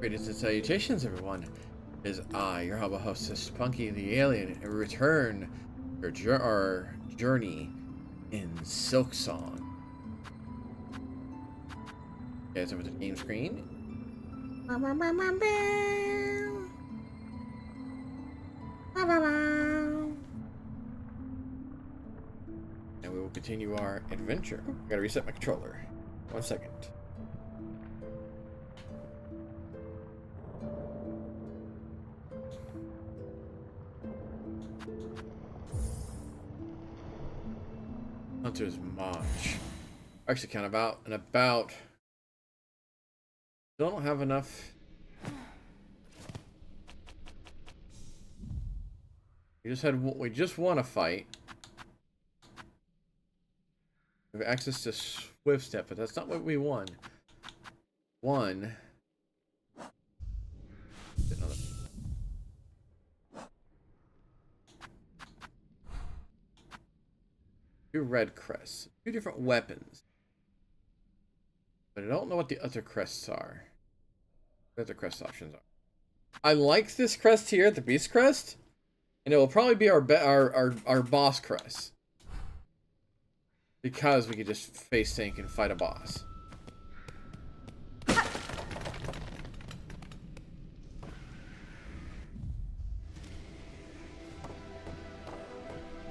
Greetings and salutations, everyone. It is I, your humble hostess, Punkie the Alien, and we return for our journey in Silksong. Guys, over the game screen. And we will continue our adventure. I gotta reset my controller. 1 second. Hunter's March. Actually, kind of out and about. Still don't have enough. We just won a fight. We have access to Swift Step, but that's not what we won. One. Two red crests. Two different weapons. But I don't know what the other crests are. What the crest options are. I like this crest here, the Beast Crest. And it will probably be our boss crest. Because we could just face tank and fight a boss.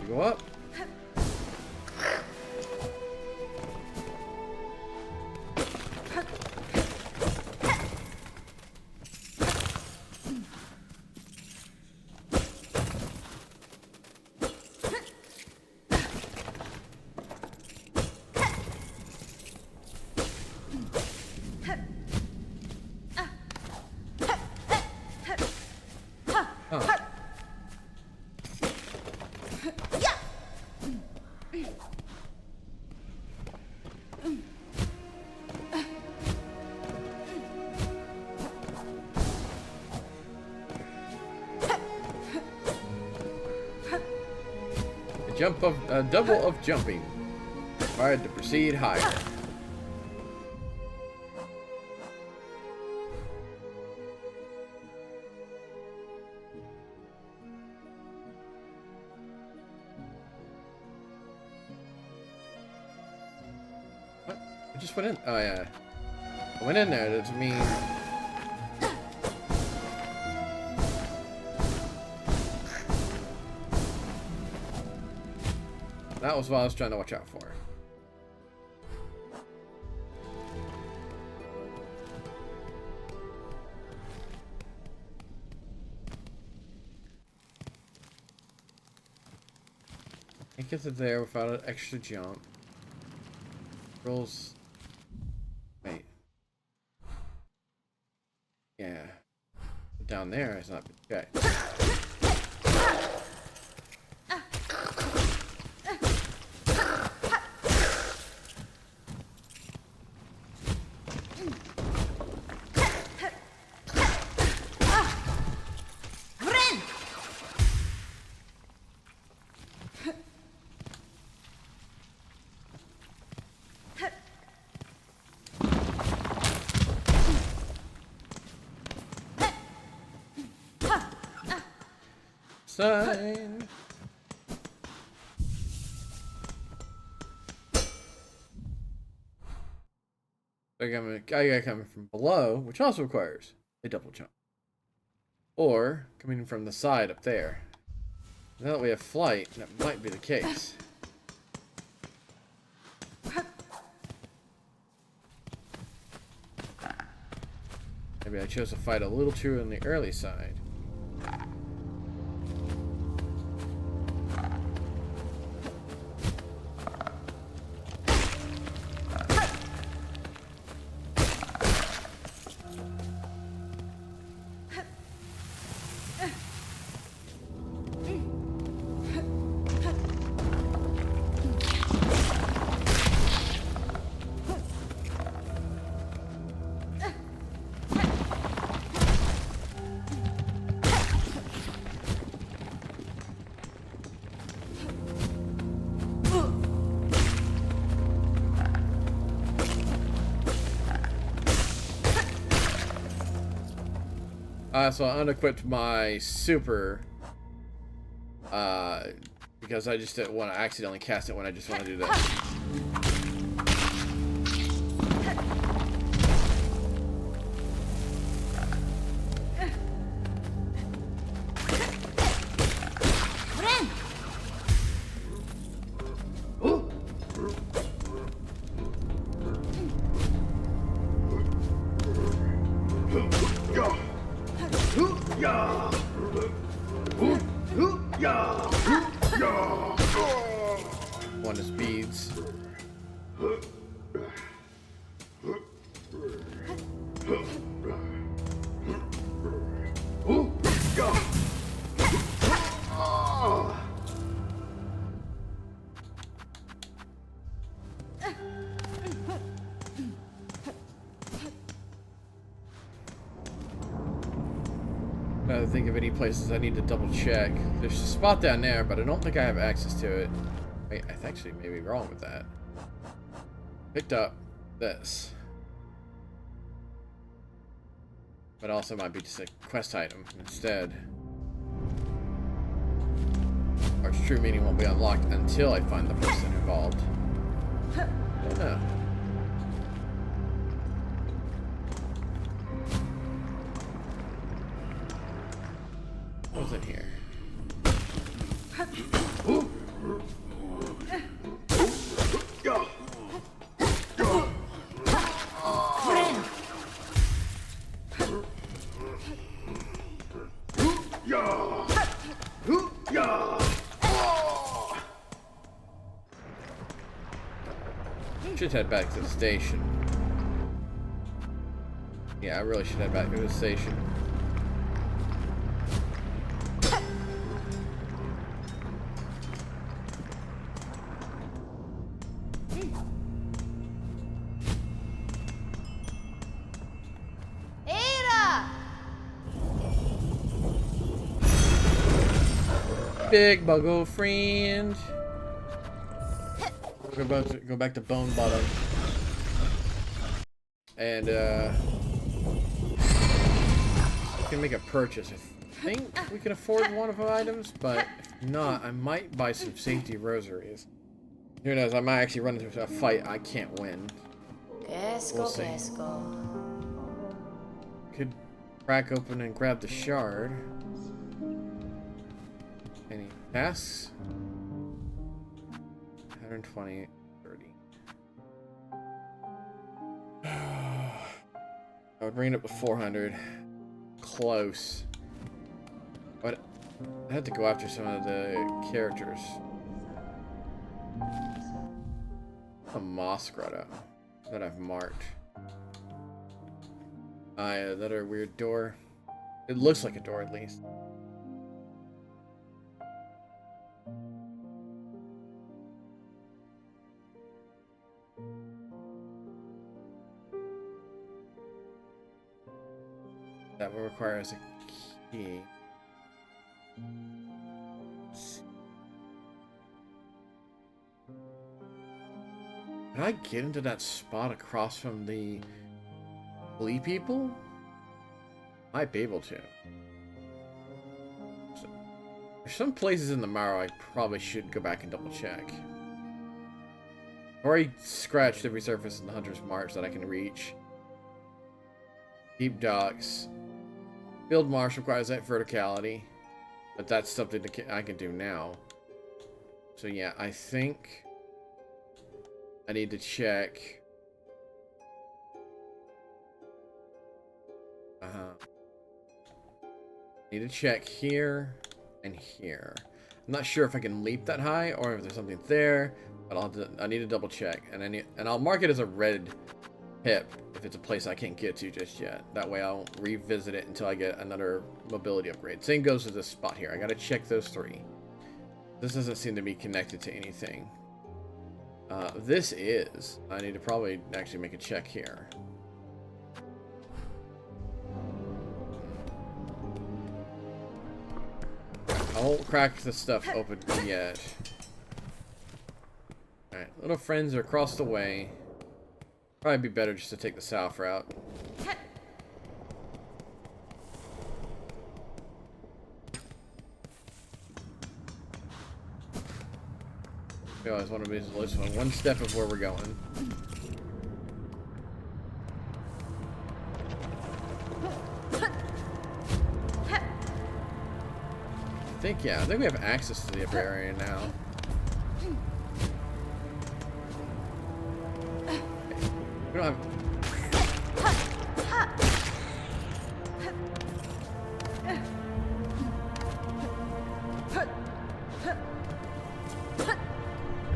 You go up. Double of jumping. Required to proceed higher. What? I just went in. Oh yeah. I went in there. Doesn't mean. That was what I was trying to watch out for. Can't get to there without an extra jump. Rolls. Wait. Yeah. Down there is not been checked. Sign. I got a guy coming from below, which also requires a double jump. Or coming from the side up there. Now that we have flight, that might be the case. Maybe I chose to fight a little too on the early side. So I unequipped my super. Because I just didn't want to accidentally cast it when I just want to do that. One is beads. I think of any places I need to double check. There's a spot down there, but I don't think I have access to it. Wait, I actually may be wrong with that. Picked up this. But also might be just a quest item instead. Or its true meaning won't be unlocked until I find the person involved. I don't know. What's in here? Should head back to the station. Yeah, I really should head back to the station. Big buggo friend. We're about to go back to Bone Bottom. And we can make a purchase. I think we can afford one of the items, but if not, I might buy some safety rosaries. Who knows, I might actually run into a fight I can't win. We'll see. Could crack open and grab the shard. Any tasks? 120, 30. I would bring it up to 400. Close. But I had to go after some of the characters. A moss grotto that I've marked. Another weird door. It looks like a door at least. That will require us a key. Can I get into that spot across from the flea people? Might be able to. So, there's some places in the Morrow I probably should go back and double check. I've already scratched every surface in the Hunter's March that I can reach. Deep docks. Field Marsh requires that verticality, but that's something that I can do now. So yeah, I think I need to check. Need to check here and here. I'm not sure if I can leap that high or if there's something there, but I need to double check, and I'll mark it as a red hip if it's a place I can't get to just yet. That way I won't revisit it until I get another mobility upgrade. Same goes to this spot here. I gotta check those three. This doesn't seem to be connected to anything. This is. I need to probably actually make a check here. I won't crack the stuff open yet. Alright, little friends are across the way. Probably be better just to take the south route. We always want to be at least one step of where we're going. I think we have access to the upper area now. Okay. We don't have...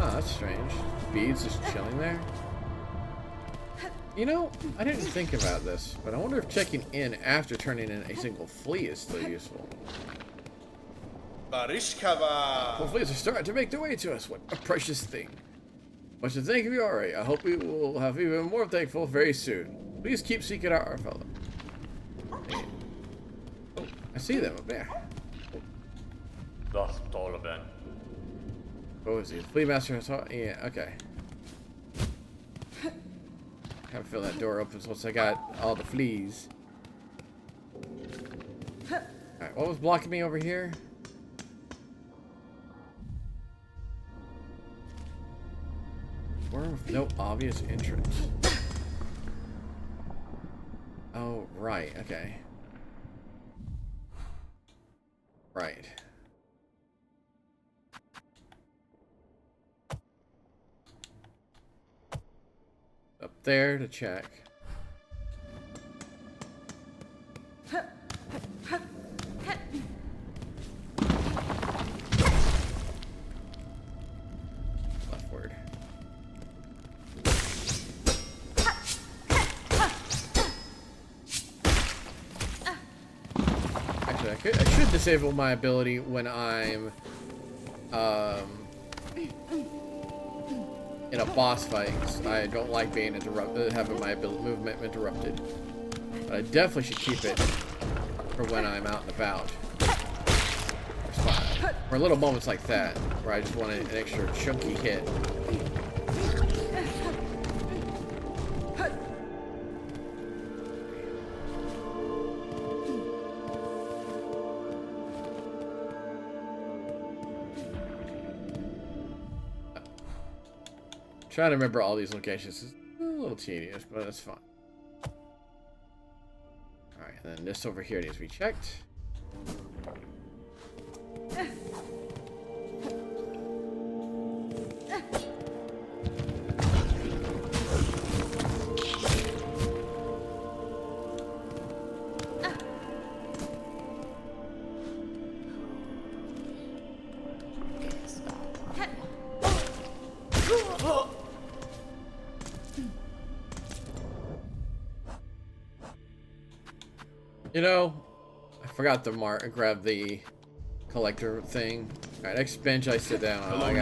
Oh, that's strange. Beads just chilling there. You know, I didn't think about this, but I wonder if checking in after turning in a single flea is still useful. Well, fleas are starting to make their way to us. What a precious thing. Much to thank you, alright. I hope we will have even more thankful very soon. Please keep seeking out our fellow. Hey. Oh, I see them up there. Oh, is he? The flea master has... Yeah, okay. I have a feeling that door opens once I got all the fleas. Alright, what was blocking me over here? With no obvious entrance. Oh, right, okay. Right. Up there to check. Leftward. I should disable my ability when I'm in a boss fight. I don't like being interrupted, having my movement interrupted. But I definitely should keep it for when I'm out and about. For little moments like that, where I just want an extra chunky hit. Trying to remember all these locations is a little tedious, but it's fun. Alright, and then this over here needs to be checked. You know, I forgot to grab the collector thing. Alright, next bench I sit down on.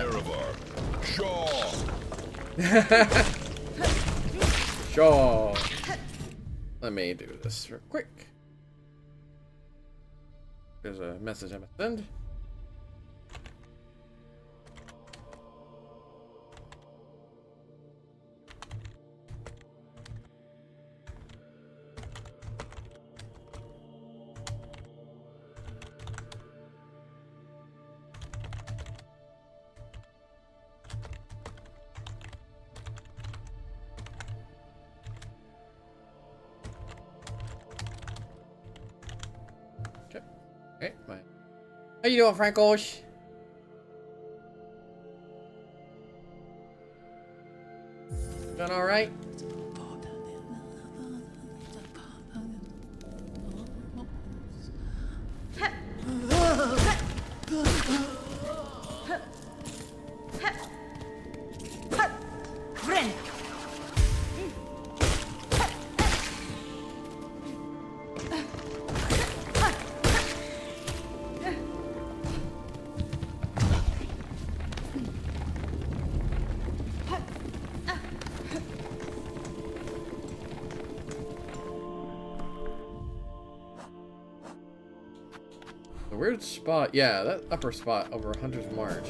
Sure. Let me do this real quick. There's a message I must send. Okay, bye. How you doing, Frankosh? Doing all right? The weird spot, yeah, that upper spot over Hunter's March.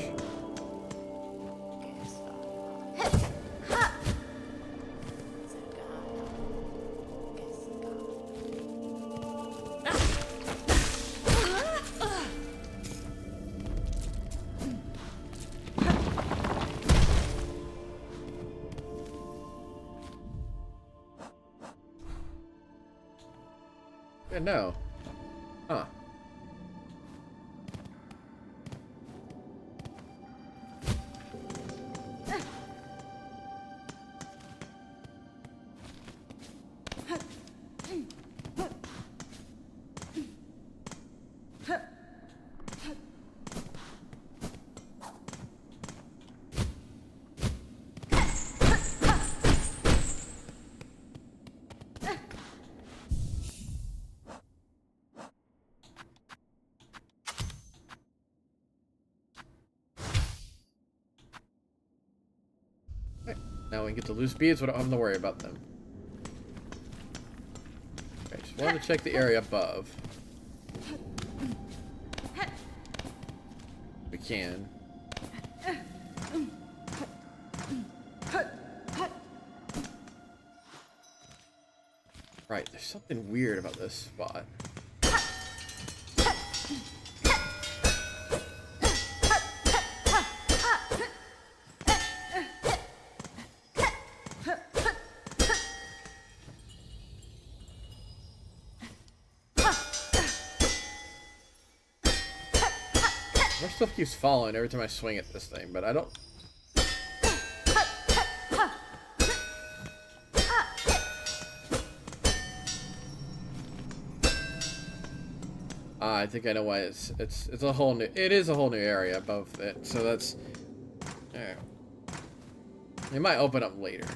Yeah, no. Huh. Now we can get the loose beads, we don't have to worry about them. Okay, just wanted to check the area above. We can. Right, there's something weird about this spot. More stuff keeps falling every time I swing at this thing, but I don't... I think I know why it's a whole new... It is a whole new area above it, so that's... Yeah. It might open up later.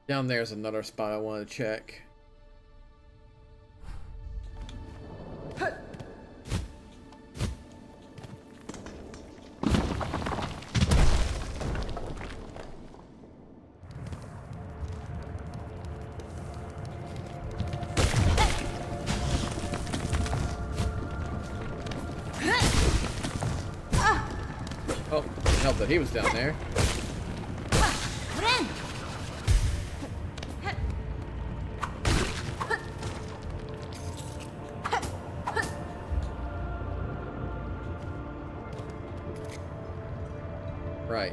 Down there's another spot I want to check. Oh, didn't help that he was down there. Right.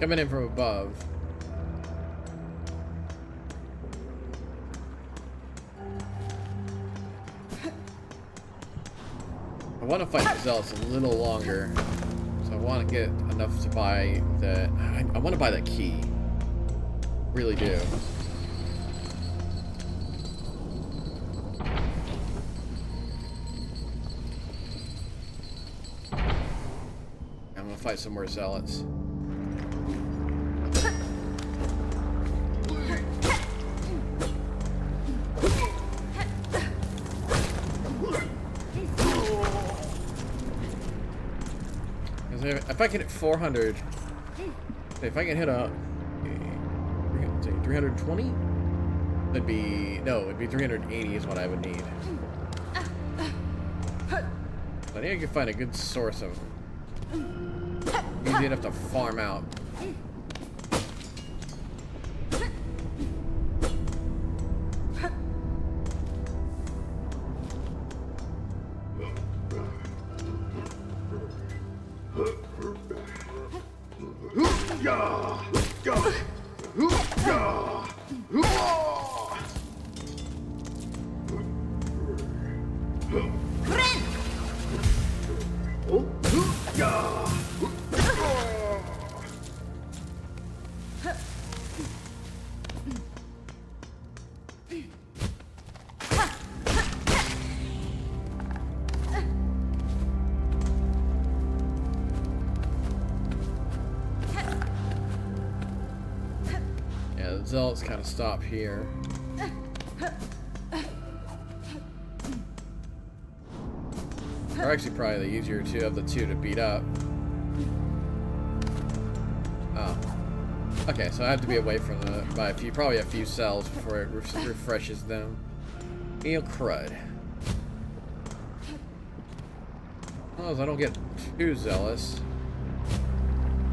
Coming in from above. I want to fight the zealots a little longer, so I want to get enough to buy the... I want to buy that key. Really do. I'm gonna fight some more zealots. If I can hit 400, if I can hit a 320, that'd be, no, it'd be 380 is what I would need. I think I can find a good source of easy enough to farm out. Oh. zealots kind of stop here. Or actually probably the easier two of the two to beat up. Oh. Okay, so I have to be away from the by probably a few cells before it refreshes them. Meal crud. As long as I don't get too zealous.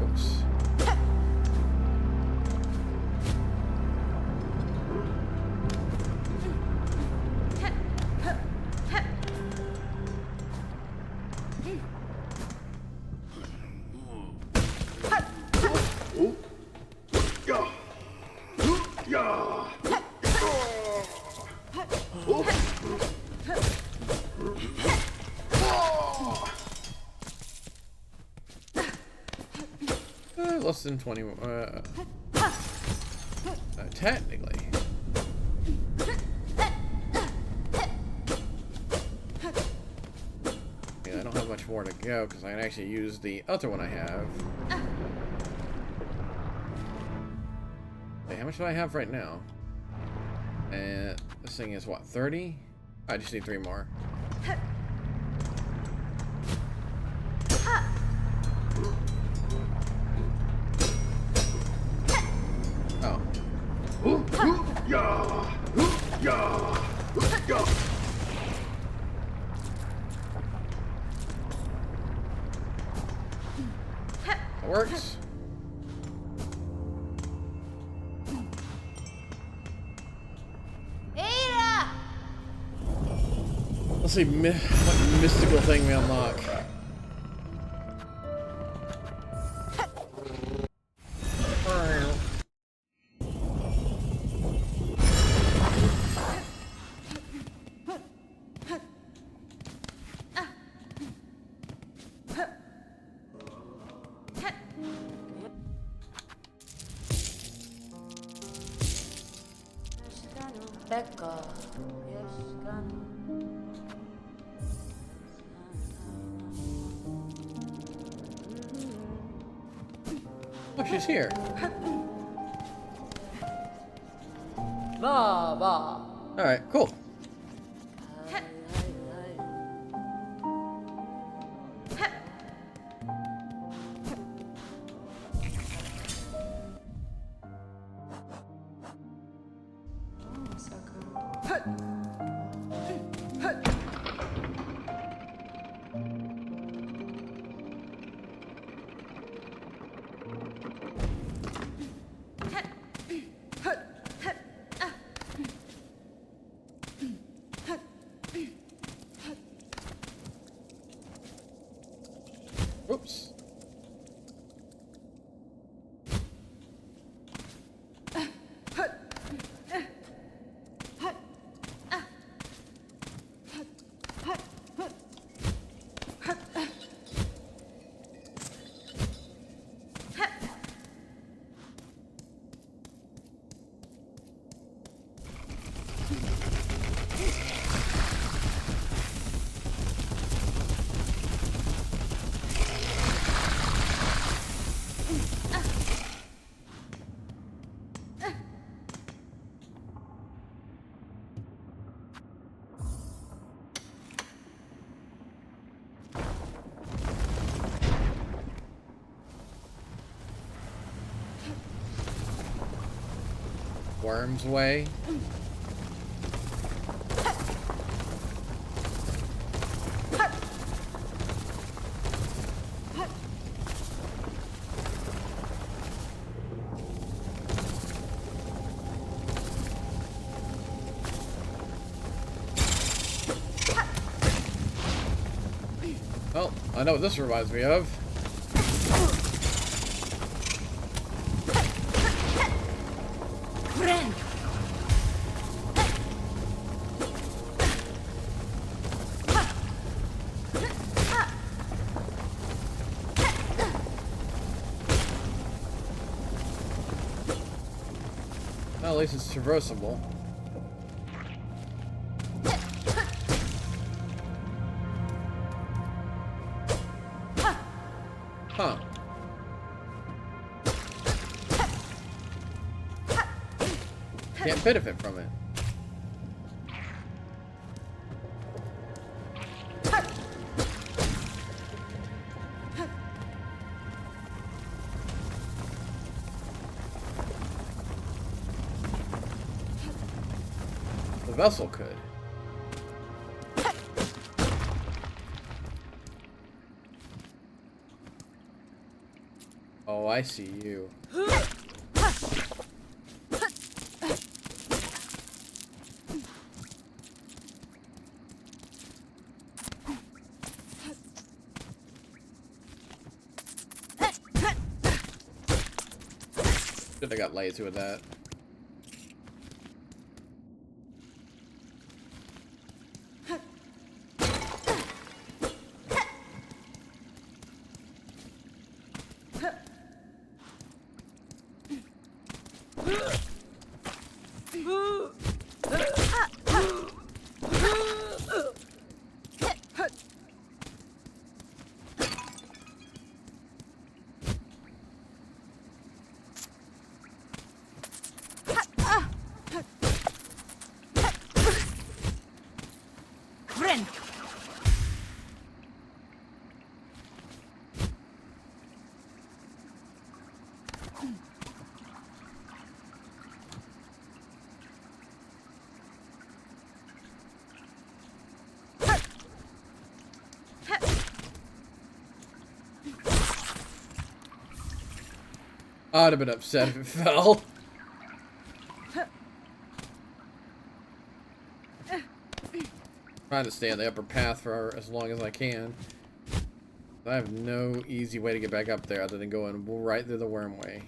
Oops. Less than 20 technically. Yeah, I don't have much more to go because I can actually use the other one I have. Okay, how much do I have right now? And this thing is what, 30? I just need 3 more. That works. Let's see what mystical thing we unlock. Oh, she's here. Alright, cool. Oops. Worm's way. Oh, I know what this reminds me of. Well, at least it's traversable. Huh. get benefit from it. The vessel could. Oh, I see you. Should have got lazy with that. I'd have been upset if it fell. Trying to stay on the upper path for as long as I can. I have no easy way to get back up there other than going right through the wormway.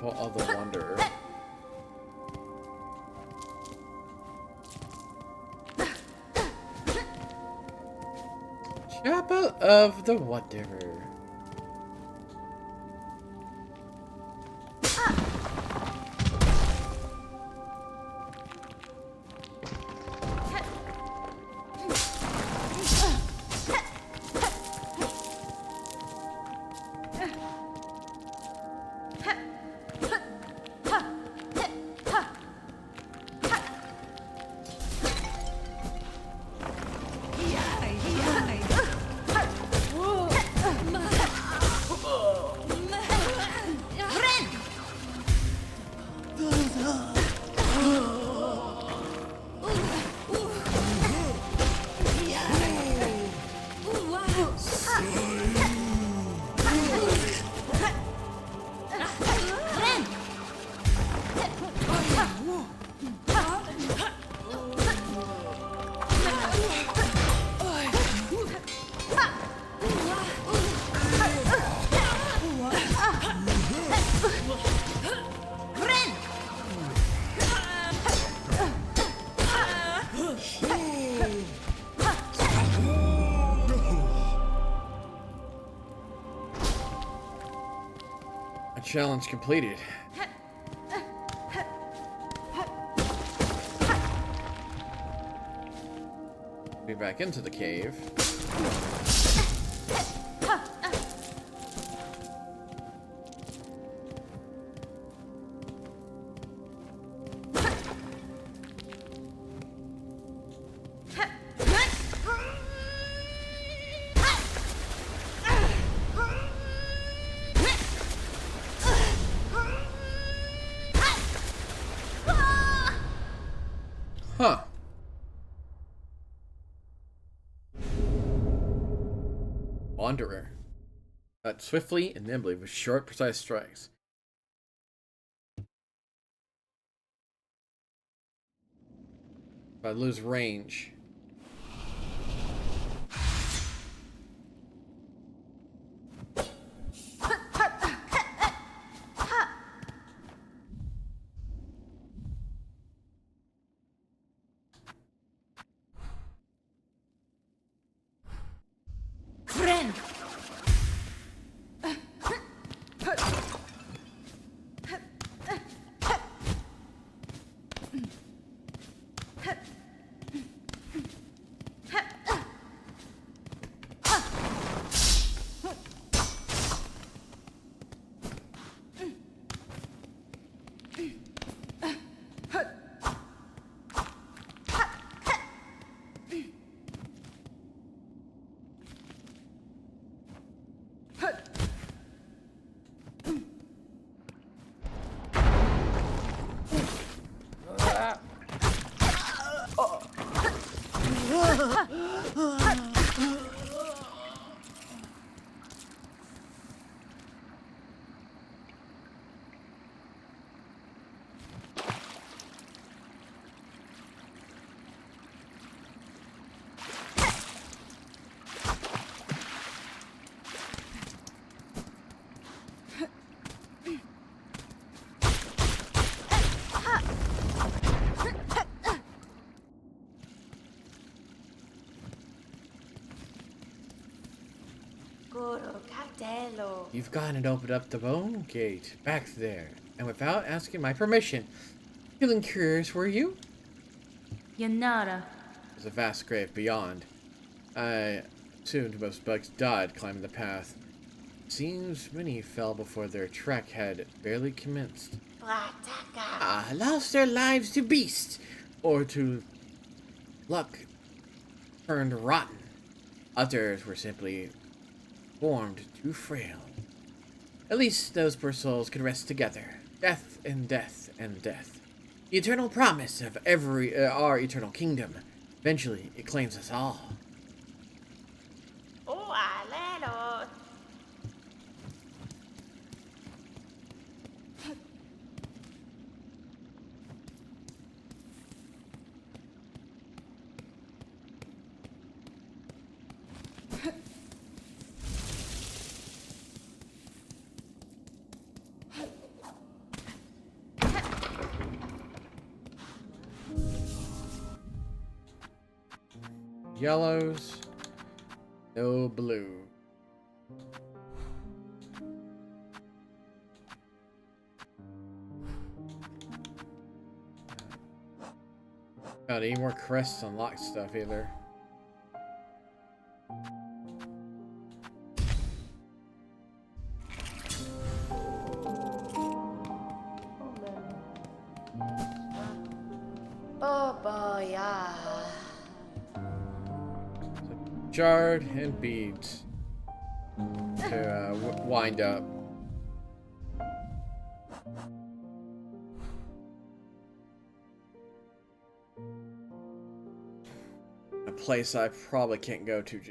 Of the Wanderer. Chapel of the Wanderer. Challenge completed. Be back into the cave. Huh. Wanderer. Cut swiftly and nimbly with short, precise strikes. If I lose range. in. You've gone and opened up the bone gate back there, and without asking my permission. Feeling curious, were you? Yanara. There's a vast grave beyond. I assumed most bugs died climbing the path. Seems many fell before their trek had barely commenced. Lost their lives to beasts, or to luck turned rotten. Others were simply formed too frail. At least those poor souls could rest together. Death and death and death. The eternal promise of our eternal kingdom. Eventually, it claims us all. Yellows, no blue. Got any more crests unlocked stuff either. Shard and beads to wind up. A place I probably can't go to.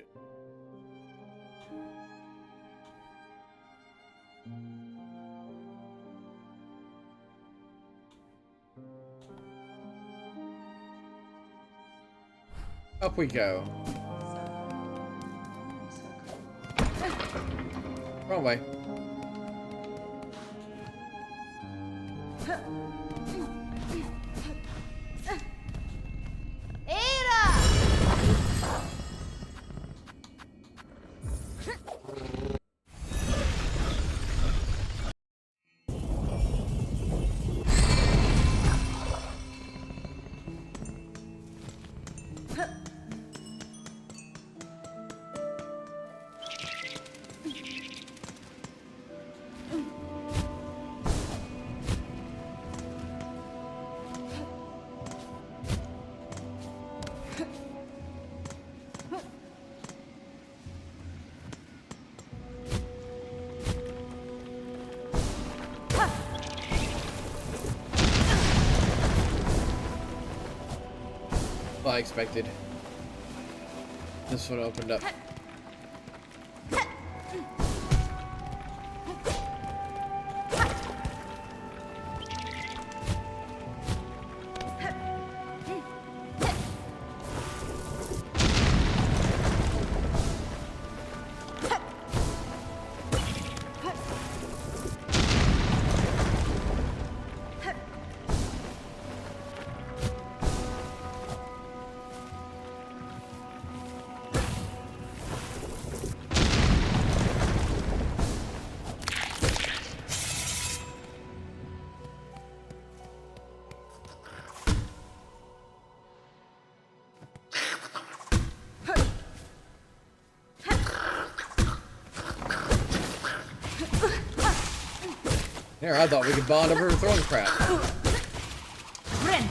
Up we go. Wrong way. I expected. This one opened up. There, I thought we could bond over throwing crap. Ren.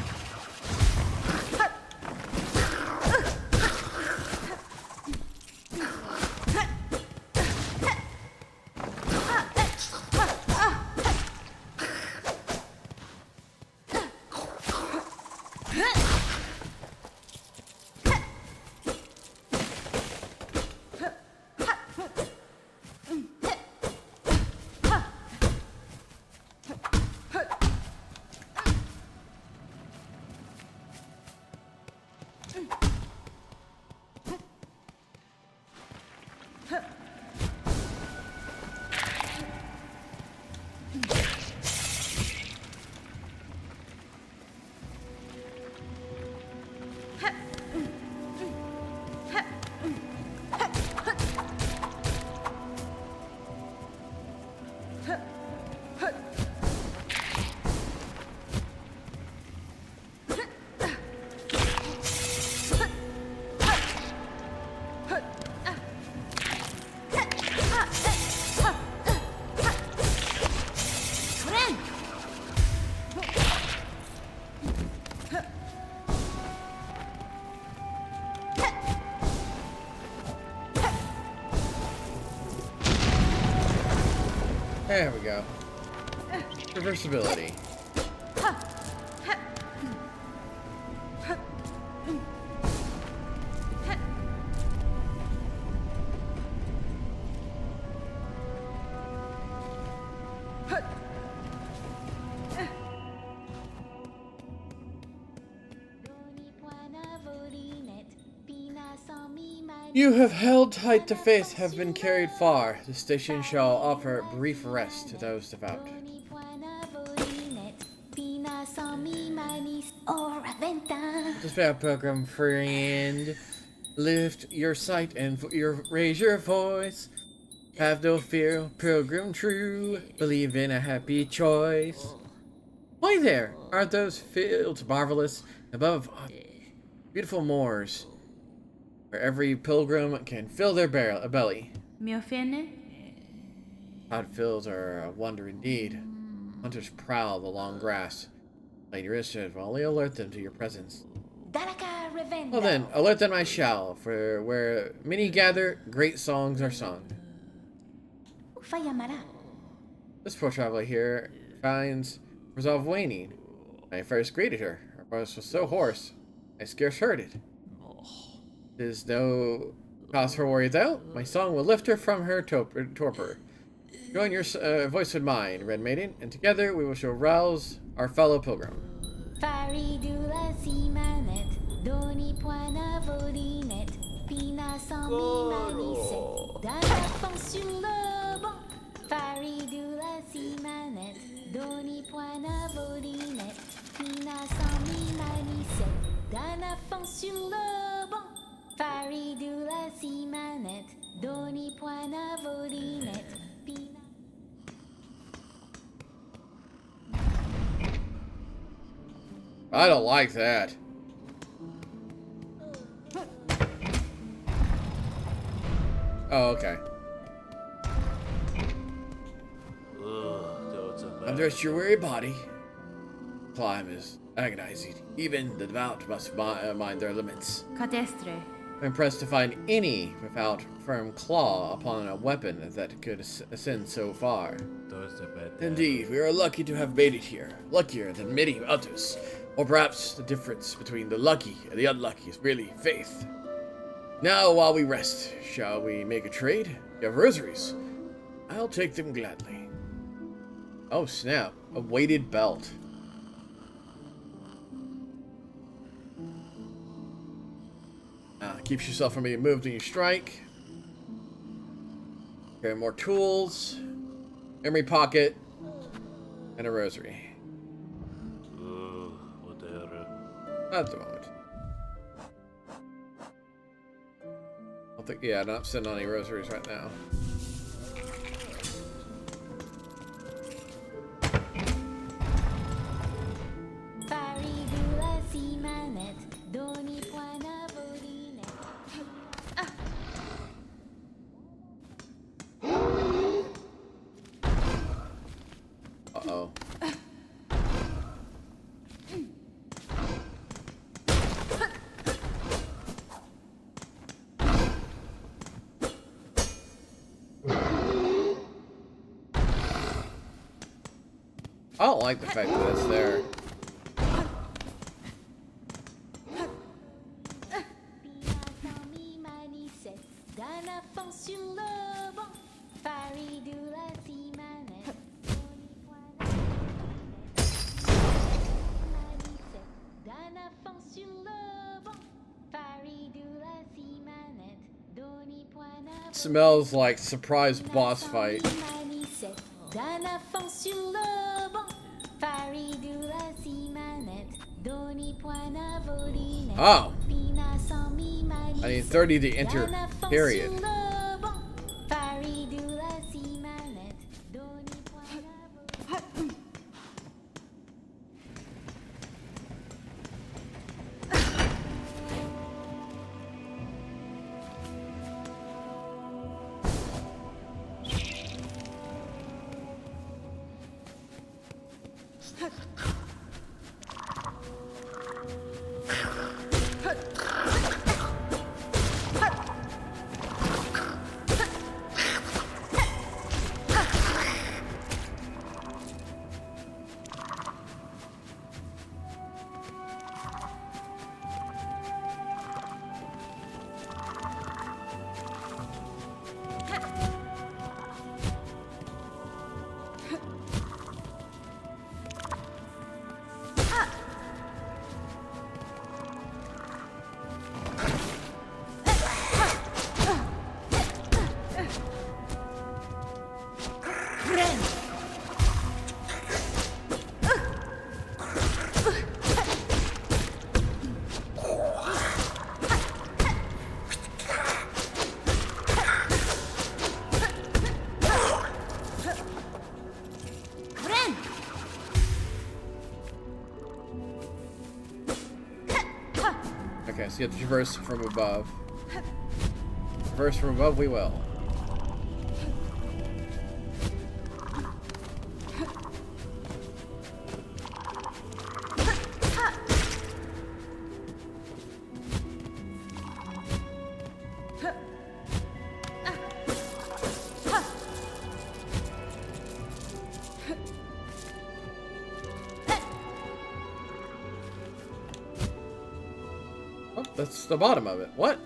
There we go. Reversibility. You have held tight to faith, have been carried far. The station shall offer brief rest to those devout. Despair, pilgrim friend. Lift your sight and raise your voice. Have no fear, pilgrim true. Believe in a happy choice. Why there are those fields marvelous above beautiful moors, where every pilgrim can fill their belly. Mio fene? Cloud fields are a wonder indeed. Hunters prowl the long grass. Lady Richard will only alert them to your presence. Well then, alert them I shall, for where many gather, great songs are sung. This poor traveler here finds resolve waning. When I first greeted her, her voice was so hoarse, I scarce heard it. There's no cause for worry though. My song will lift her from her torpor. Join your voice with mine, Red Maiden, and together we shall rouse our fellow pilgrim. I don't like that. Oh, okay. Undress your weary body. Climb is agonizing. Even the devout must mind their limits. Cadestre. I'm impressed to find any without firm claw upon a weapon that could ascend so far. Indeed, we are lucky to have made it here. Luckier than many others. Or perhaps the difference between the lucky and the unlucky is really faith. Now, while we rest, shall we make a trade? You have rosaries. I'll take them gladly. Oh snap, a weighted belt. Keeps yourself from being moved when you strike. Okay, more tools. Memory pocket. And a rosary. Not at the moment. I think, yeah, not sending any rosaries right now. I don't like the fact that it's there. Smells like surprise boss fight. Oh. I need 30 to enter, period. Okay, so you have to traverse from above. Traverse from above, we will. Oh, that's the bottom of it. What?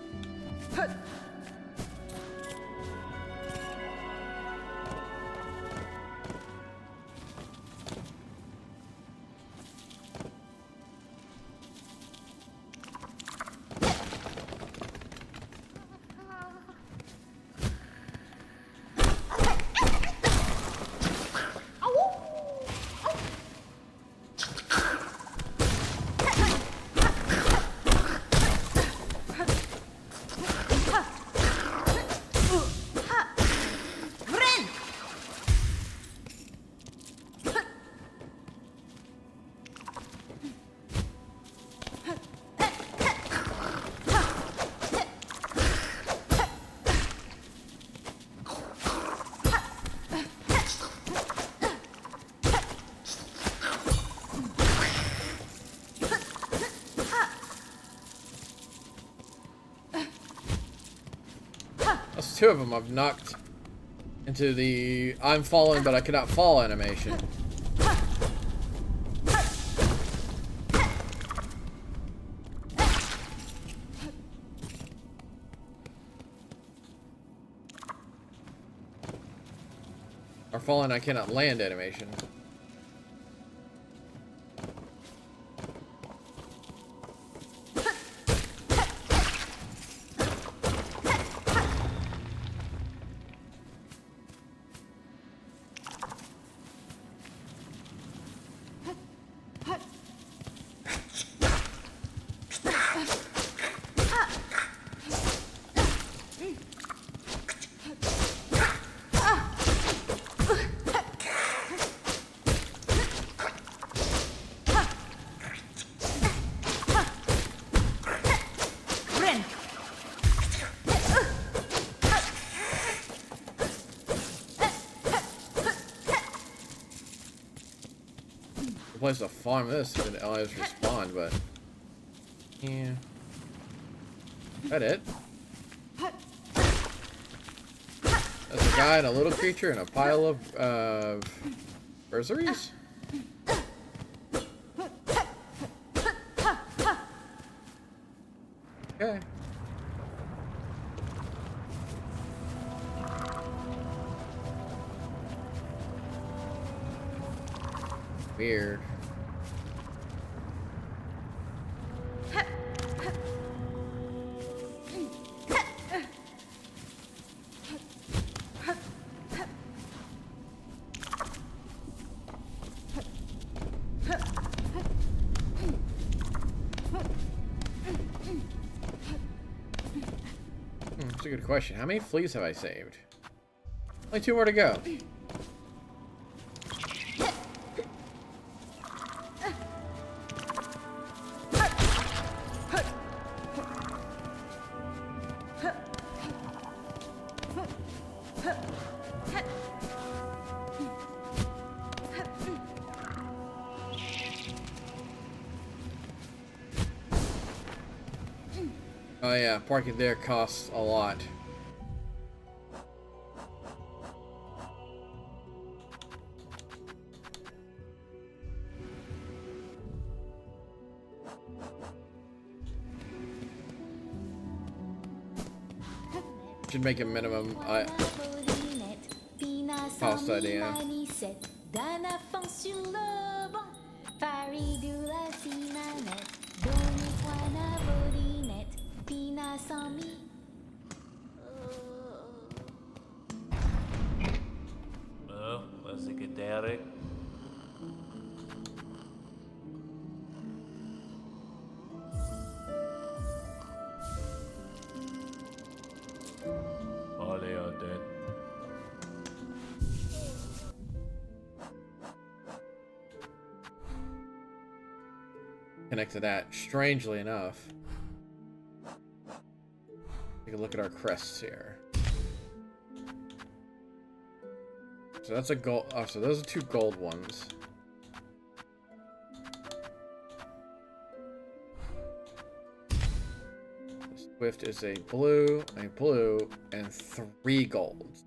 That's two of them I've knocked into the I'm falling but I cannot fall animation. Or falling I cannot land animation. Place to farm this and always respawn, but yeah. That it? That's a guy and a little creature and a pile of bursaries? Okay. Weird. That's a good question. How many fleas have I saved? Only 2 more to go. Oh yeah, parking there costs a lot. Should make a minimum cost idea. Was ik het Derek? Oh, they are dead. Connect to that, strangely enough. Take a look at our crests here. So that's a gold. Oh, so those are 2 gold ones. The Swift is a blue, and 3 golds.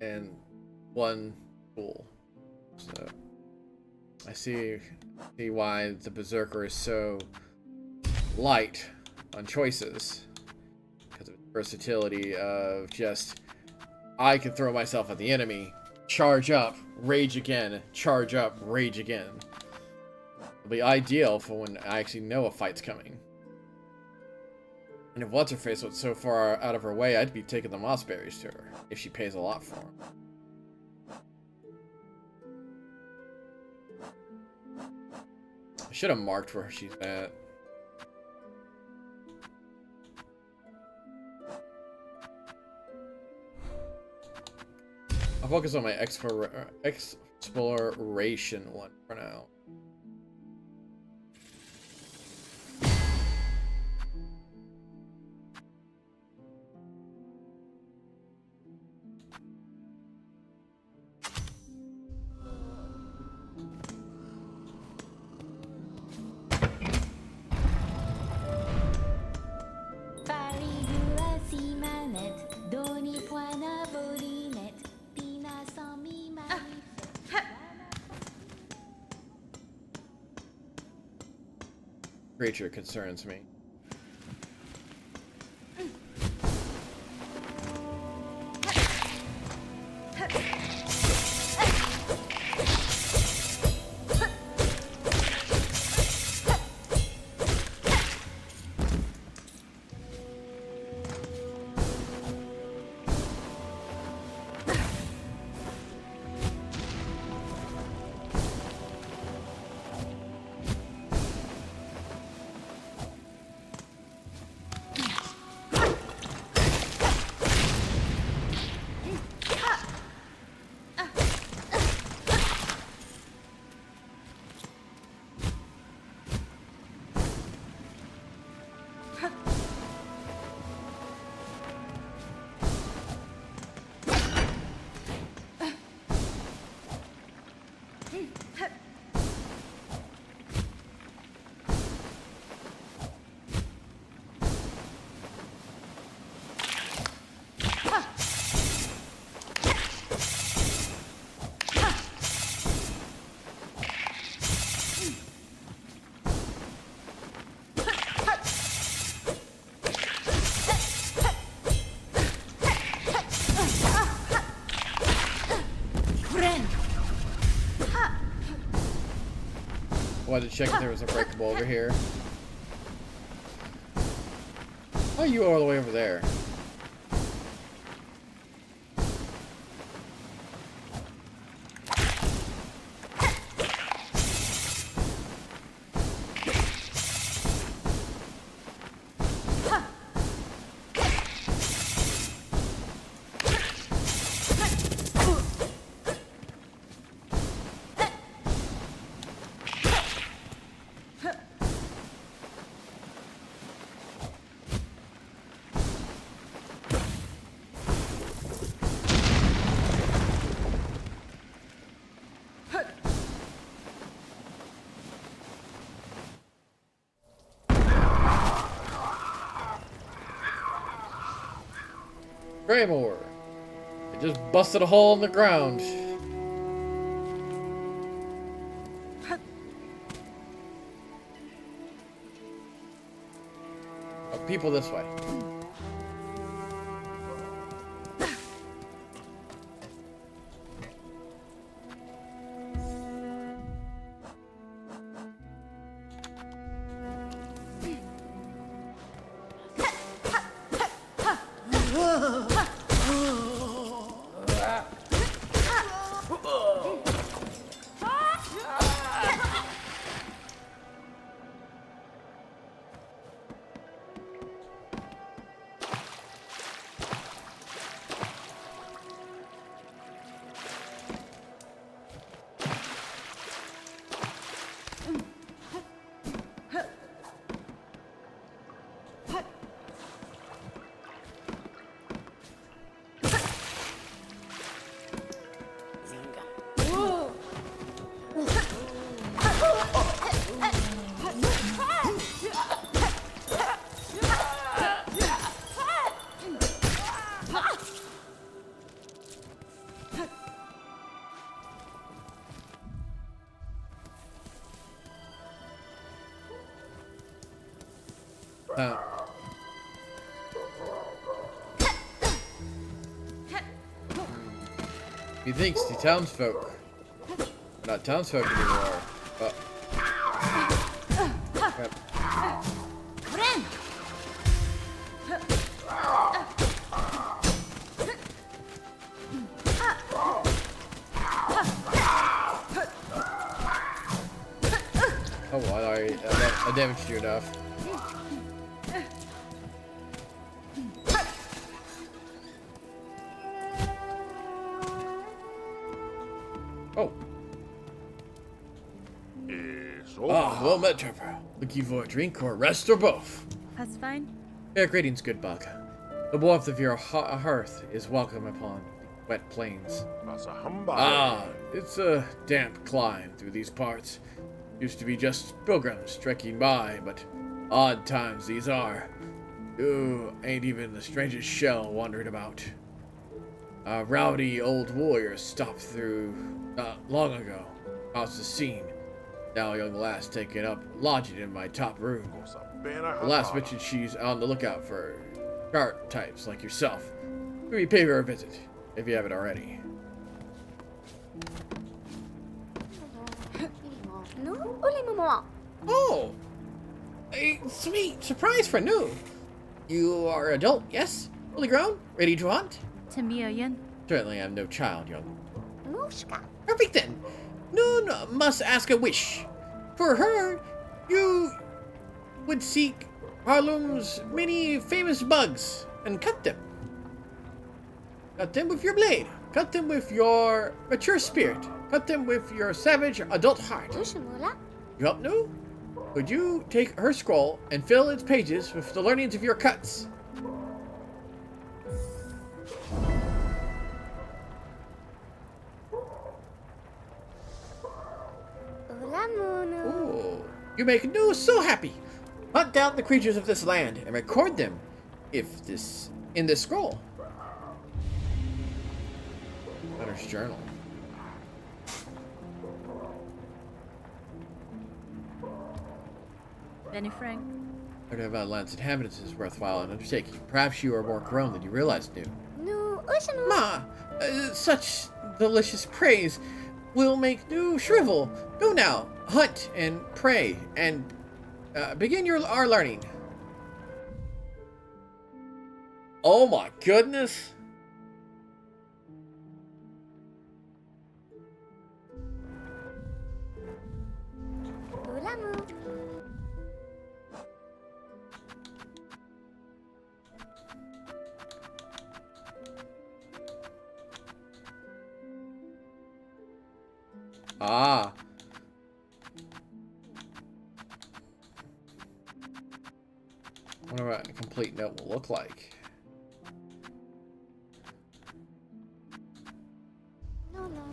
And 1 pool. So I see why the Berserker is so light on choices. Because of its versatility of just, I can throw myself at the enemy, charge up, rage again, charge up, rage again. It'll be ideal for when I actually know a fight's coming. And if What's-Her-Face was so far out of her way, I'd be taking the moss berries to her, if she pays a lot for them. I should have marked where she's at. I'll focus on my exploration one for now. Creature concerns me. wanted to check if there was a breakable over here. How are you all the way over there? Graymore. It just busted a hole in the ground. Oh, people this way. He thinks the townsfolk. Not townsfolk anymore. But crap. Ren! Oh, well, I damaged you enough. Oh. Ah, well met, Trevor. Looking for a drink or rest or both? That's fine. Yeah, greetings, good bug. The warmth of your hearth is welcome upon the wet plains. Ah, it's a damp climb through these parts. Used to be just pilgrims trekking by, but odd times these are. You ain't even the strangest shell wandering about. A rowdy old warrior stopped through not long ago. Caused a scene. Now a young lass taking up lodging in my top room. The lass mentioned she's on the lookout for chart types like yourself. Maybe pay her a visit, if you haven't already. Oh! A sweet surprise for new. You are adult, yes? Fully grown? Ready to hunt? Tamia Yen. Certainly I'm no child, young. Perfect then. Noon must ask a wish. For her, you would seek Harlem's many famous bugs and cut them. Cut them with your blade. Cut them with your mature spirit. Cut them with your savage adult heart. You help new? Would you take her scroll and fill its pages with the learnings of your cuts? Ooh, you make new so happy. Hunt down the creatures of this land and record them in this scroll. Hunter's journal. Benny Frank. Heard of land's inhabitants is worthwhile an undertaking. Perhaps you are more grown than you realized, new. Ma, such delicious praise will make new shrivel. Go now. hunt and pray and begin our learning. Oh my goodness. Ulamu. Ah. Wonder what a complete note will look like. No, no.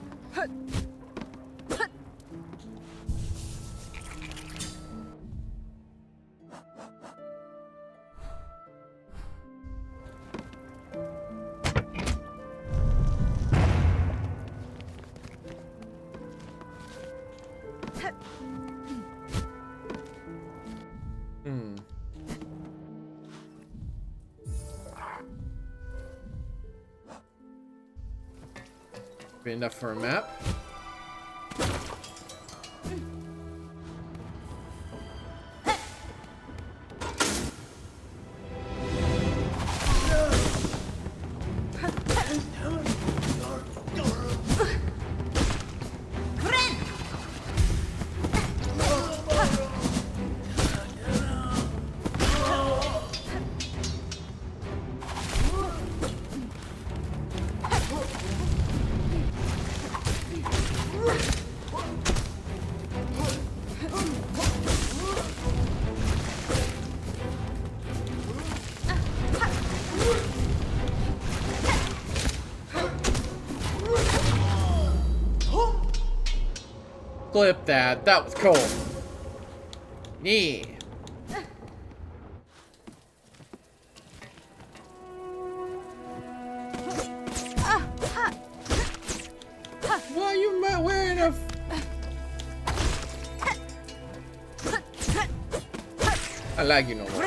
Hmm. Be enough for a map. Clip that. That was cool. Yeah. Why are you wearing a... I like you no more.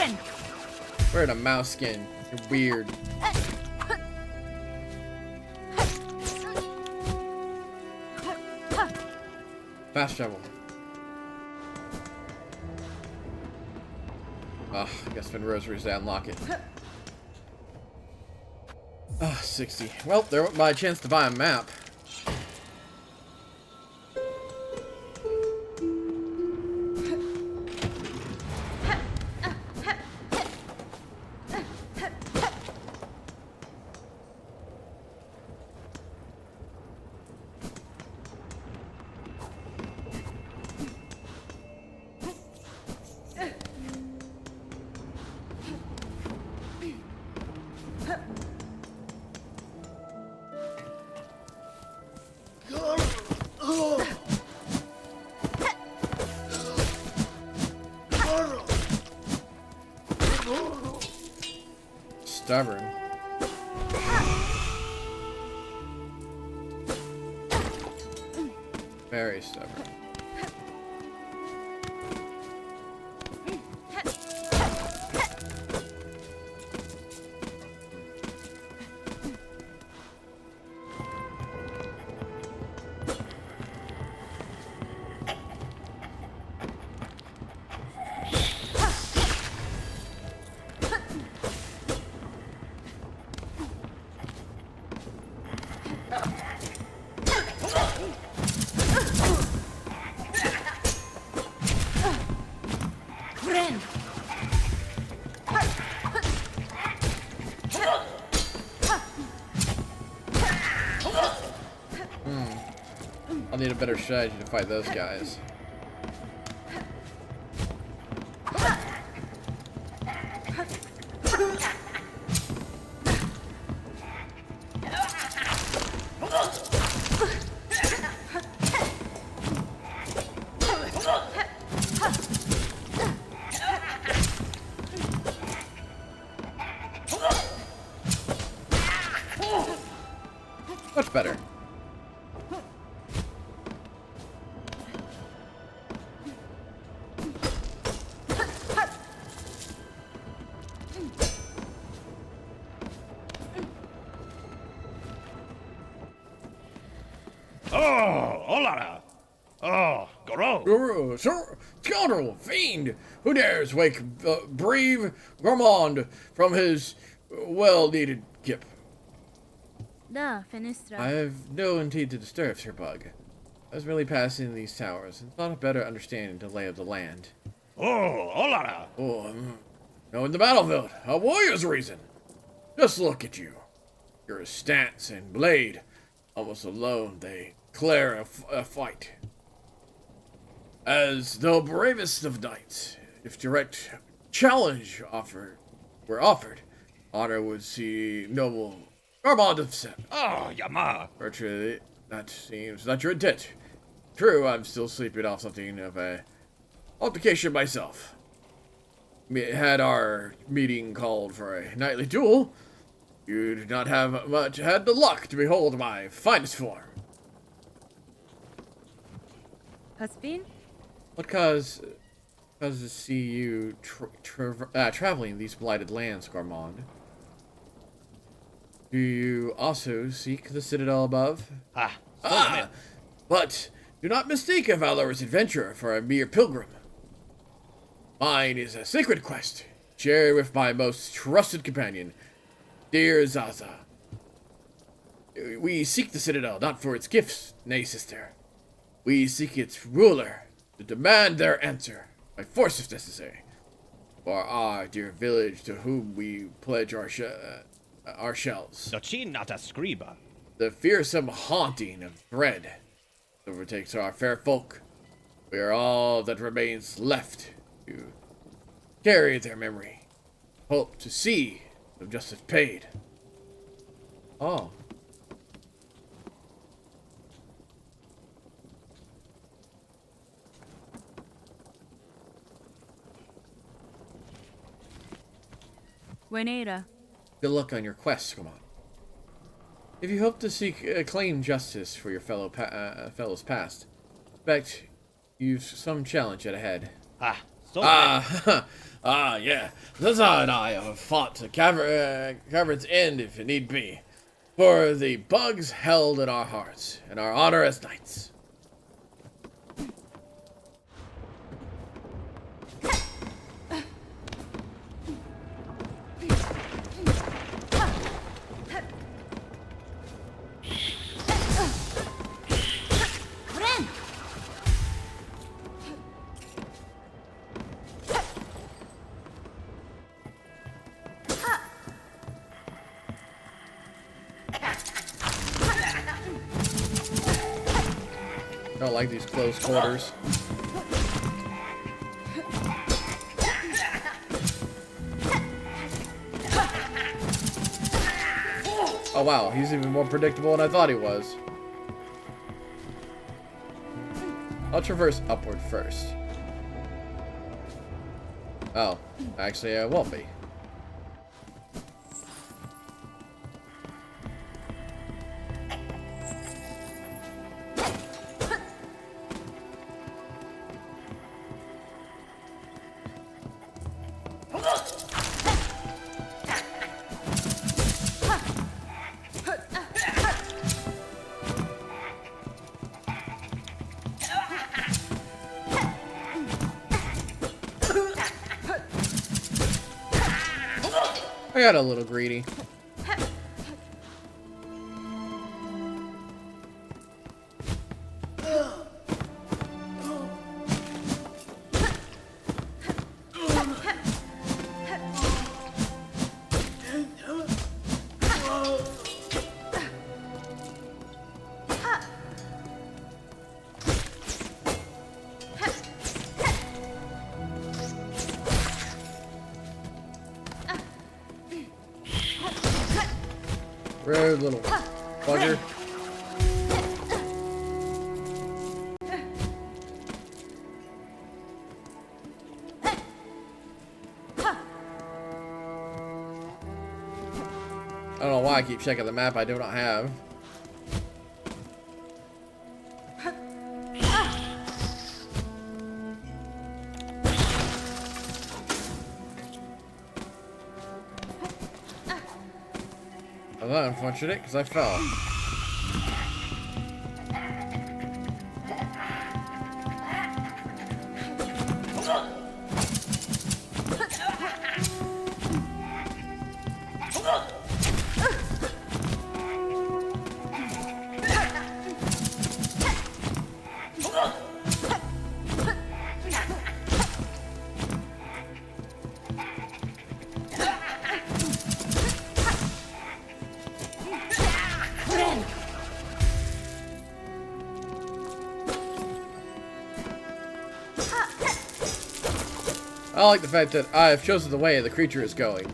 Wearing a mouse skin. You're weird. Fast travel. Ah, I guess spend rosaries to unlock it. Ah, 60. Well, there went my chance to buy a map. Stubborn. Very stubborn. I'll need a better strategy to fight those guys. Much better. Oh, hola. Oh, Goro! Scoundrel! Fiend! Who dares wake brave Gourmand from his well-needed kip? Da, Fenestra. I have no indeed to disturb, Sir Bug. I was merely passing these towers and thought of better understanding the lay of the land. Oh, hola! Oh, no, in the battlefield, a warrior's reason. Just look at you. Your stance and blade, almost alone, they declare a fight. As the bravest of knights, if direct challenge were offered, honor would see noble Gourmand of Sep. Oh, Yama! Virtually, that seems not your intent. True, I'm still sleeping off something of a altercation myself. Had our meeting called for a nightly duel, you'd not have much had the luck to behold my finest form. Husband? What cause to see you traveling these blighted lands, Gourmand? Do you also seek the citadel above? But do not mistake a valorous adventurer for a mere pilgrim. Mine is a sacred quest, shared with my most trusted companion, dear Zaza. We seek the citadel not for its gifts, nay, sister. We seek its ruler, to demand their answer, by force if necessary, for our dear village to whom we pledge our shells. Dochinata scriba. The fearsome haunting of dread overtakes our fair folk. We are all that remains left to carry their memory. Hope to see them justice paid. Oh. Buenera. Good luck on your quest, come on. If you hope to claim justice for your fellows past, expect you've some challenge yet ahead. Yeah. Zaza and I have fought to Cavern's end if it need be, for the bugs held in our hearts and our honor as knights. I don't like these close quarters. Oh wow, he's even more predictable than I thought he was. I'll traverse upward first. Oh, actually I won't be. I got a little greedy. Rude little bugger. I don't know why I keep checking the map I do not have. Well, that's unfortunate because I fell. I like the fact that I have chosen the way the creature is going.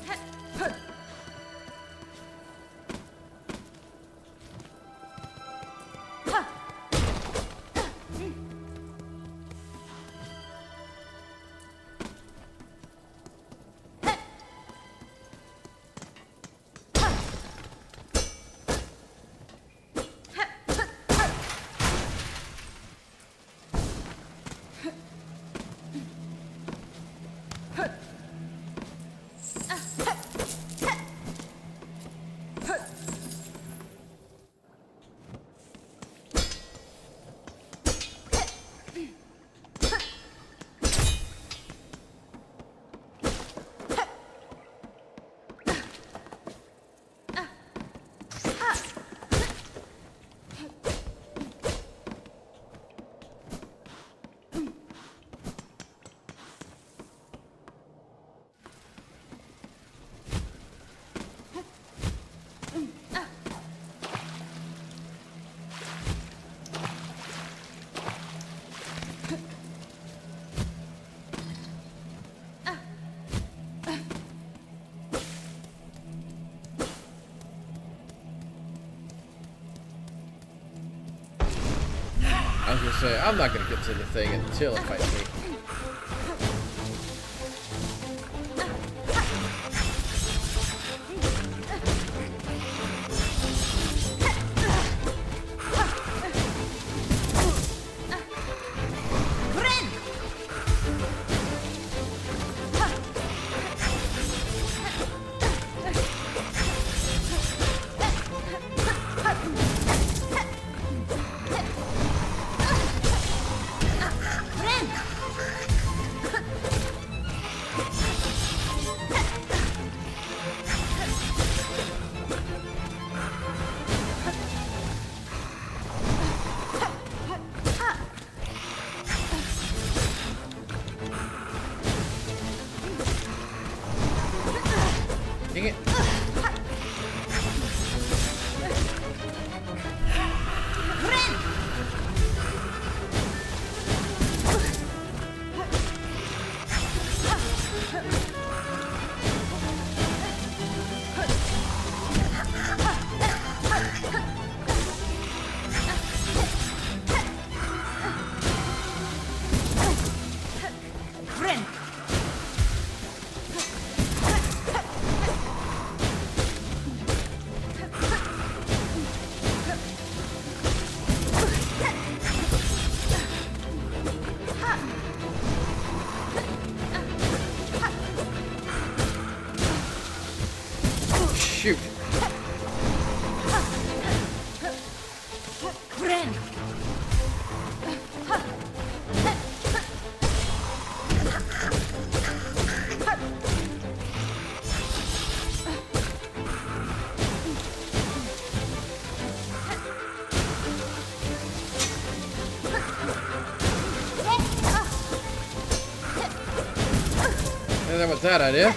I was gonna say, I'm not gonna get to the thing until it fights me. Dang it. Shoot. And then with that idea.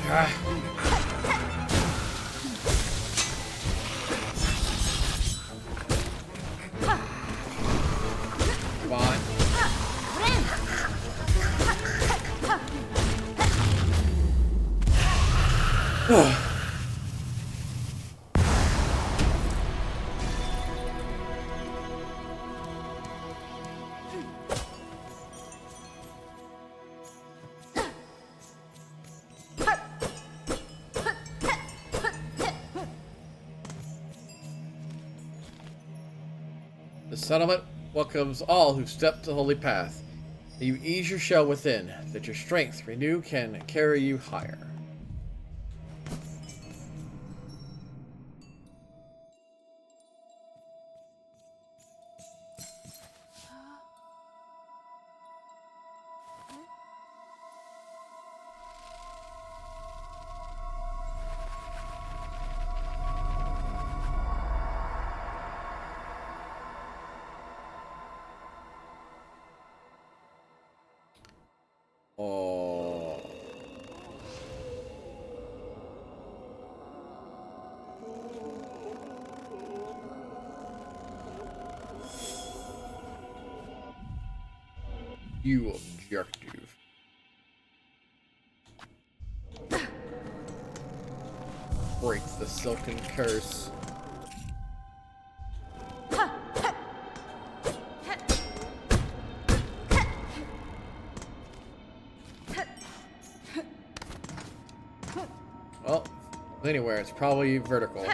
Ah. Come on. The settlement welcomes all who step the holy path. May you ease your shell within, that your strength renew can carry you higher. Oh. You objective. Break the silken curse. Well, anywhere, it's probably vertical.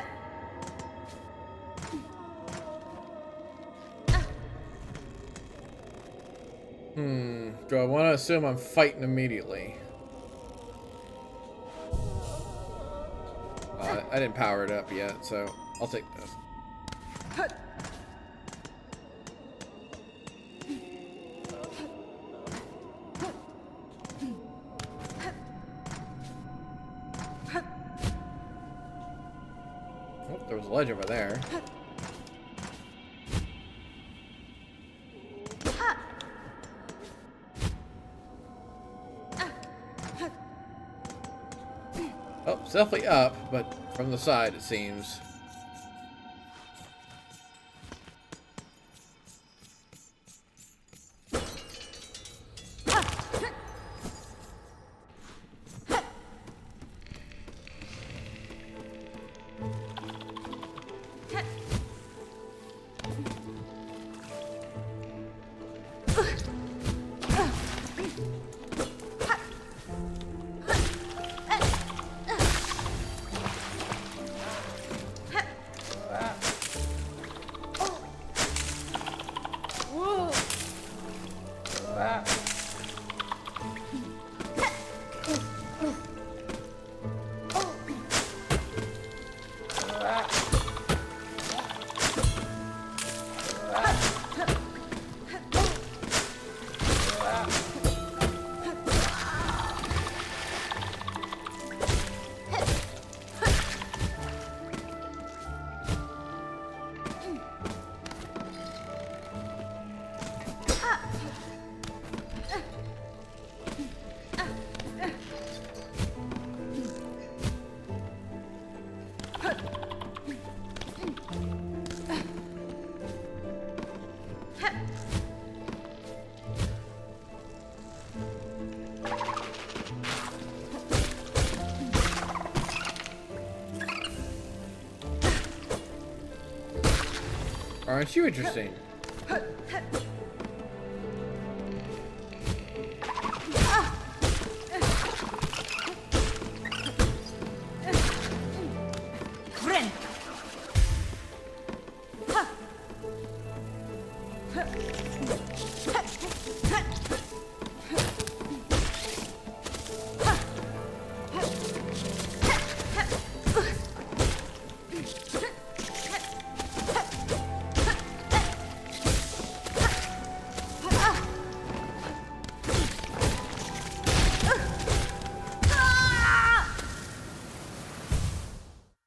Do I want to assume I'm fighting immediately? I didn't power it up yet, so I'll take this. Oh, there was a ledge over there. Oh, it's definitely up, but from the side it seems. Aren't you interesting?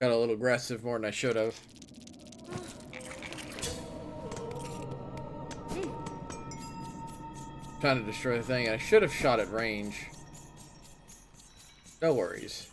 Got a little aggressive more than I should have. Trying to destroy the thing. I should have shot at range. No worries.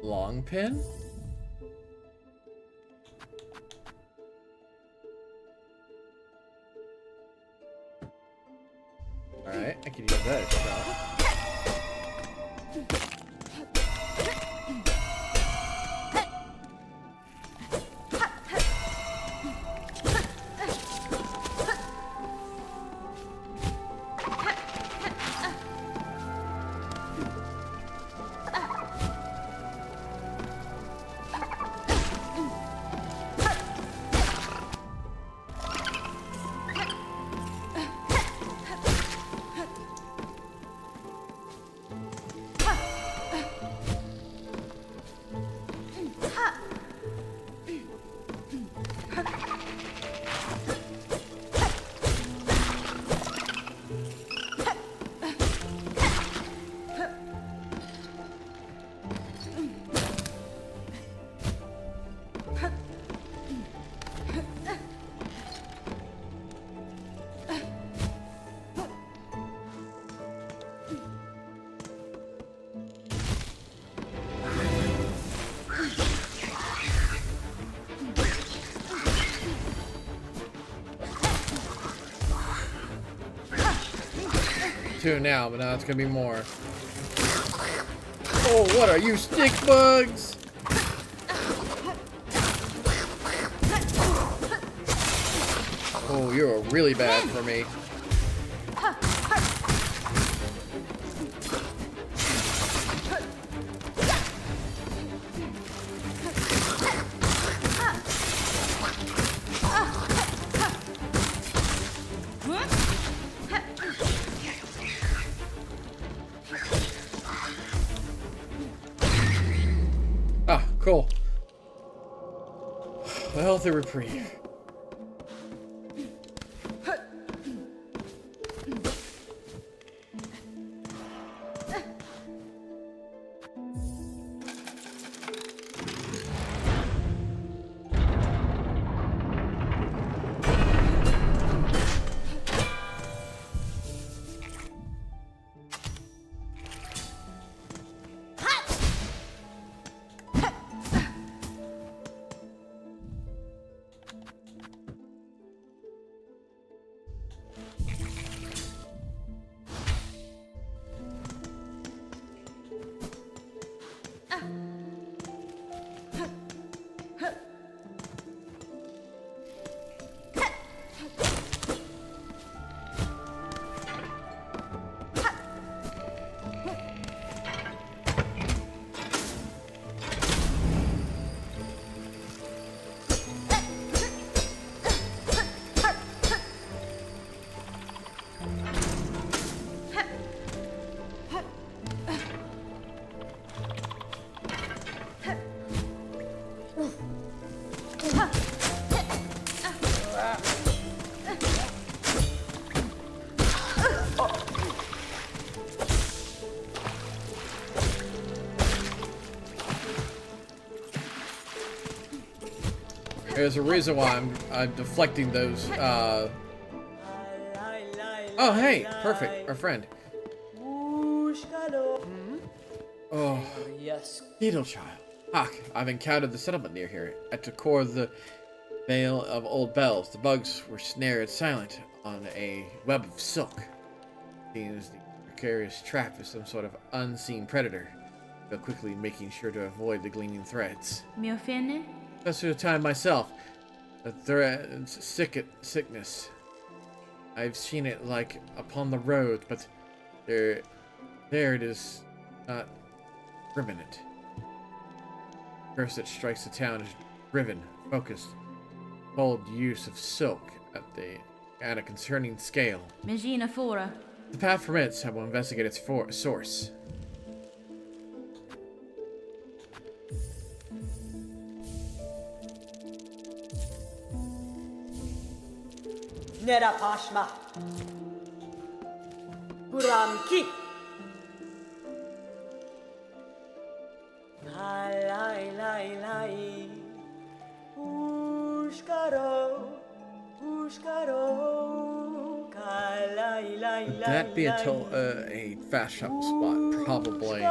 long pin? Alright, I can use that as a shot. Two now, but now it's gonna be more. Oh, what are you, stick bugs? Oh, you're really bad for me. Ah, cool. A healthy reprieve. There's a reason why I'm deflecting those. Oh, hey, perfect, our friend. Oh, Beetle Child. Hawk, I've encountered the settlement near here. At the core of the Vale of Old Bells, the bugs were snared silent on a web of silk. Seems the precarious trap is some sort of unseen predator, though quickly making sure to avoid the gleaming threads. Mio fine? Most of the time myself, the threads sickness. I've seen it like upon the road, but there it is, not permanent. Curse that strikes the town is driven, focused, bold use of silk at a concerning scale. Megina fora. The path permits, I will investigate its source. Nera Pashma. Buramki. Lai lai lai. Ushkaro. Ushkaro. Kalai lai lai. Would that be a fast travel spot? Probably.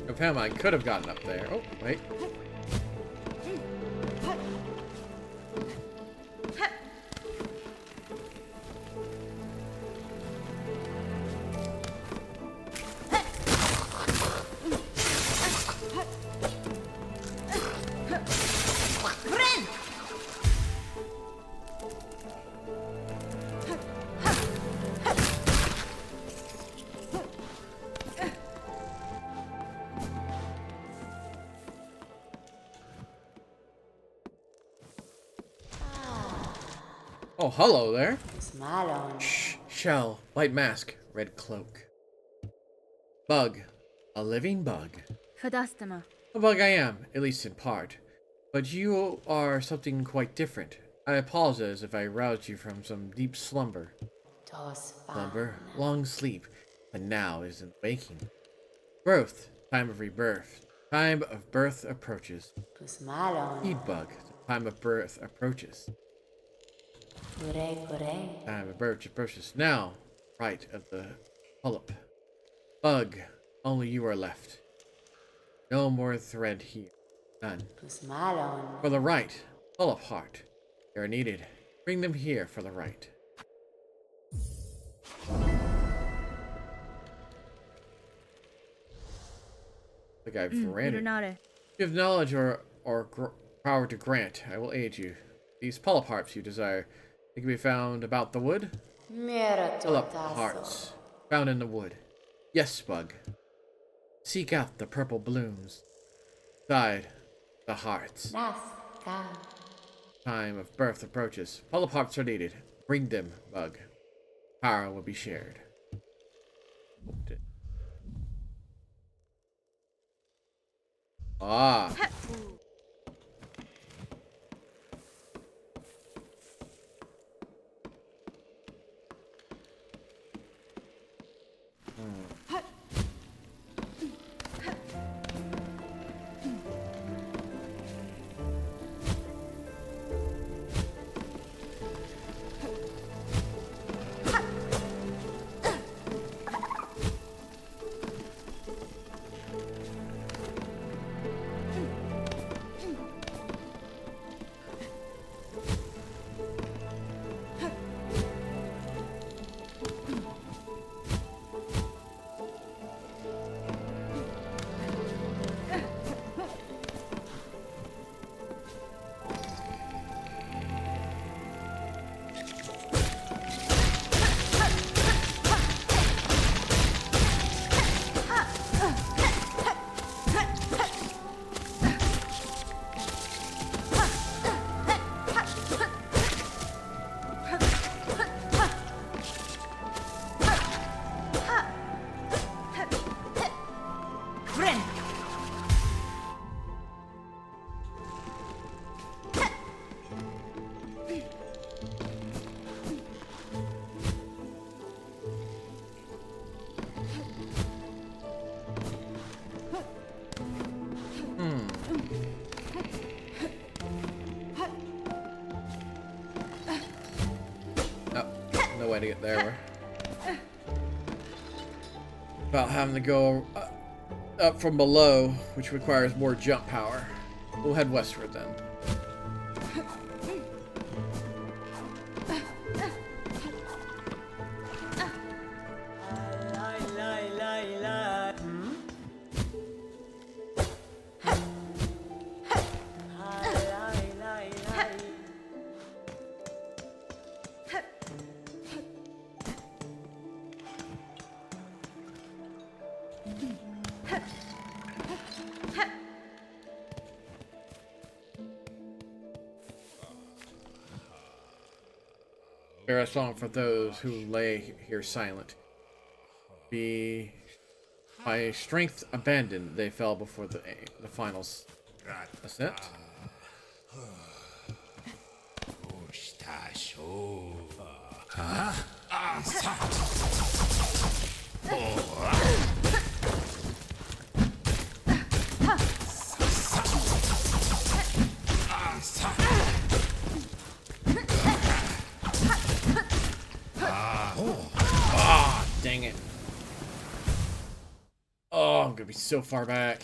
Of him, I could have gotten up there. Oh, wait. Oh, hello there. Smalon. Shh. Shell. White mask. Red cloak. Bug. A living bug. Fadastama. A bug I am, at least in part. But you are something quite different. I apologize if I roused you from some deep slumber. Tos Slumber, long sleep, and now is in waking. Growth, time of rebirth. Time of birth approaches. Smalon. Heed bug, the time of birth approaches. Kure. Time of birth approaches. Now, right of the polyp. Bug, only you are left. No more thread here. None. Smalon. For the right, polyp heart. They are needed. Bring them here for the right. The guy ran it. Urinare. If you have knowledge or power to grant, I will aid you. These polyp hearts you desire, they can be found about the wood. Polyp hearts, found in the wood. Yes, bug. Seek out the purple blooms. Side the hearts. Naska. Time of birth approaches. Polyp hearts are needed. Bring them, bug. Power will be shared. Ah. No way to get there. About having to go up from below, which requires more jump power. We'll head westward then. Spare a song for those who lay here silent. Be by strength abandoned, they fell before the final ascent. Ah, dang it. Oh, I'm gonna be so far back.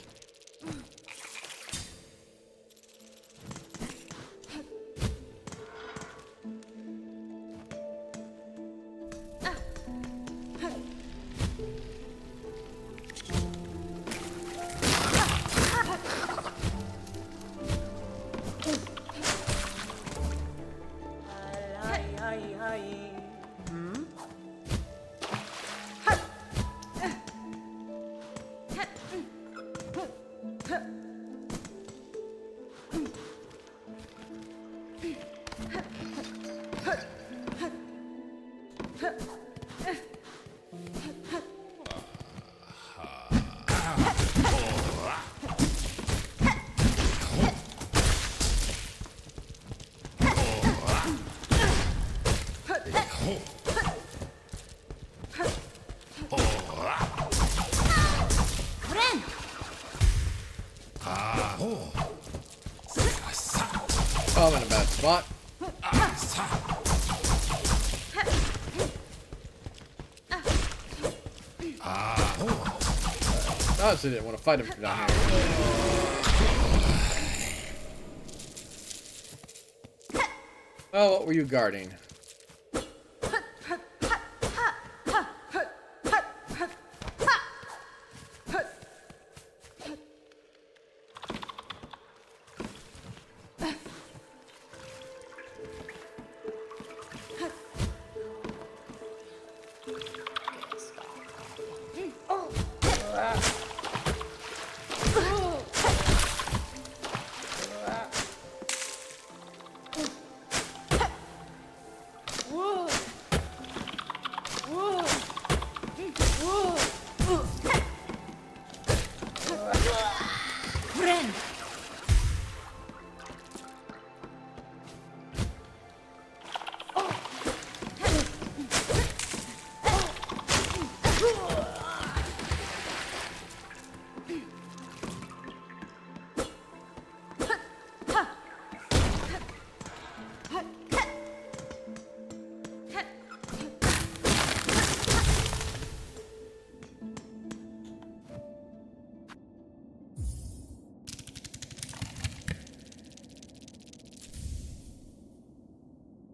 Oh, I'm in a bad spot. I honestly didn't want to fight him from down here. Oh, what were you guarding?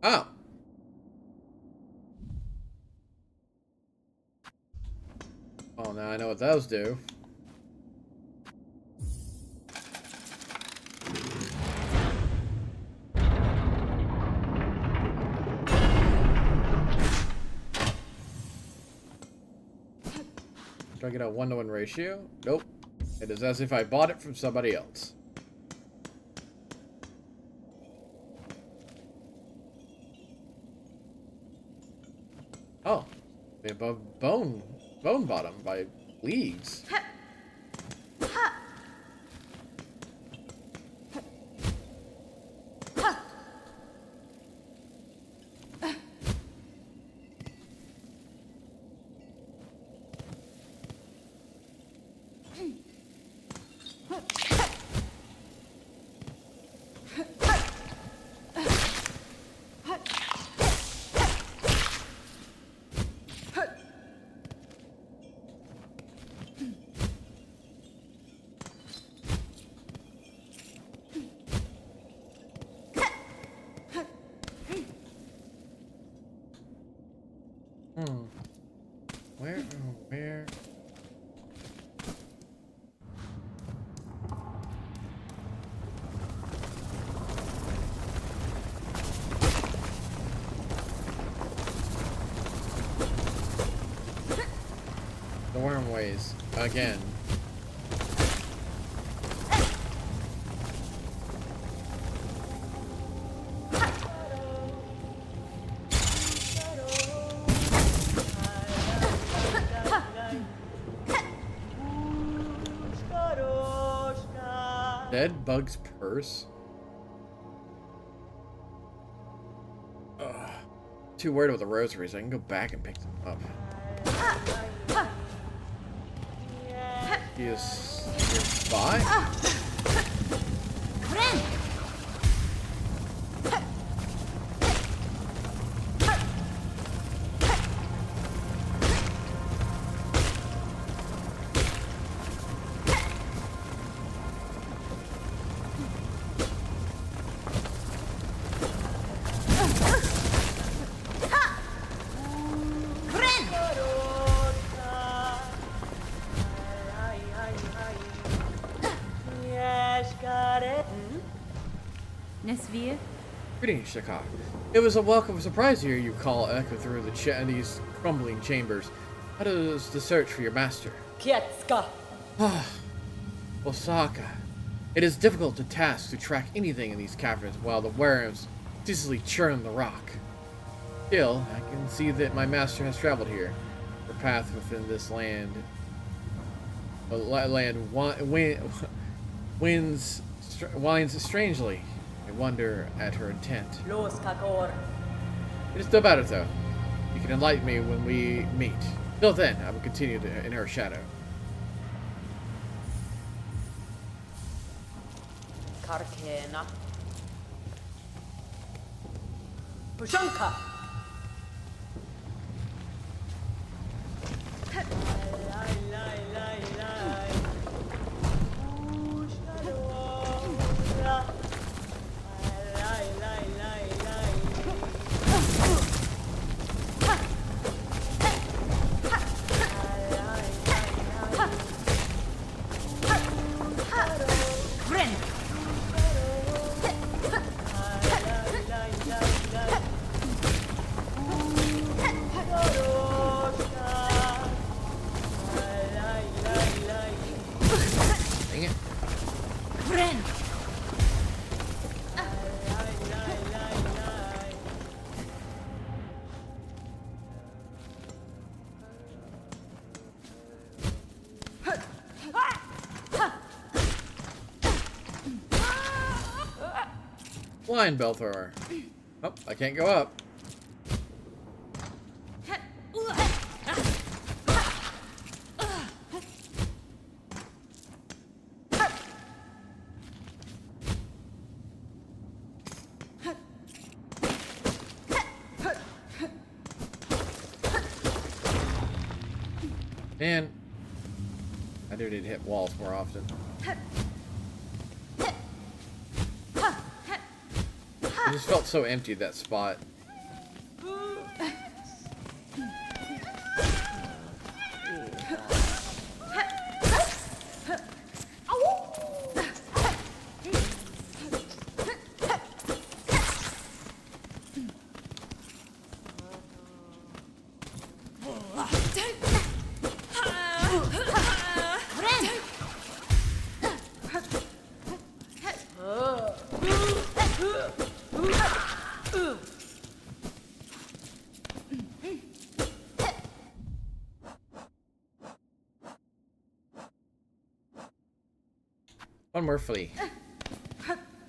Oh. Oh, now I know what those do. Do I get a 1-to-1 ratio? Nope. It is as if I bought it from somebody else. Oh. Above bone bottom by leagues. Where? The wormways again. Dead bug's purse. Ugh. too worried about the rosaries. I can go back and pick them up. He is nearby. Nesvir? Greetings, Shakak. It was a welcome surprise to hear you call echo through these crumbling chambers. How does the search for your master? Kietska. Osaka. It is difficult to task to track anything in these caverns while the worms ceaselessly churn the rock. Still, I can see that my master has traveled here. Her path within this land winds strangely. I wonder at her intent. Los kakor. It is still better, though. You can enlighten me when we meet. Till then, I will continue in her shadow. Karkena. Pushanka. Dang it. Blind bell thrower. Oh, I can't go up. Man, I do need to hit walls more often. It just felt so empty, that spot. One more flea.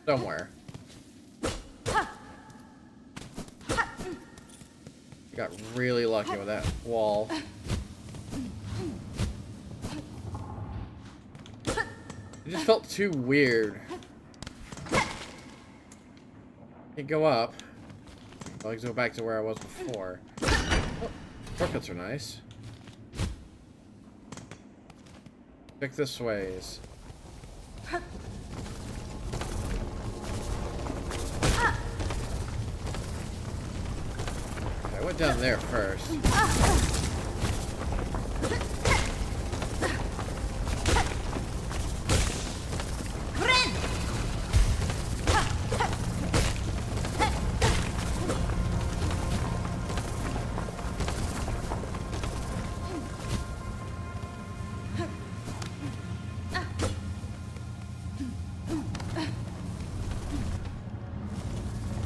Somewhere. Got really lucky with that wall. It just felt too weird. Can't go up. I'll have to go back to where I was before. Oh, shortcuts are nice. Pick this ways. I went down there first.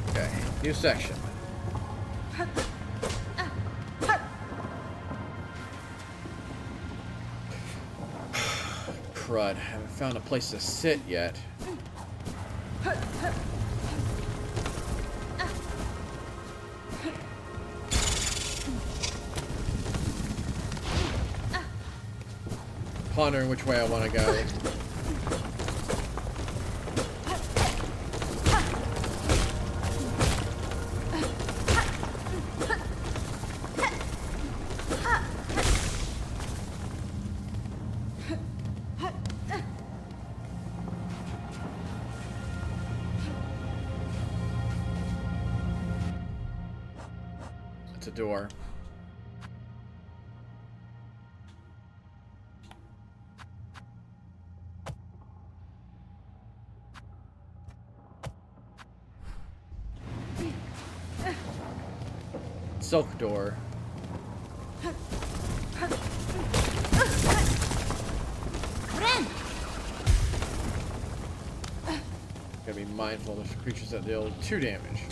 Okay, new section. Crud, I haven't found a place to sit yet. pondering which way I want to go. It's a door. Silk door. Gotta be mindful of creatures that deal 2 damage.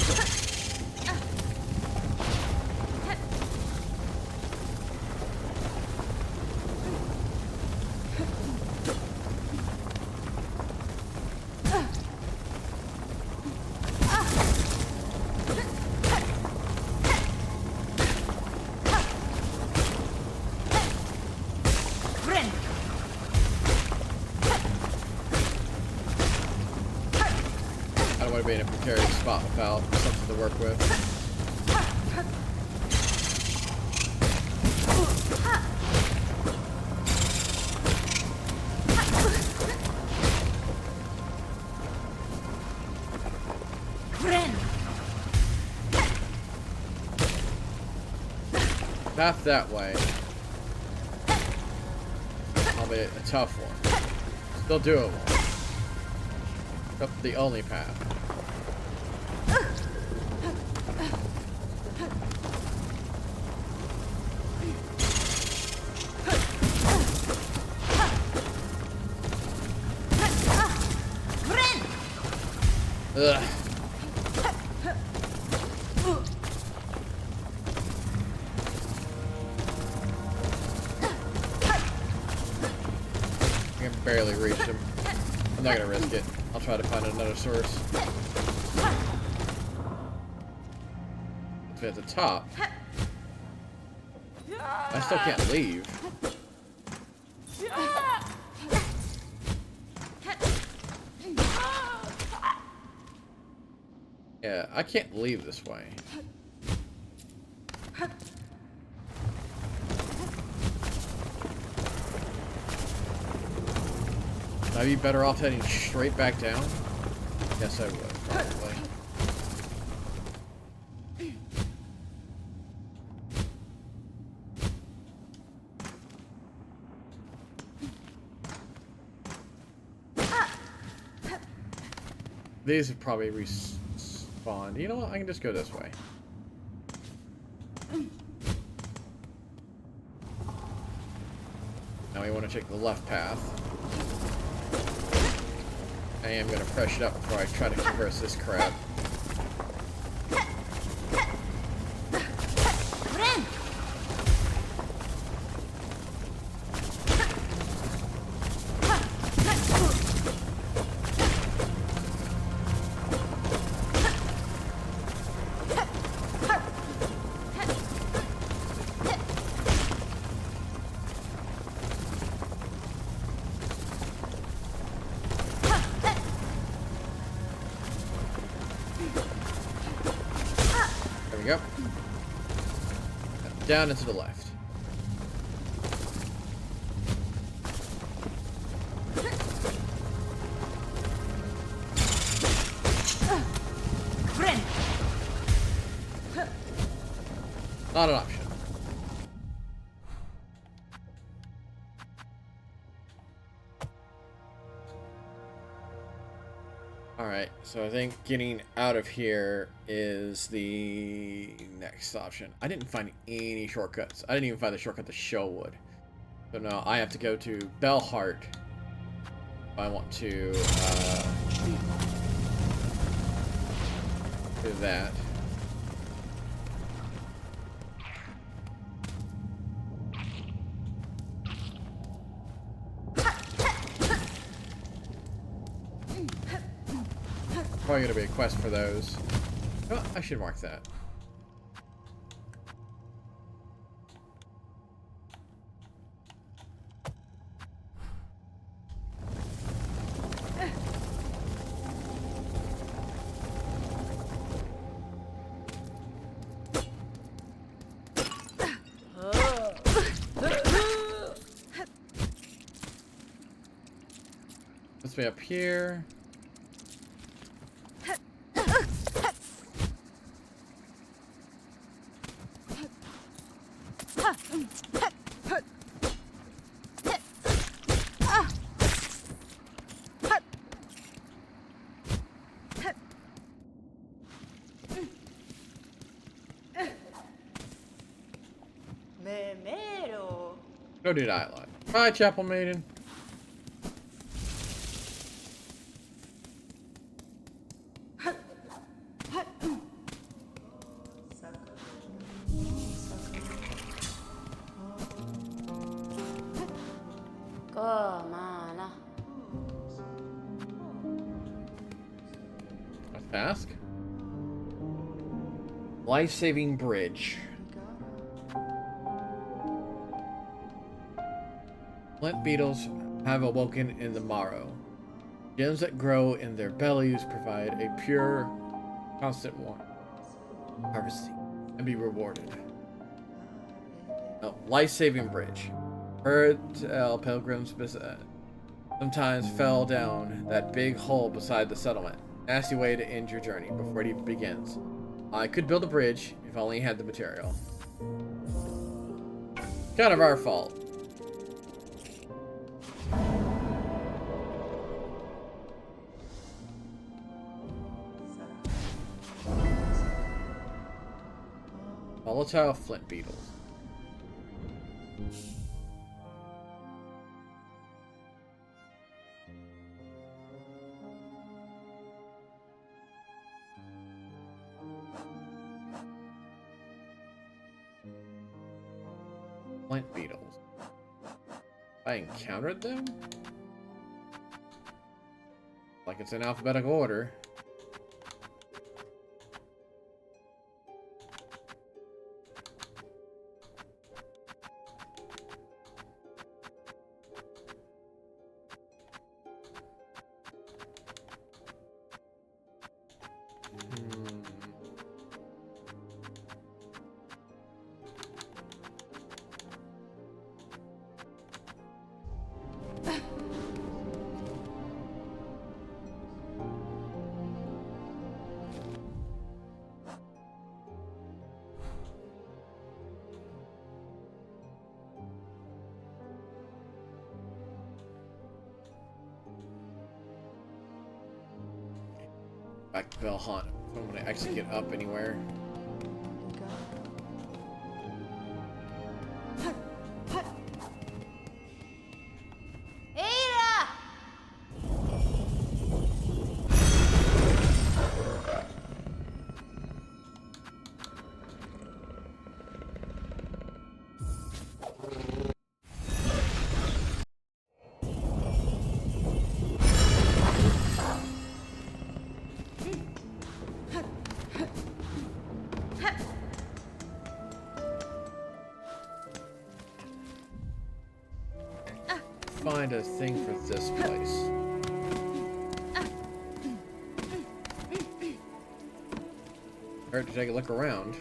I don't want to be in a precarious spot without something to work with. Path that way. I'll be a tough one. Still doable. Up the only path. Ugh. I can barely reach him. I'm not gonna risk it. I'll try to find another source. If it's at the top, I still can't leave. Yeah, I can't leave this way. Would I be better off heading straight back down? Yes, I would, probably. These would probably respawn. You know what? I can just go this way. Now we want to take the left path. I am going to press it up before I try to traverse this crap. Go. Down and to the left. Not an option. Alright, so I think getting out of here is the next option. I didn't find any shortcuts. I didn't even find the shortcut to Shellwood. So now I have to go to Bellheart if I want to do that. Probably gonna be a quest for those. Oh, I should mark that. This way up here. Memero. No do dialogue. Hi, Chapel Maiden. Comana. A task. Life-saving bridge. Flint beetles have awoken in the marrow. Gems that grow in their bellies provide a pure, constant one. Harvesting and be rewarded. Oh, life-saving bridge. Heard tell pilgrims sometimes fell down that big hole beside the settlement. Nasty way to end your journey before it even begins. I could build a bridge if I only had the material. Kind of our fault. Volatile flint beetles. Flint beetles. I encountered them? Like it's in alphabetical order. Back to Bell Hunt. So I'm gonna actually get up anywhere. Ada! Find a thing for this place. Hurt to take a look around.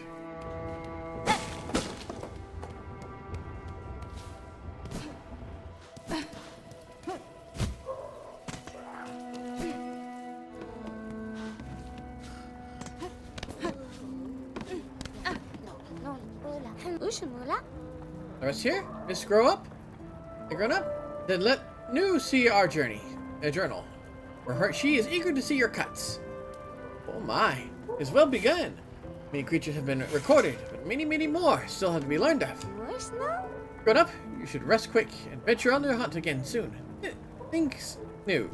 The rest here? Miss Grow Up? You grown up? Then let New see our journey. A journal. For her, she is eager to see your cuts. Oh my, it's well begun. Many creatures have been recorded, but many, many more still have to be learned of. Grown up, you should rest quick and venture on the hunt again soon. Things new.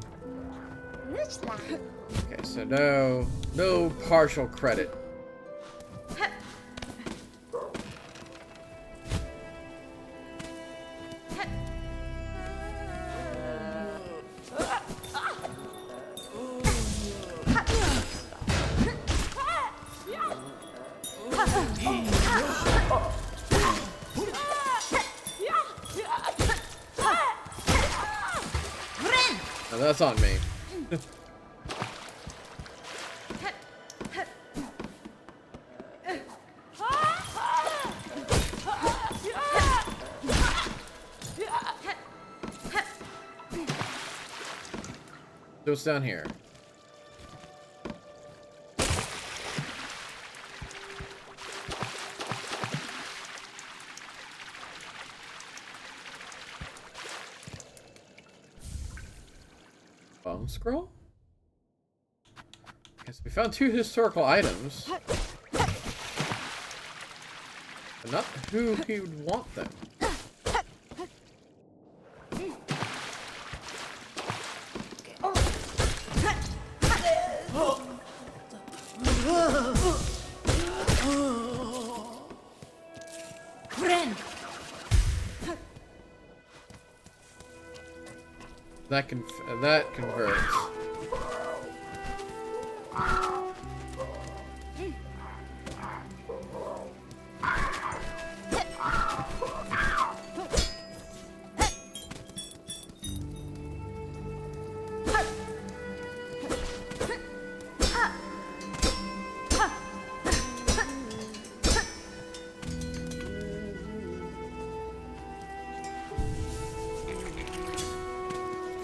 Okay, so no partial credit. Now that's on me. So what's down here? Bone scroll? Okay, so we found 2 historical items. But not who he would want them. That converts.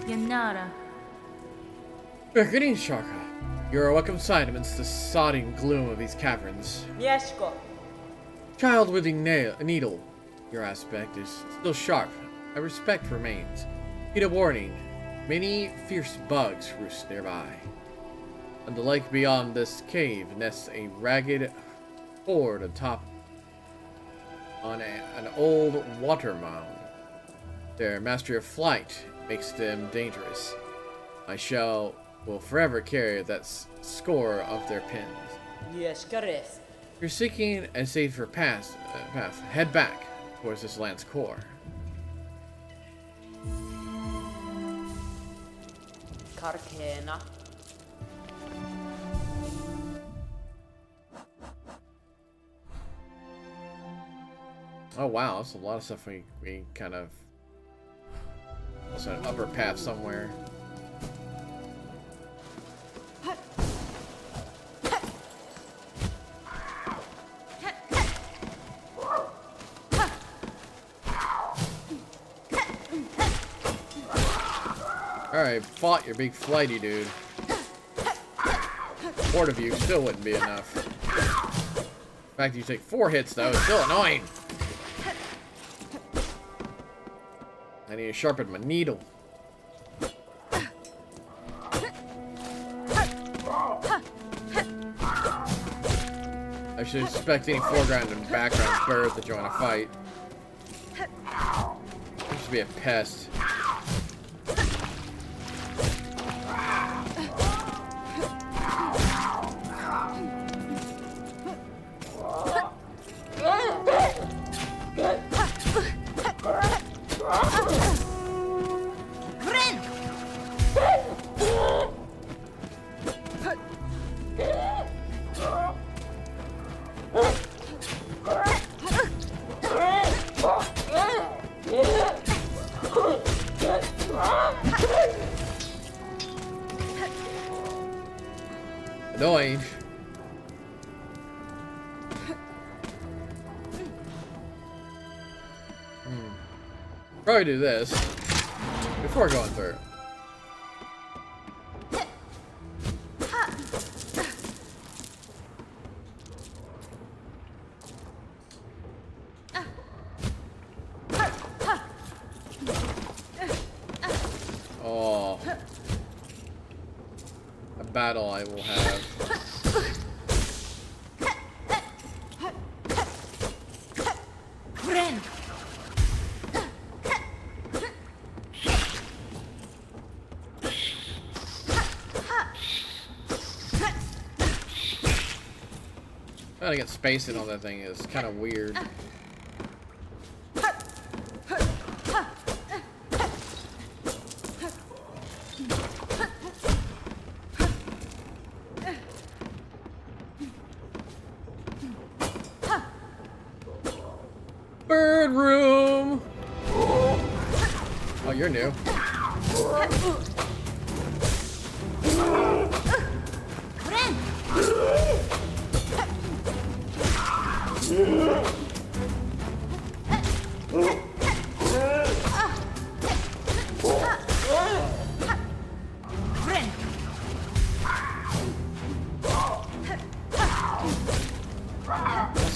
Yanara. Greetings, Sharka. You are a welcome sight amidst the sodding gloom of these caverns. Mieszko. Child-wielding needle. Your aspect is still sharp. A respect remains. Heed a warning. Many fierce bugs roost nearby. On the lake beyond this cave nests a ragged hoard atop on an old water mound. Their mastery of flight makes them dangerous. My shell will forever carry that score of their pins. Mieszkares. If you're seeking a safer path, head back towards this land's core. Karkena. Oh wow, that's a lot of stuff we kind of... There's an upper path somewhere. Alright, fought your big flighty dude. 4 of you still wouldn't be enough. The fact that you take 4 hits though is still annoying. I need to sharpen my needle. I should expect any foreground and background bird that you want to fight. Seems to be a pest. Annoying. Probably do this before going through. Oh, a battle I will have. Trying to get spacing on that thing is kind of weird. Bird room! Oh, you're new.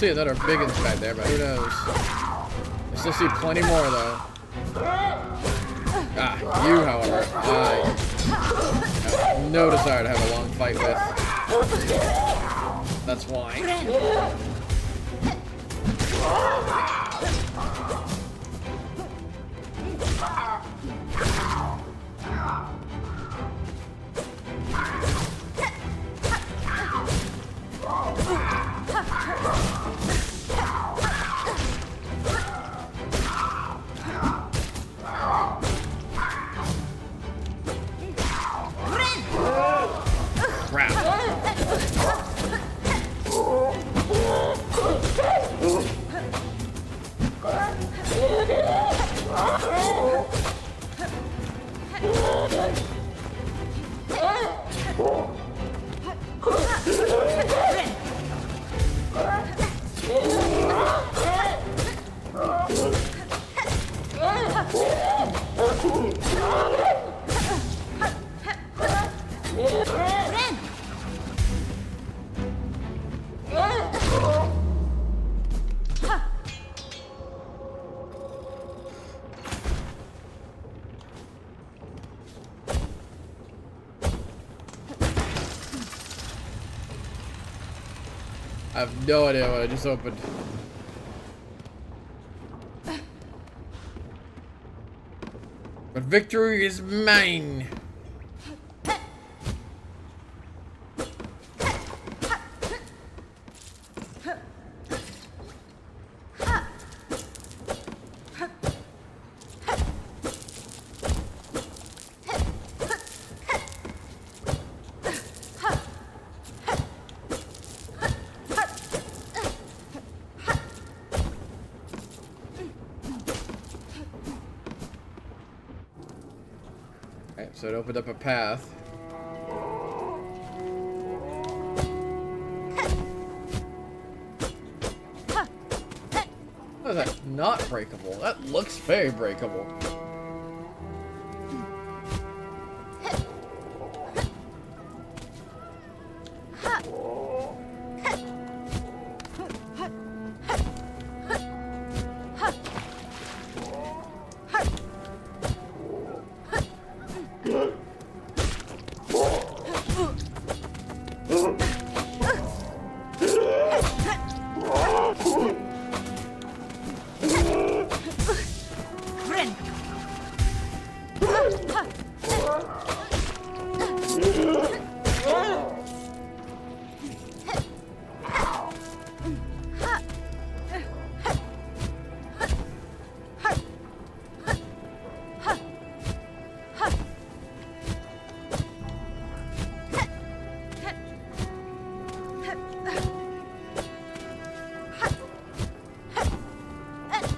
see another big one back there, but who knows? I still see plenty more though. Ah, you, however, I have no desire to have a long fight with. That's why. I have no idea what I just opened. But victory is mine. So it opened up a path. How is that not breakable? That looks very breakable.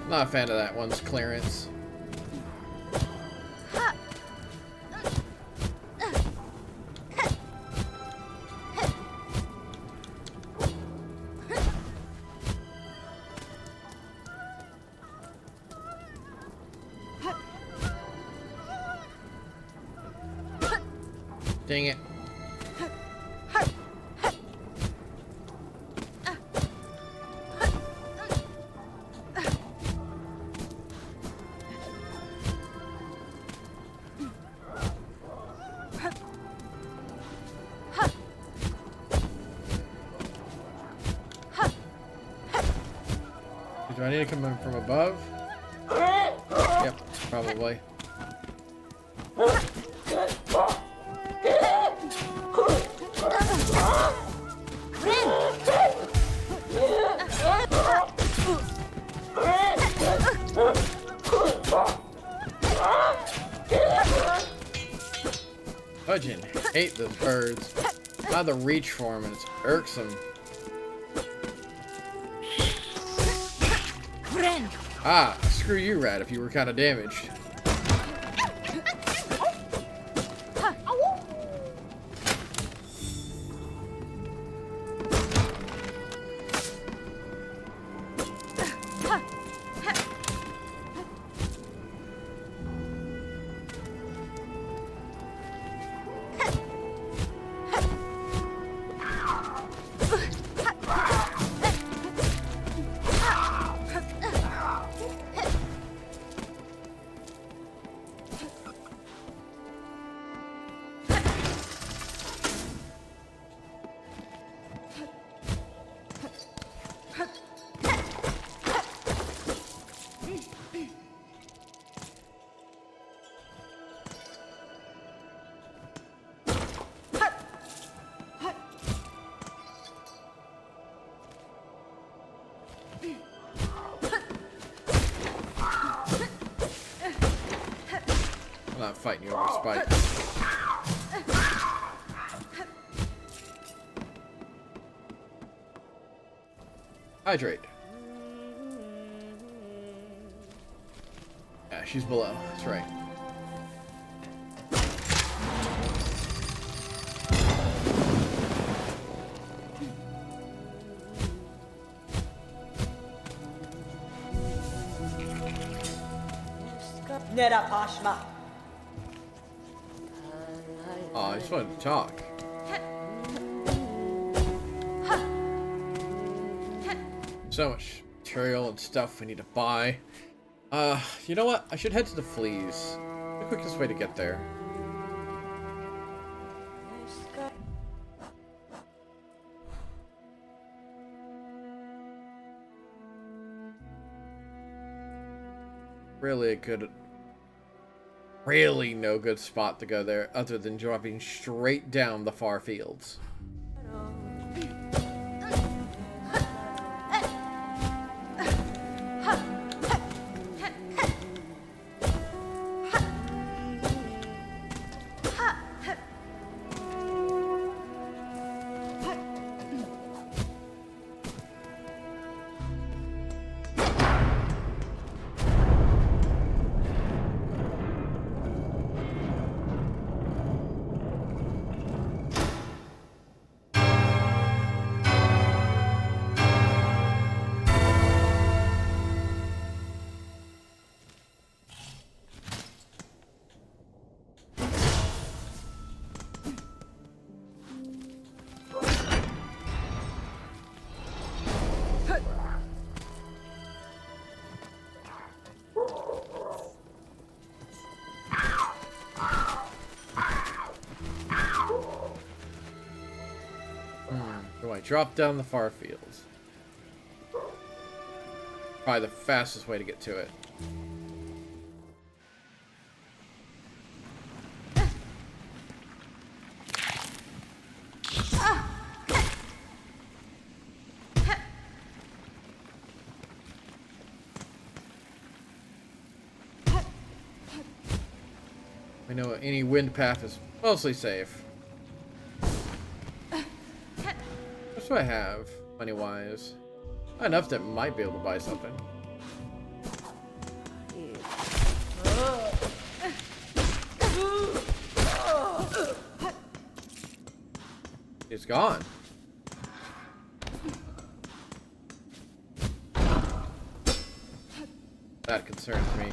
Not a fan of that one's clearance. Dang it. Do I need to come in from above? Yep, probably. Fudging. Hate those birds. How the reach for them, and it's irksome. Ah, screw you, rat, if you were kind of damaged. not fighting you over spike. Hydrate. Yeah, she's below. That's right. Nera Pashma. Oh, I just wanted to talk. So much material and stuff we need to buy. You know what? I should head to the fleas. The quickest way to get there. Really no good spot to go there other than dropping straight down the far fields. So I drop down the far fields. Probably the fastest way to get to it. We know any wind path is mostly safe. What do I have, money-wise? Not enough that might be able to buy something. It's gone. That concerns me.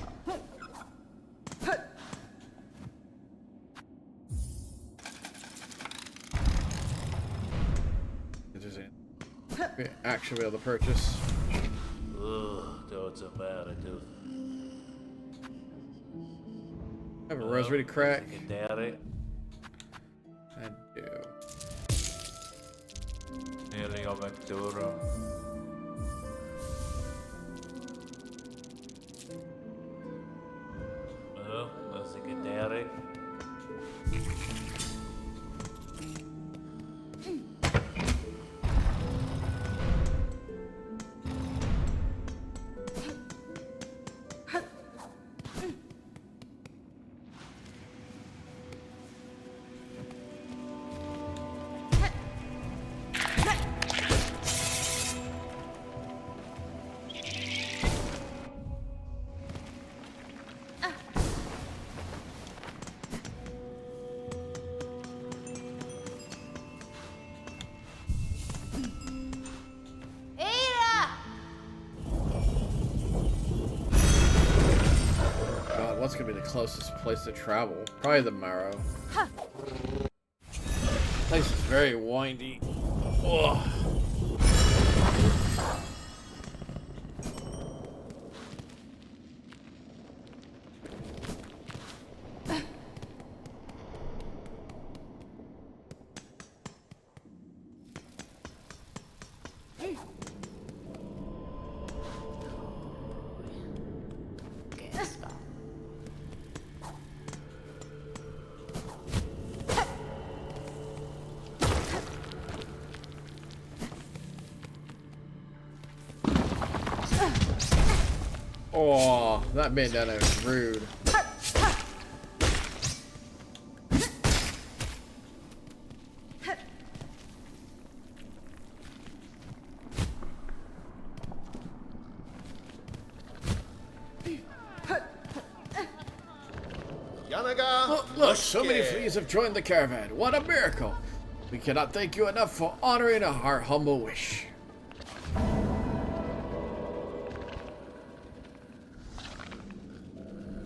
Actually be able to purchase. Ugh, doesn't matter, dude. I have a rosary to crack. Secondary. I do. Healing of Ventura. That's secondary. What's gonna be the closest place to travel? Probably the Marrow. Place is very windy. Ugh. Oh, that bandana is rude. Look, so many fleas have joined the caravan. What a miracle! We cannot thank you enough for honoring our humble wish.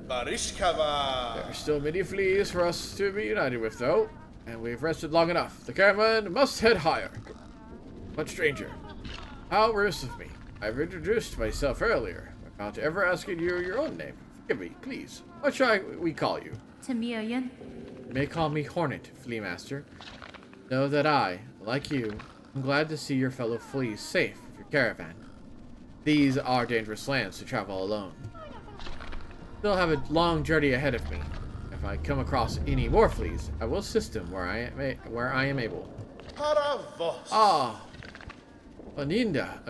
There are still many fleas for us to be united with, though, and we've rested long enough. The caravan must head higher. But stranger, how remiss of me. I've introduced myself earlier, without ever asking you your own name. Forgive me, please. What shall we call you? Chameleon. You may call me Hornet, Flea Master. Know that I, like you, am glad to see your fellow fleas safe with your caravan. These are dangerous lands to travel alone. Still have a long journey ahead of me. If I come across any more fleas, I will assist them where I am able. Ah, Aninda,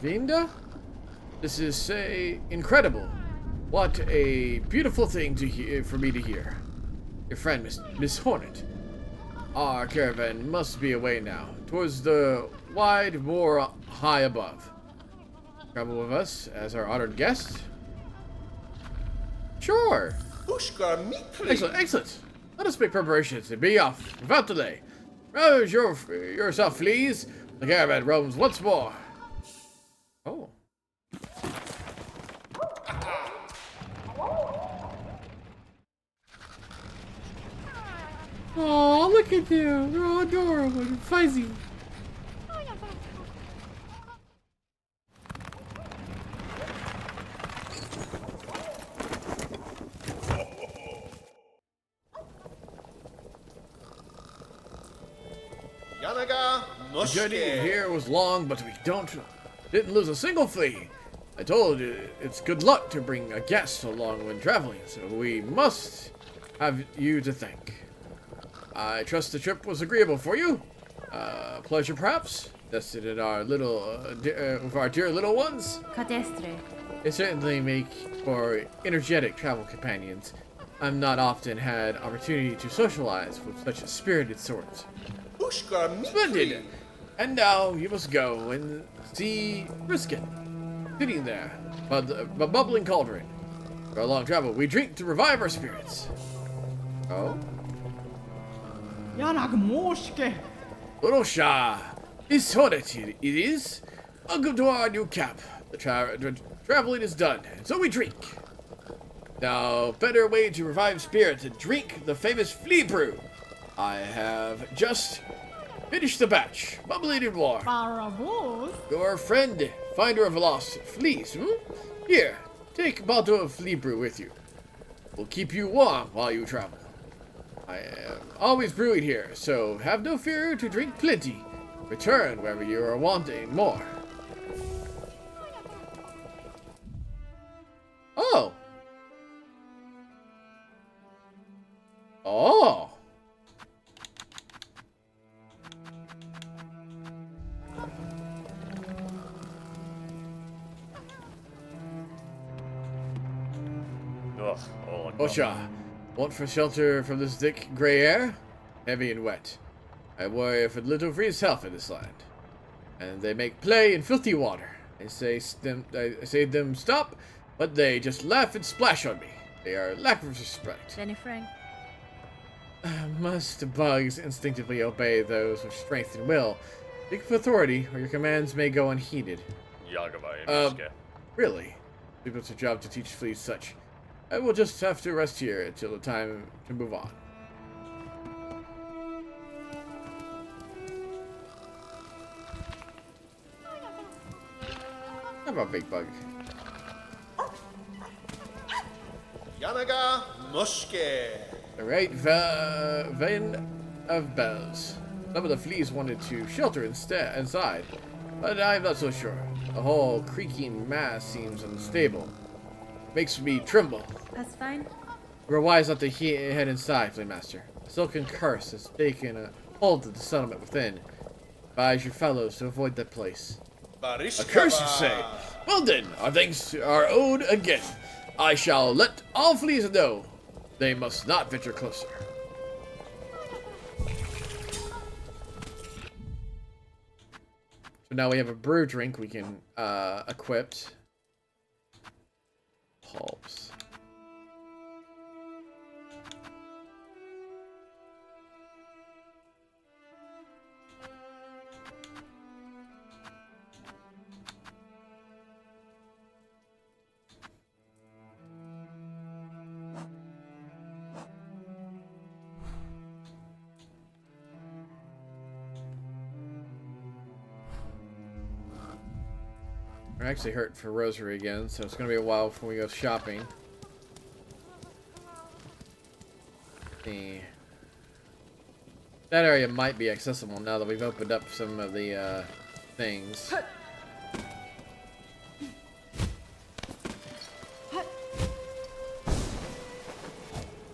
Vinda? This is incredible. What a beautiful thing to hear for me to hear. Your friend, Miss Hornet. Our caravan must be away now, towards the wide moor high above. Travel with us as our honored guest? Sure. Excellent, excellent. Let us make preparations and be off without delay. Rouse yourself, fleas. The caravan roams once more. Oh. Oh, look at you. They're all adorable and fuzzy. The journey here was long, but we didn't lose a single flea. I told you it's good luck to bring a guest along when traveling, so we must have you to thank. I trust the trip was agreeable for you. Pleasure, perhaps? Nested in our with our dear little ones. Cadestre. They certainly make for energetic travel companions. I've not often had opportunity to socialize with such a spirited sort. Splendid! And now you must go and see Brisket, sitting there by the bubbling cauldron. For a long travel, we drink to revive our spirits. Oh? Little Shah, it's Hornet, it is. Welcome to our new camp. The traveling is done, and so we drink. Now, better way to revive spirits than drink the famous flea brew. I have just finished the batch, bubbling in warm. Your friend, finder of lost fleas, Here, take a bottle of flea brew with you. Will keep you warm while you travel. I am always brewing here, so have no fear to drink plenty. Return wherever you are wanting more. Oh. Oh. Ugh, oh, Osha, want for shelter from this thick gray air? Heavy and wet. I worry for little freeze health in this land. And they make play in filthy water. I say them stop, but they just laugh and splash on me. They are lack of respect. Benny Frank. Must bugs instinctively obey those with strength and will? Speak with authority, or your commands may go unheeded. Really? It's a job to teach fleas such. I will just have to rest here until the time to move on. How about Big Bug? Yanaga Mushke. Alright, vein of bells. Some of the fleas wanted to shelter inside, but I'm not so sure. The whole creaking mass seems unstable. Makes me tremble. That's fine. We're wise not to head inside, Flame Master. A silken curse has taken a hold of the settlement within. Advise your fellows to avoid that place. A curse, you say? Well then, our thanks are owed again. I shall let all fleas know they must not venture closer. So now we have a brew drink we can equip. Pulps. I actually hurt for Rosary again, so it's gonna be a while before we go shopping. Let's see. That area might be accessible now that we've opened up some of the things.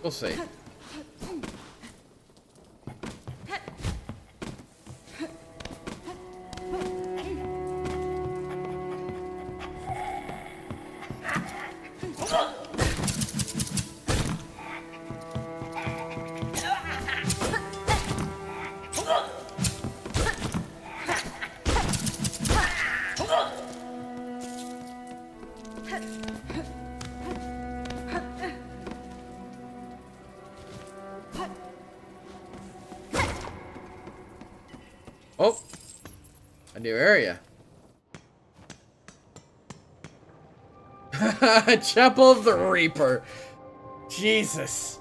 We'll see. Oh, a new area. Chapel of the Reaper. Jesus.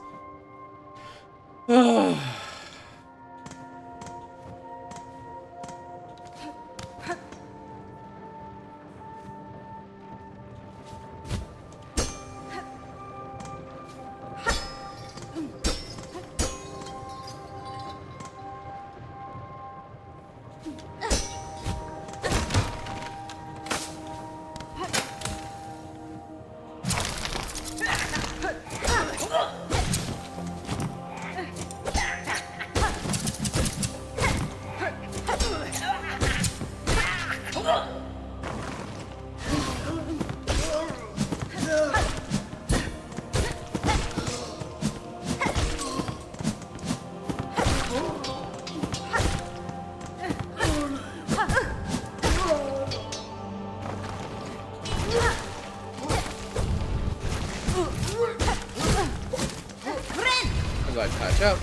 As I patch up.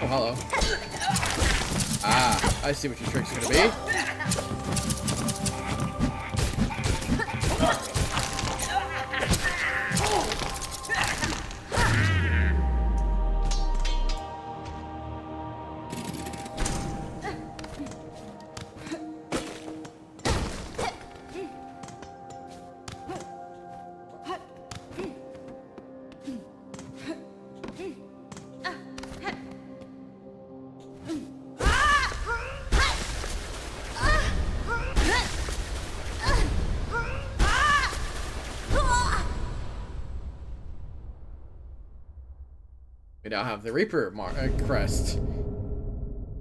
Oh, hello. Ah, I see what your trick's gonna be. We now have the Reaper crest.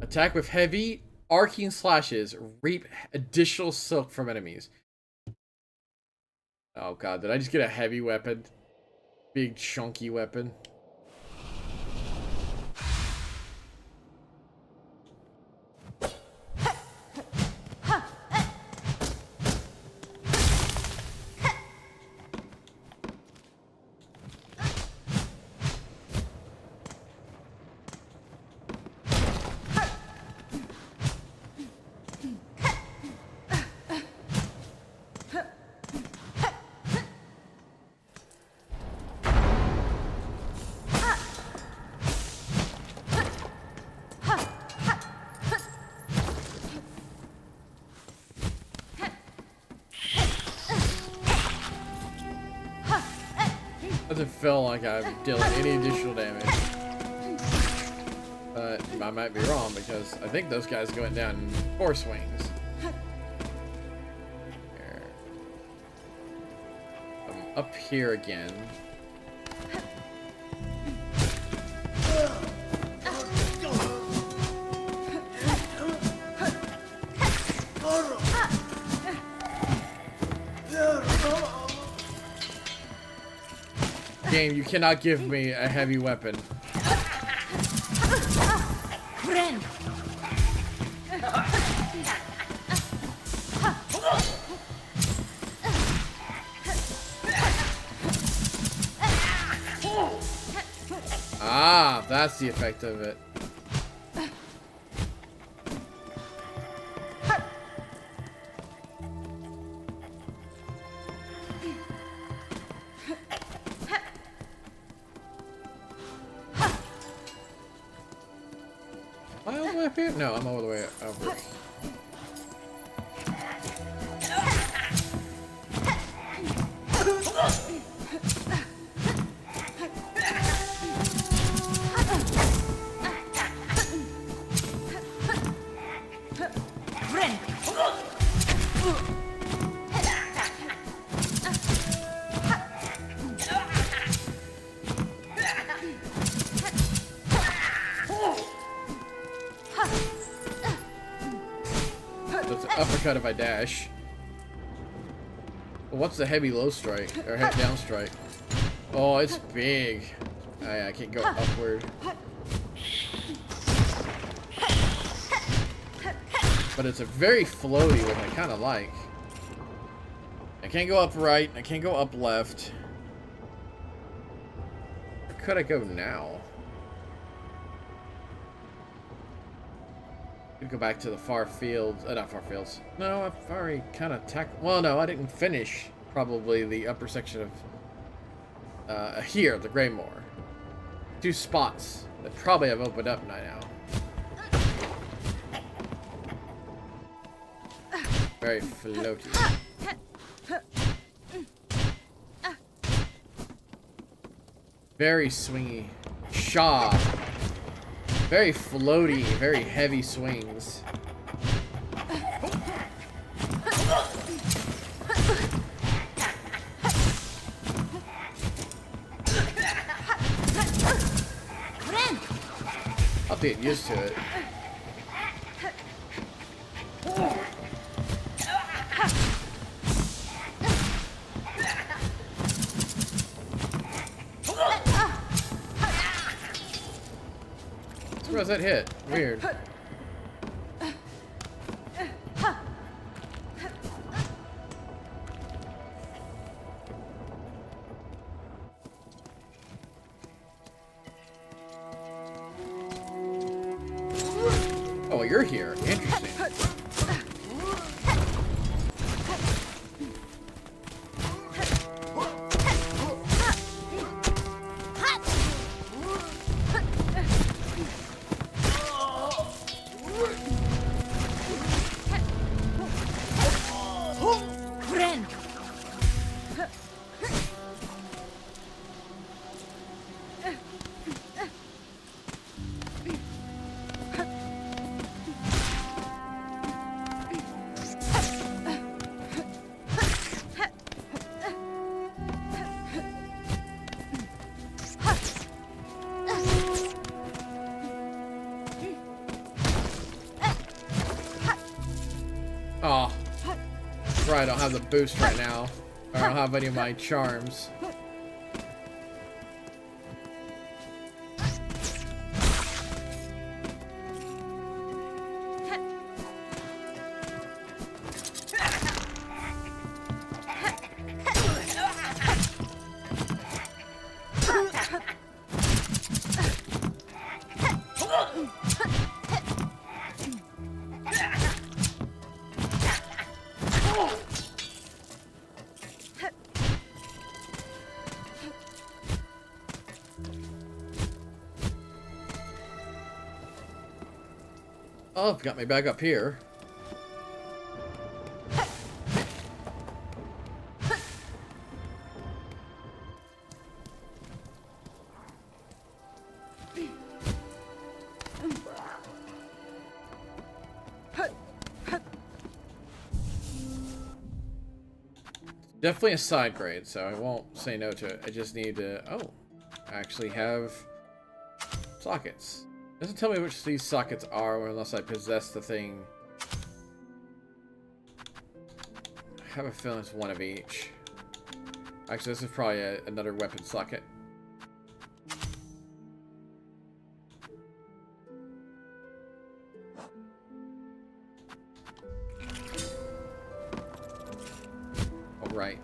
Attack with heavy, arcing slashes. Reap additional silk from enemies. Oh god, did I just get a heavy weapon? Big, chunky weapon. Doesn't feel like I'm dealing any additional damage. But I might be wrong because I think those guys are going down in 4 swings. Here. I'm up here again. Game, you cannot give me a heavy weapon. Ah, that's the effect of it. way up here? No, I'm all the way over. That's an uppercut if I dash. Well, what's the heavy low strike? Or head down strike? Oh, it's big. I can't go upward. But it's a very floaty, which I kind of like. I can't go up right. I can't go up left. Where could I go now? Could go back to the far fields. Not far fields. No, I've already kind of tackled. Well, no, I didn't finish probably the upper section of here, the Greymoor. 2 spots that probably have opened up by now. Very floaty. Very swingy. Shaw. Very floaty, very heavy swings. I'll get used to it. Where does that hit? Weird. Oh, well, you're here. Interesting. Oh, right, I don't have the boost right now. Or I don't have any of my charms. Oh, I've got me back up here. Definitely a side grade, so I won't say no to it. I just need to, actually have sockets. Doesn't tell me which these sockets are unless I possess the thing. I have a feeling it's one of each. Actually, this is probably another weapon socket. All right.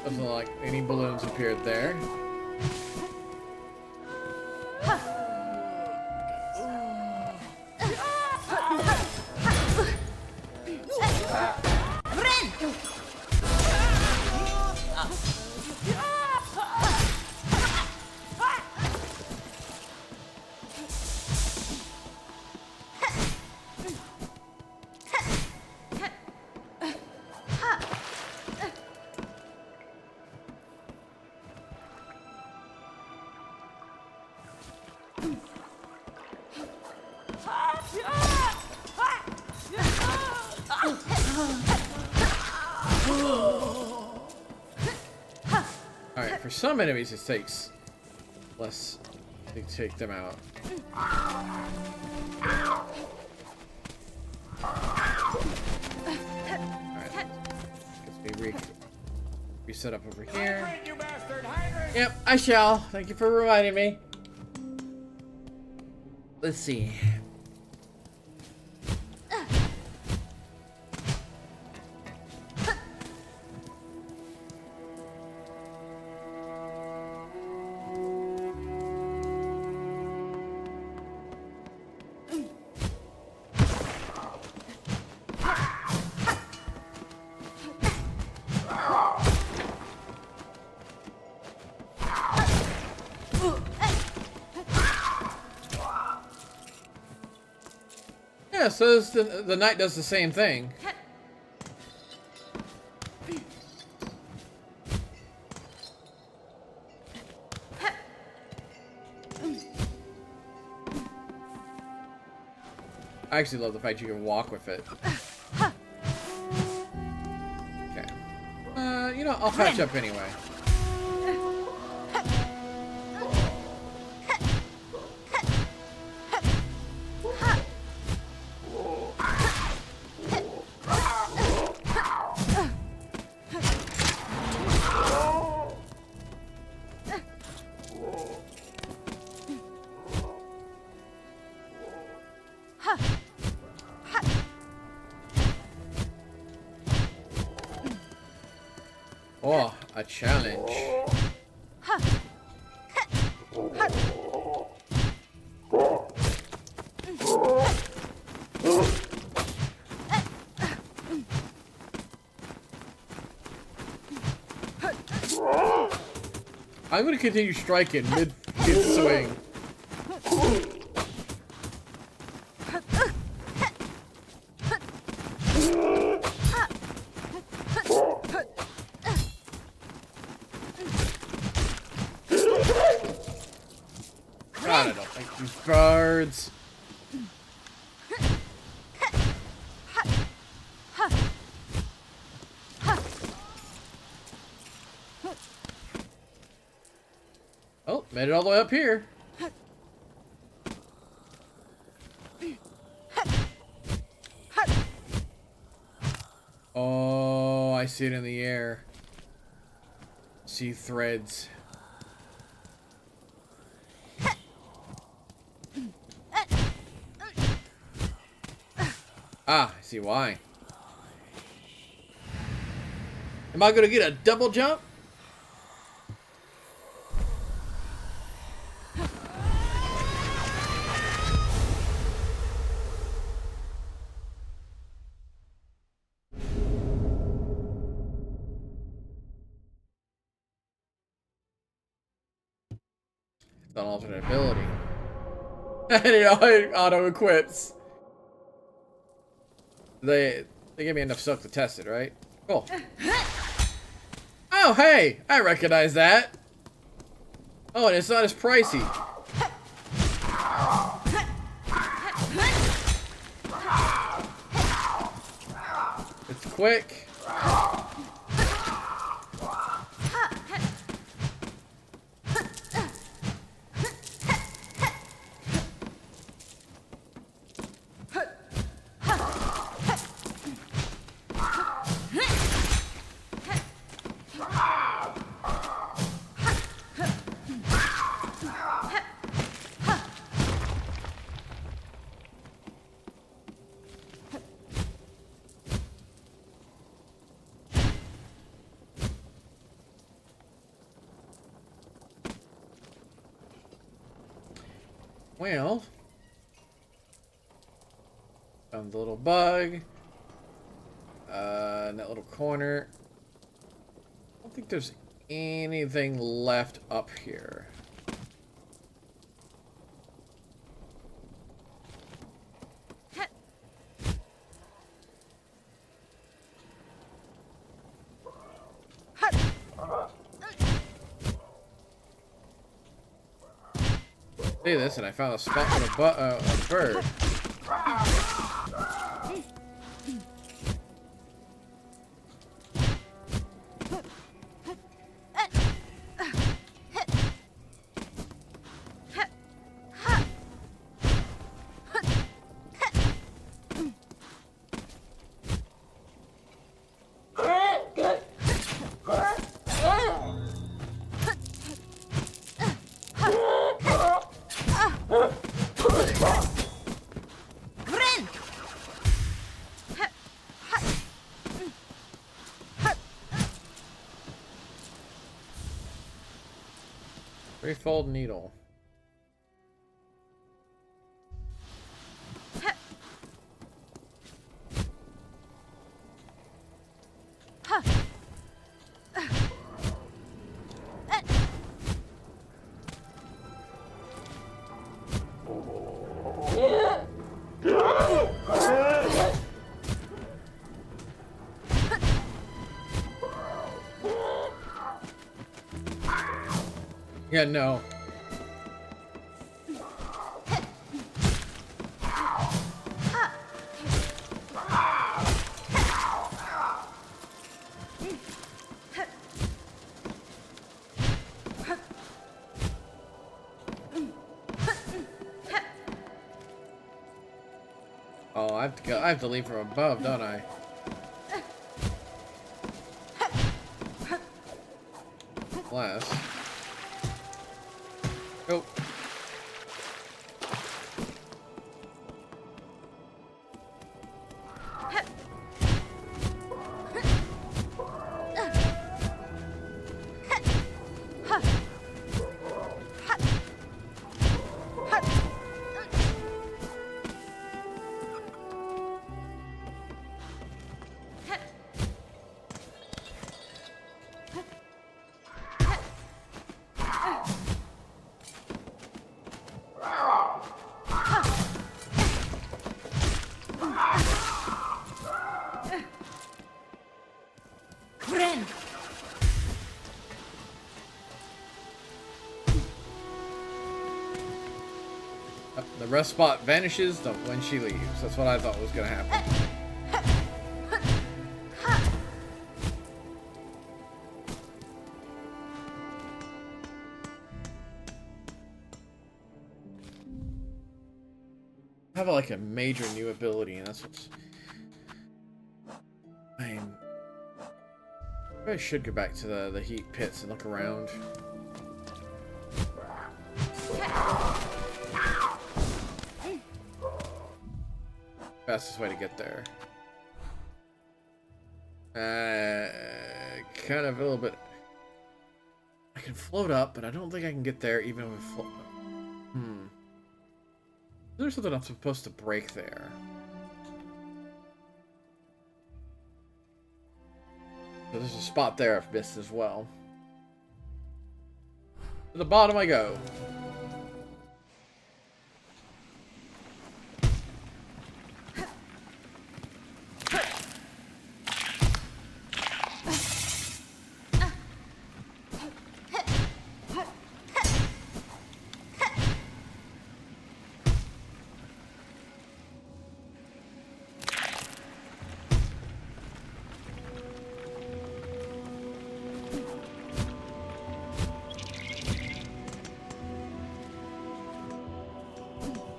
Doesn't look like any balloons appeared there. For some enemies, it takes less to take them out. Alright. Gets me reset up over here. Yep, I shall. Thank you for reminding me. Let's see. Yeah, so the knight does the same thing. I actually love the fact you can walk with it. Okay. You know, I'll patch up anyway. Oh, a challenge. I'm gonna continue striking mid swing. God, I don't like these birds. Oh, made it all the way up here. Oh, I see it in the air. See threads. Ah, I see why. Am I gonna get a double jump? It's an alternate ability. And it auto equips. They give me enough silk to test it, right? Cool. Oh, hey! I recognize that. Oh, and it's not as pricey. It's quick. Well, found the little bug. In that little corner. I don't think there's anything left up here. See this, and I found a spot with a bird. Threefold needle. Yeah, no. Oh, I have to go. I have to leave from above, don't I? Glass. Go. The rest spot vanishes when she leaves. That's what I thought was gonna happen. I have like a major new ability, and that's what's. I should go back to the heat pits and look around. Fastest way to get there. Kind of a little bit. I can float up, but I don't think I can get there even with float. There's something I'm supposed to break there. So there's a spot there I've missed as well. To the bottom I go.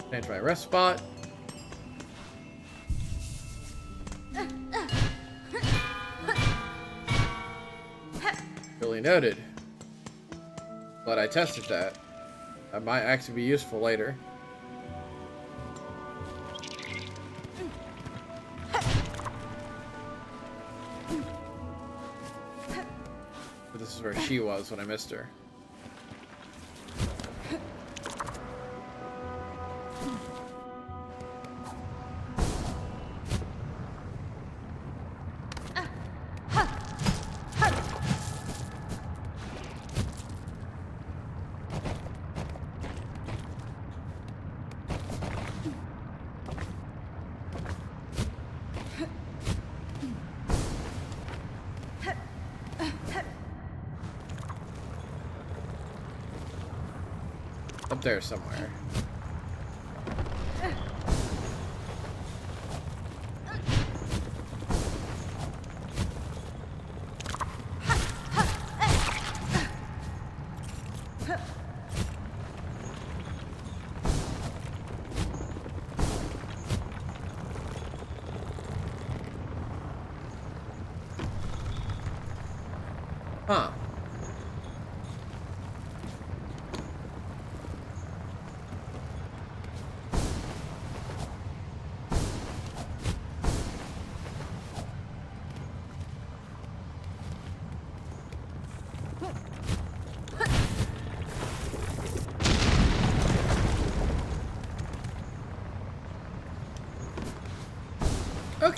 Change my rest spot. Really noted. But I tested that. That might actually be useful later. But this is where she was when I missed her. Up there somewhere. Huh.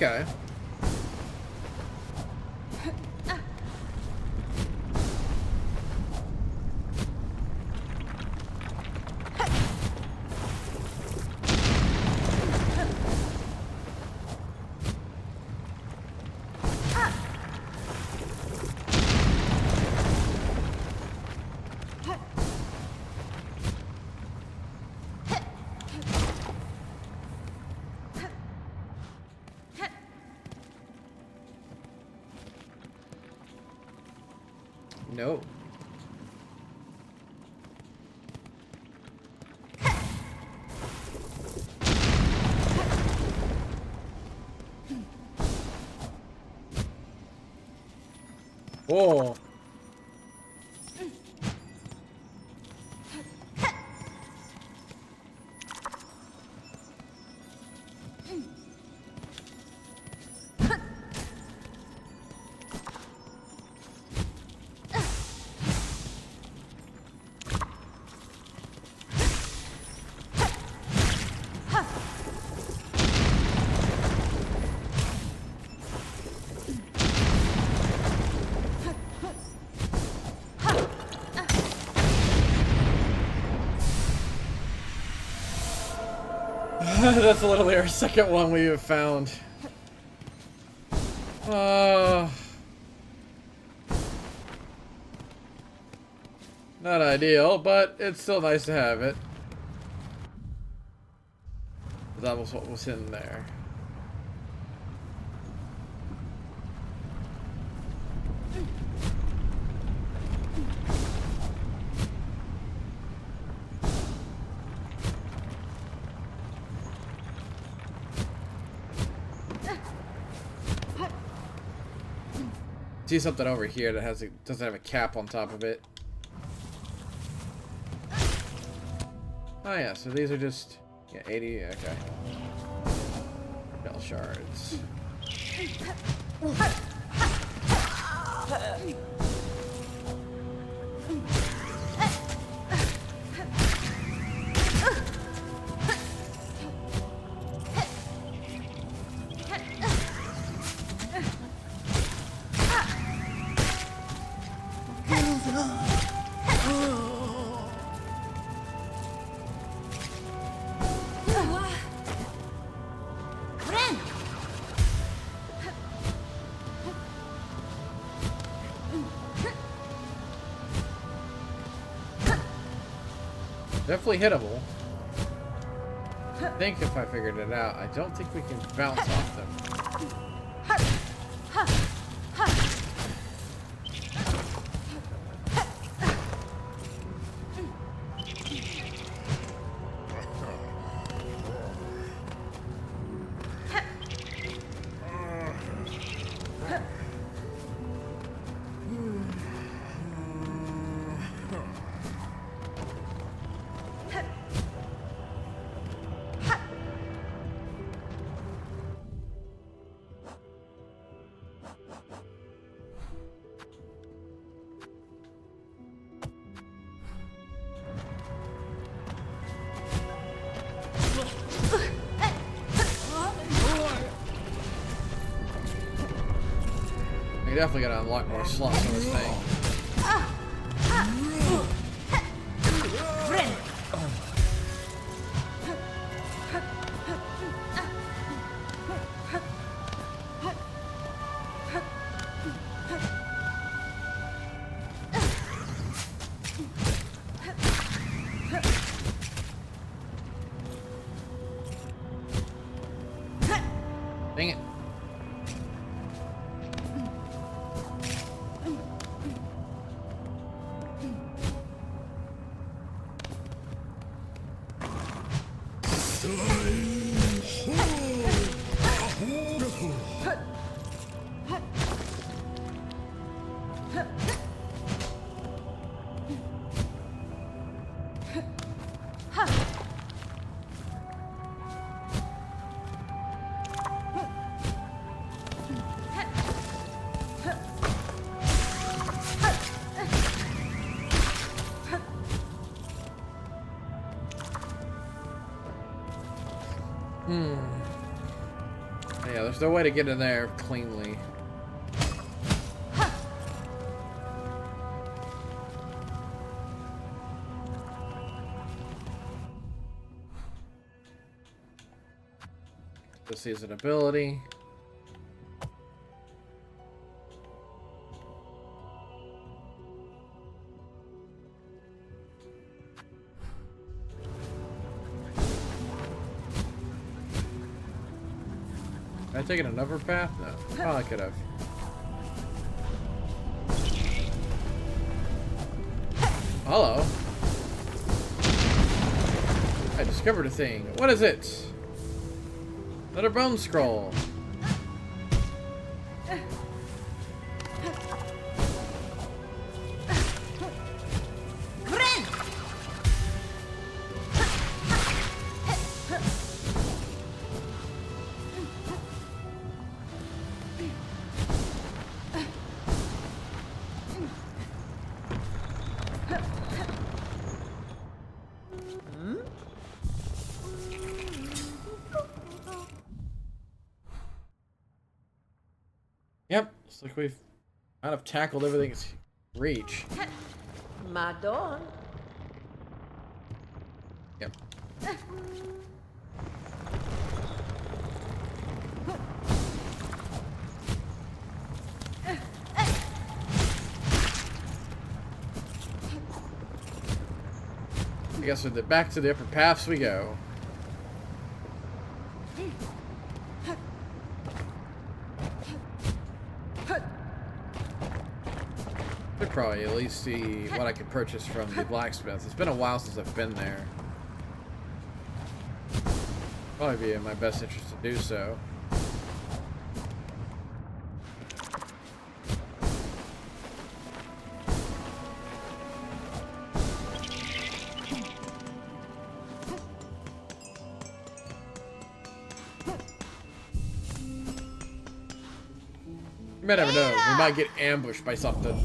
Okay. No. Whoa. That's literally our second one we have found. Not ideal, but it's still nice to have it. That was what was in there. See something over here that has doesn't have a cap on top of it. Oh yeah, so these are just 80. Okay. Shell shards. Definitely hittable. I think if I figured it out, I don't think we can bounce off them. We definitely gotta unlock more slots on this thing. Dang it. Yeah, there's no way to get in there cleanly. This is an ability. Am I taking another path? No. Oh, I could have. Hello. I discovered a thing. What is it? Another bone scroll. Yep, looks like we've kind of tackled everything's reach. Madon. Yep. I guess with the back to the upper paths we go. Should probably at least see what I could purchase from the blacksmith. It's been a while since I've been there. Probably be in my best interest to do so. You might never know. We might get ambushed by something.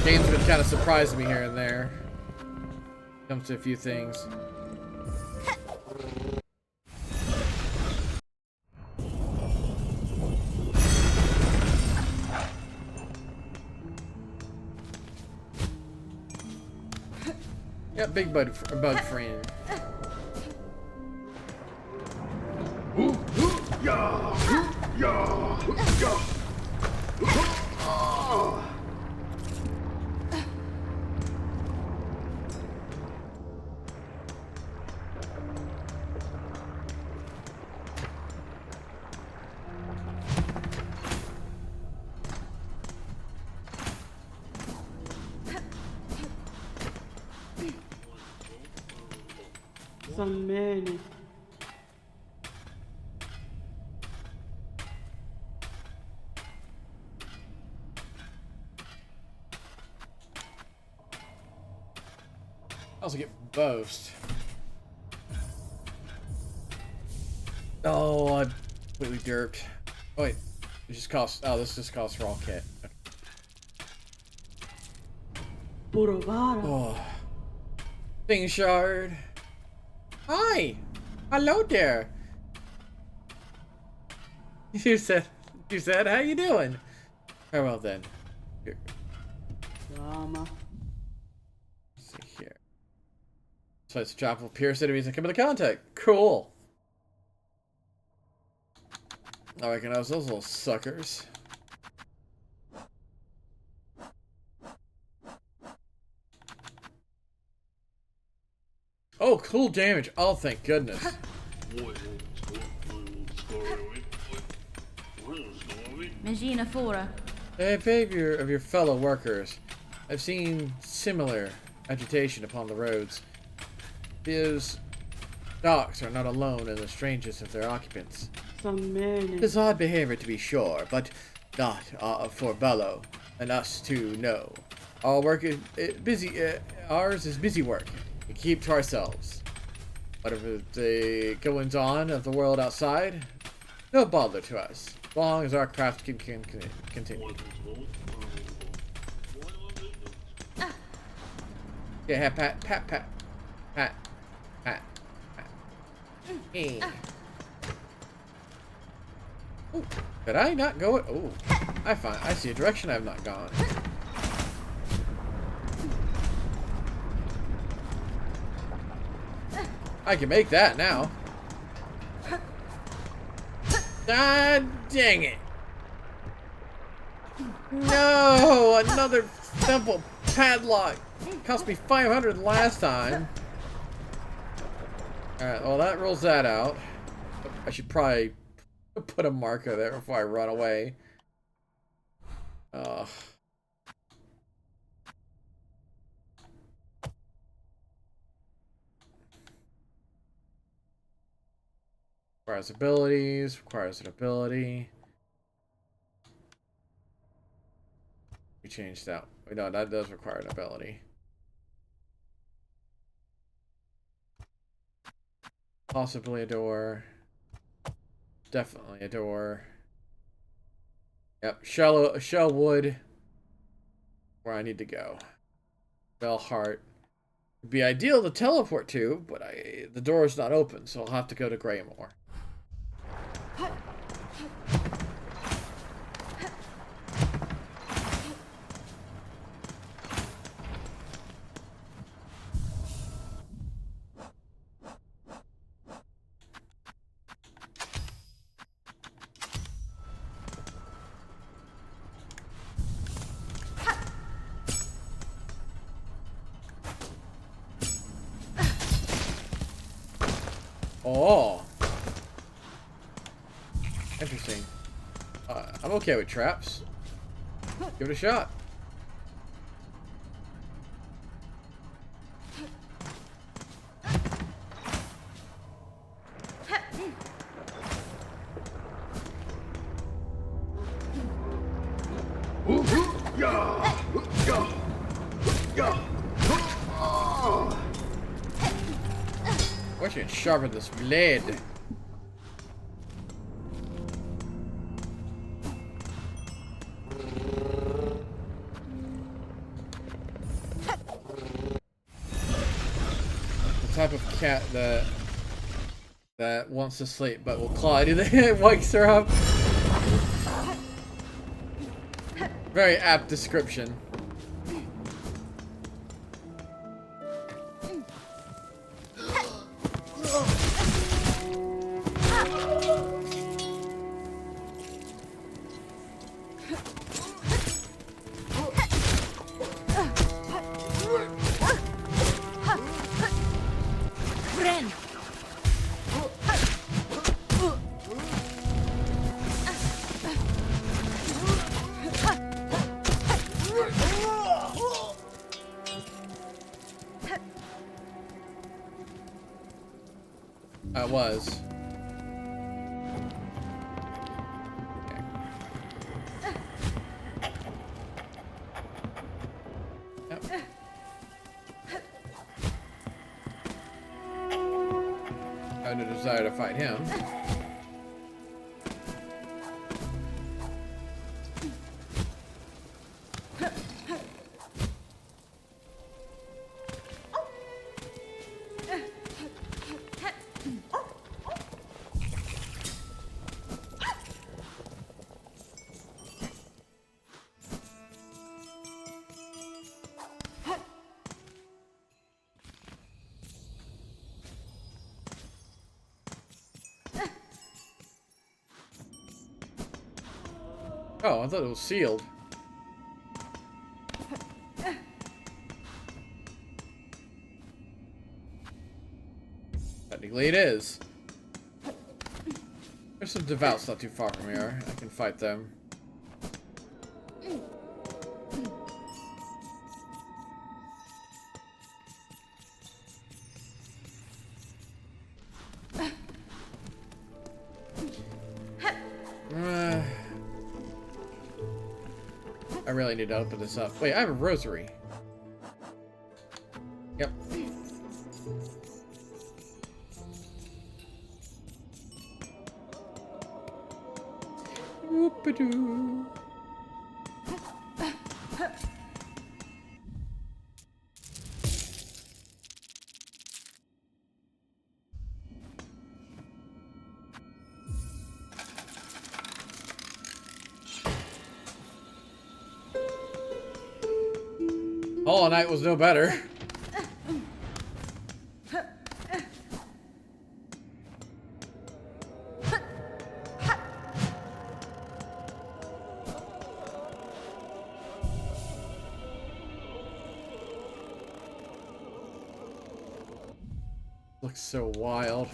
Game's been kind of surprising me here and there. Comes to a few things. Yeah, big bug friend. So many. I also get boast. Oh, I completely derped. Oh, wait, it just costs. Oh, this just costs raw kit. Okay. Purovara. Oh, thing shard. Hi, hello there. You said, how you doing? Very well then. Here. Drama. Let's see here. So it's drop will pierce enemies and come into contact. Cool. I recognize those little suckers. Oh, cool damage. Oh, thank goodness. Magina Fora. The behavior of your fellow workers. I've seen similar agitation upon the roads. These docks are not alone in the strangeness of their occupants. So many. It is odd behavior to be sure, but not for Bello and us to know. Our work is busy. Ours is busy work. We keep to ourselves. Whatever the goings on of the world outside, no bother to us, as long as our craft can continue. Yeah, pat, pat, pat, pat, pat, pat. Hey. Ooh, did I not go it? Oh, I see a direction I have not gone. I can make that now. God dang it. No, another simple padlock. Cost me 500 last time. Alright, well that rules that out. I should probably put a marker there before I run away. Requires abilities, requires an ability. We changed that. No, that does require an ability. Possibly a door. Definitely a door. Yep, shell wood. Where I need to go. Bell heart. It'd be ideal to teleport to, but the door is not open, so I'll have to go to Greymore. Oh. Interesting. I'm okay with traps. Give it a shot. Wish I could sharpen this blade. The type of cat that wants to sleep but will claw anything that wakes her up. Very apt description. I was. Yep. I have no desire to fight him. Oh, I thought it was sealed. Technically it is. There's some devouts not too far from here. I can fight them. I really need to open this up. Wait, I have a rosary. Yep. Whoop-a-doo. Hollow Knight was no better. Looks so wild.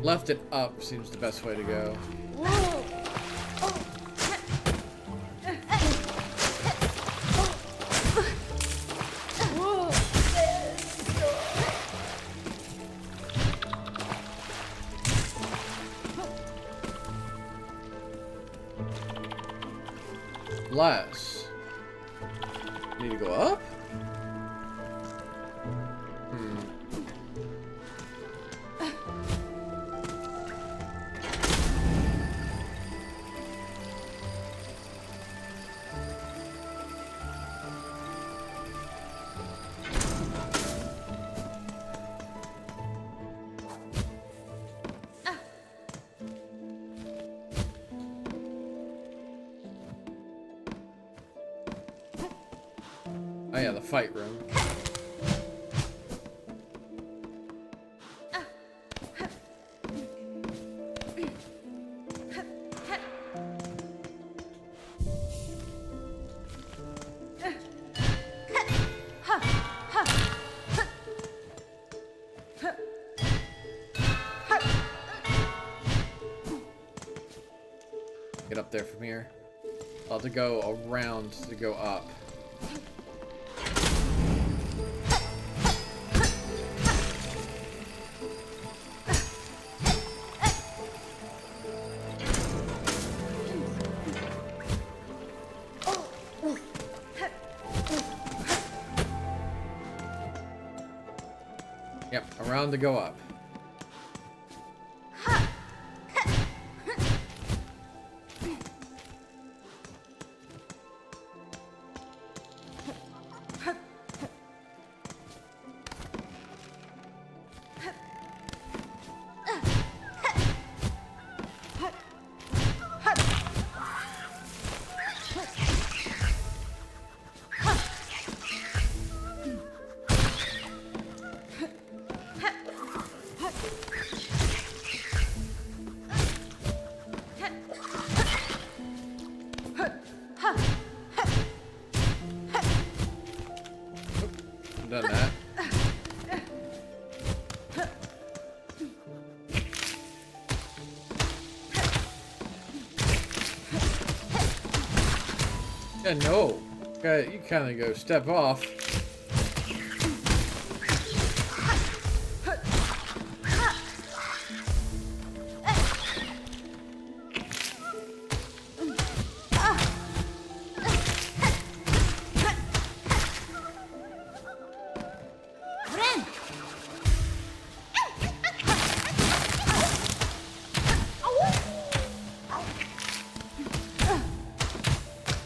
Left it up seems the best way to go. Less. Need to go up? Oh yeah, the fight room. Get up there from here. I'll have to go around to go up. Yep, around to go up. Done that. Yeah, no. You kind of go step off.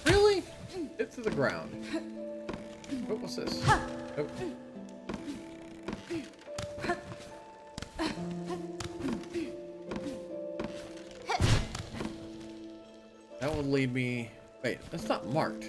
Really? It's to the ground. Oh, what's this? Oh. That would lead me... Wait, that's not marked.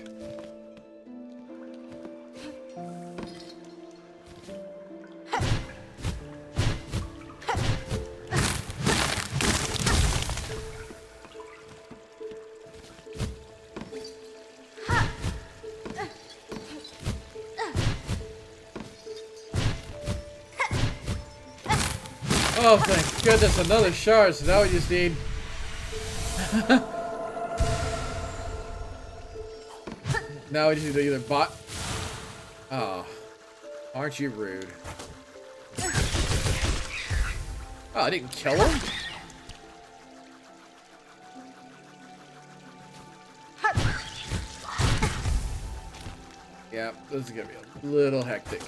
Oh, thank goodness, another shard, so now we just need... Now we just need to either bot... Oh, aren't you rude? Oh, I didn't kill him? Yeah, this is gonna be a little hectic.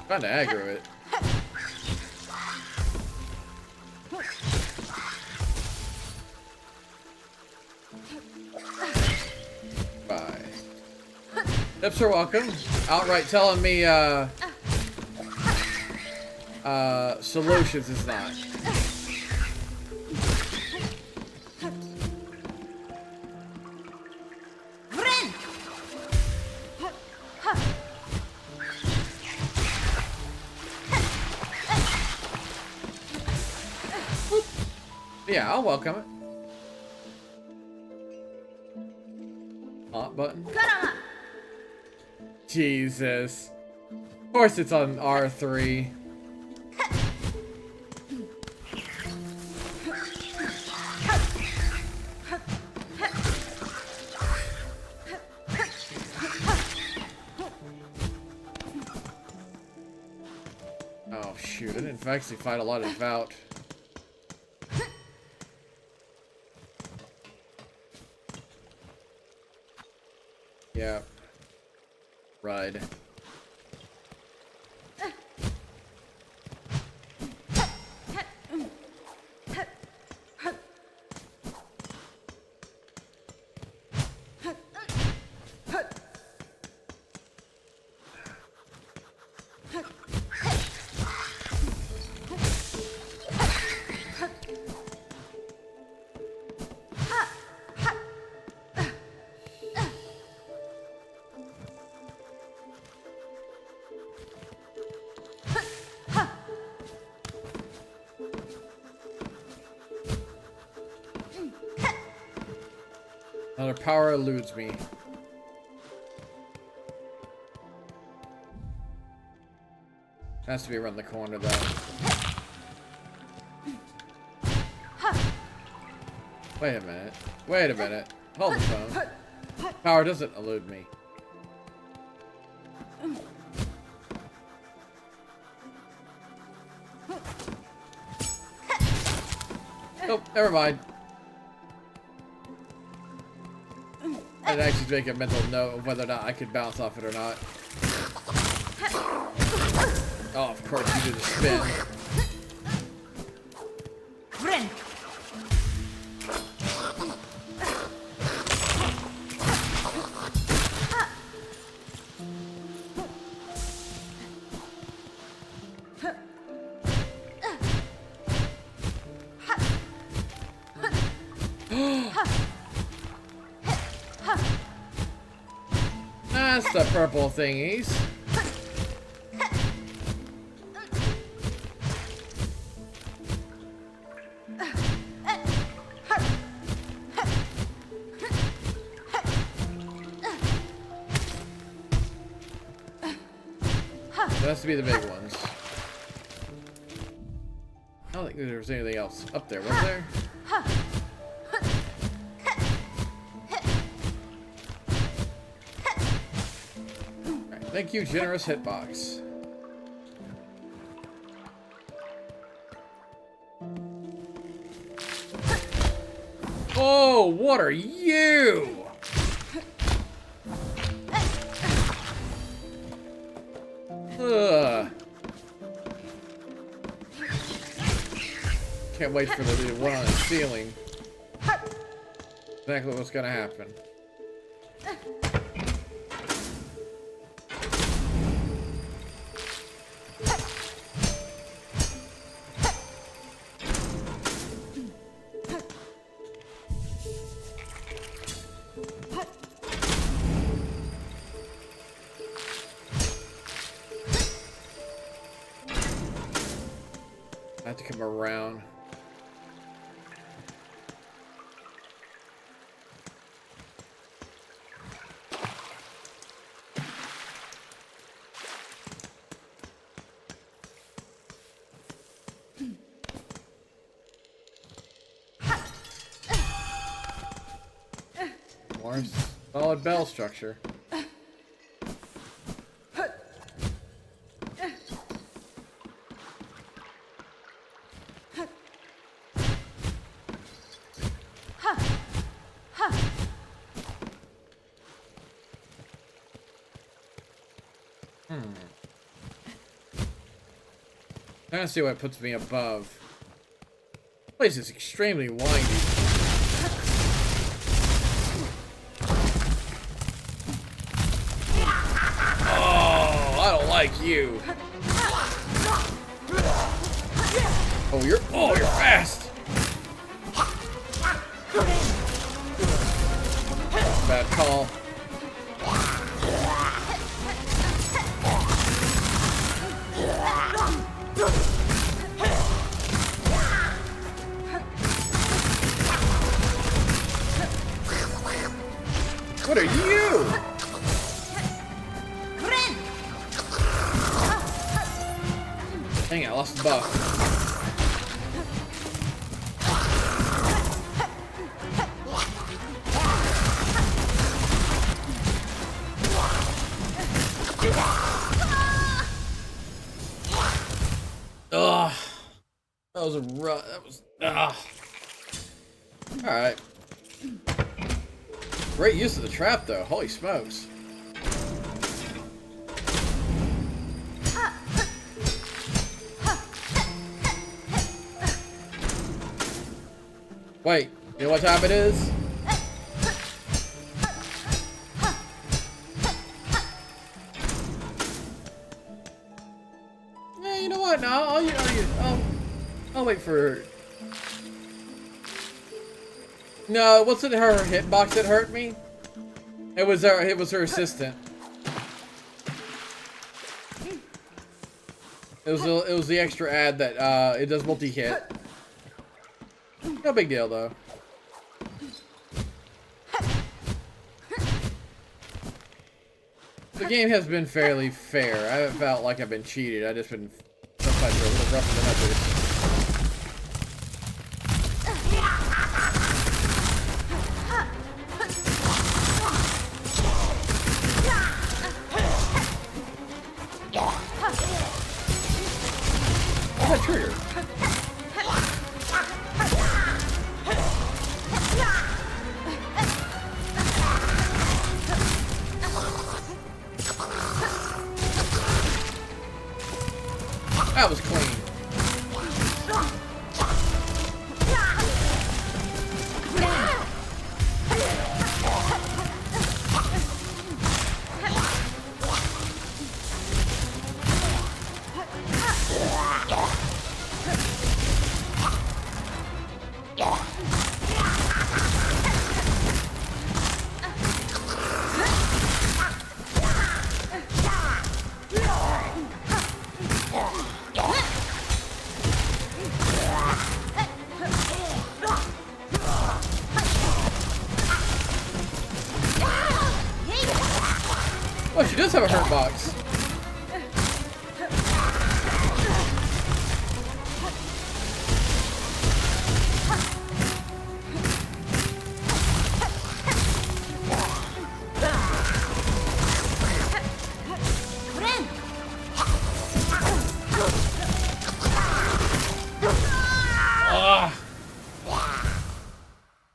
Trying to aggro it. Bye. Tips are welcome. Outright telling me solutions is not. Yeah, I'll welcome it. Hot button. Jesus. Of course it's on R3. Oh shoot, I didn't actually fight a lot of Vout. Yeah. Ride. Another power eludes me. Has to be around the corner though. Wait a minute. Wait a minute. Hold the phone. Power doesn't elude me. Nope, never mind. I'd actually make a mental note of whether or not I could bounce off it or not. Oh, of course you do the spin. That's the purple thingies. That has to be the big ones. I don't think there was anything else up there, was there? Right, thank you, generous hitbox. Oh, what are you? Ugh. Can't wait for the one on the ceiling. Exactly what's gonna happen. I have to come around. More solid bell structure. Trying to see what puts me above. This place is extremely windy. Oh, I don't like you. Oh, you're fast. Bad call. What are you? Dang it, I lost the buff. Ugh. That was a rough. That was. Ugh. Alright. Great use of the trap, though. Holy smokes. Wait, you know what time it is? Yeah, you know what? No, I'll wait for. No, it wasn't her hitbox that hurt me. It was her assistant. It was the extra ad that it does multi-hit. No big deal though. The game has been fairly fair. I haven't felt like I've been cheated. I've just been sometimes a little rougher than others. What's that trigger? That was clean. Oh, she does have a hurt box.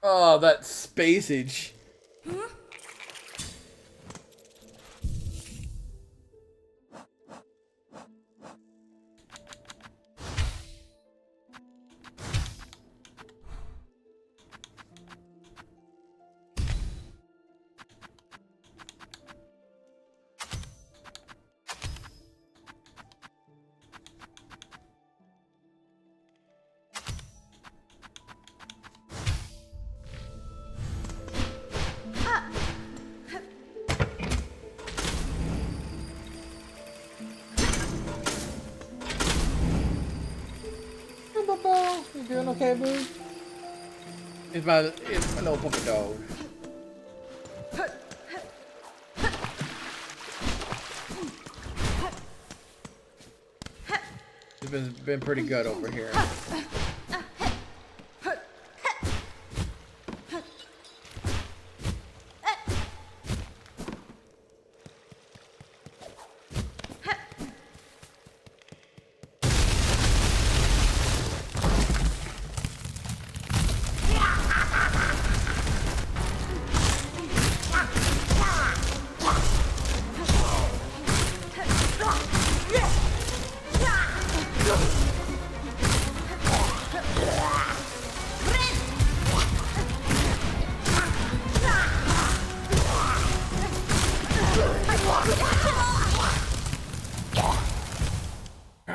Oh, that spacage. You doing okay, boo? It's my little puppy dog. It's been pretty good over here.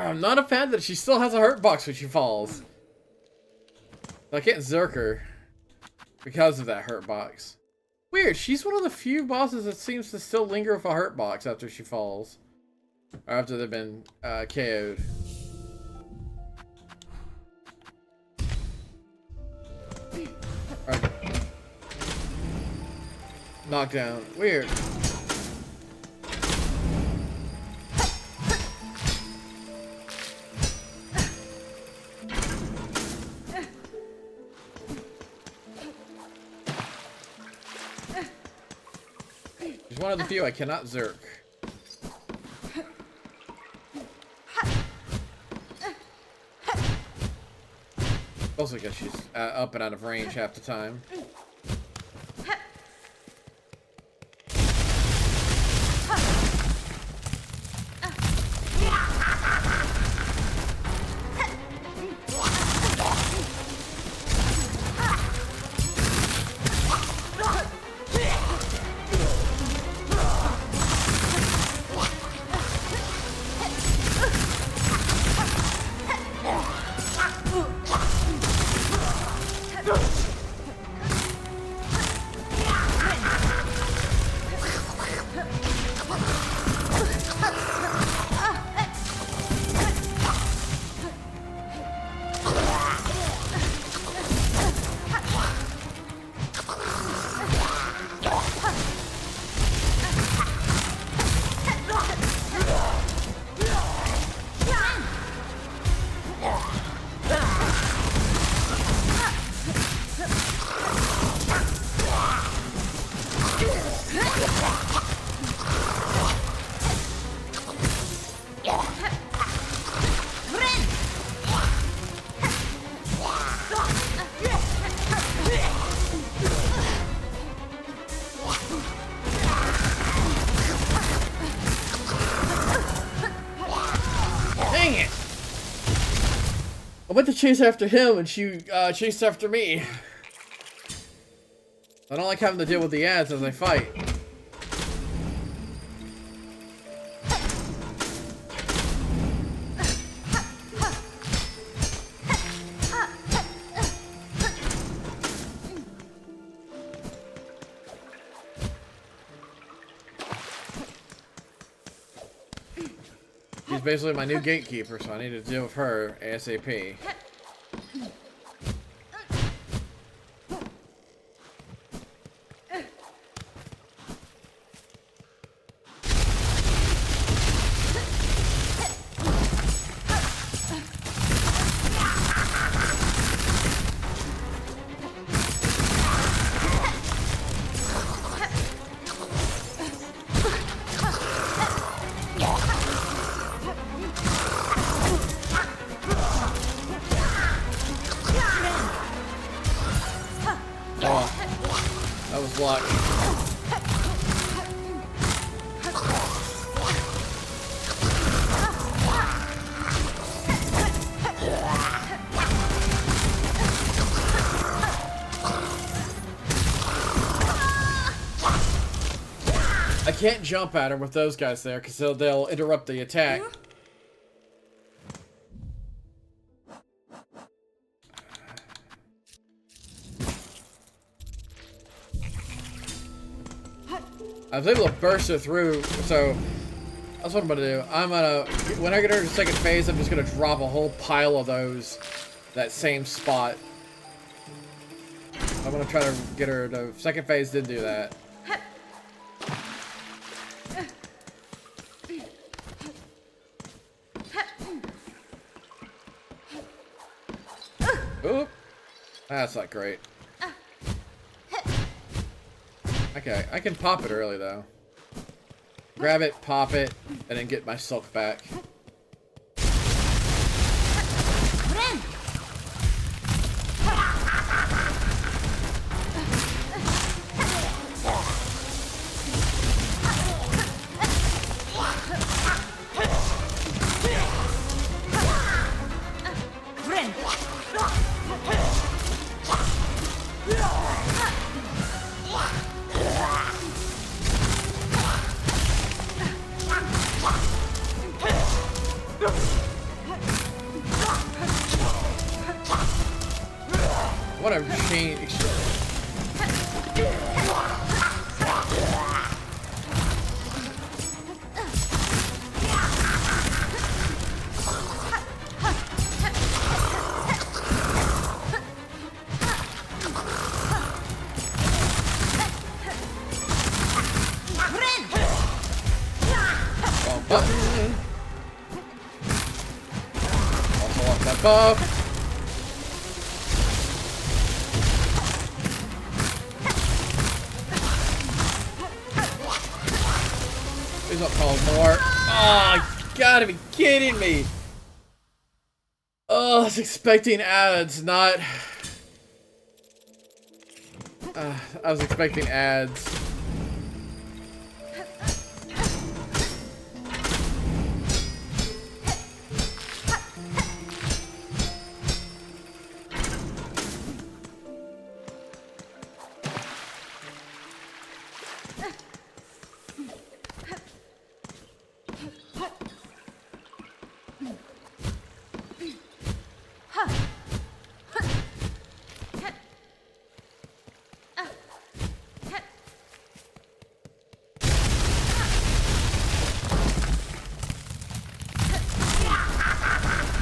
I'm not a fan that she still has a hurt box when she falls. I can't zerk her because of that hurt box. Weird, she's one of the few bosses that seems to still linger with a hurt box after she falls. Or after they've been KO'd. Alright. Knockdown. Weird. She's one of the few I cannot zerk. Also because she's up and out of range half the time. I went to chase after him and she chased after me. I don't like having to deal with the ads as I fight. She's basically my new gatekeeper, so I need to deal with her ASAP. That was luck. I can't jump at her with those guys there because they'll interrupt the attack. I was able to burst her through, so that's what I'm gonna do. When I get her to second phase, I'm just gonna drop a whole pile of those, that same spot. I'm gonna try to get her to second phase, didn't do that. Oop. That's not great. Okay, I can pop it early though. Grab it, pop it, and then get my silk back. want to change. Button. Also off that buff. Please don't call more. Oh, you gotta be kidding me. Oh, I was expecting ads, not. I was expecting ads.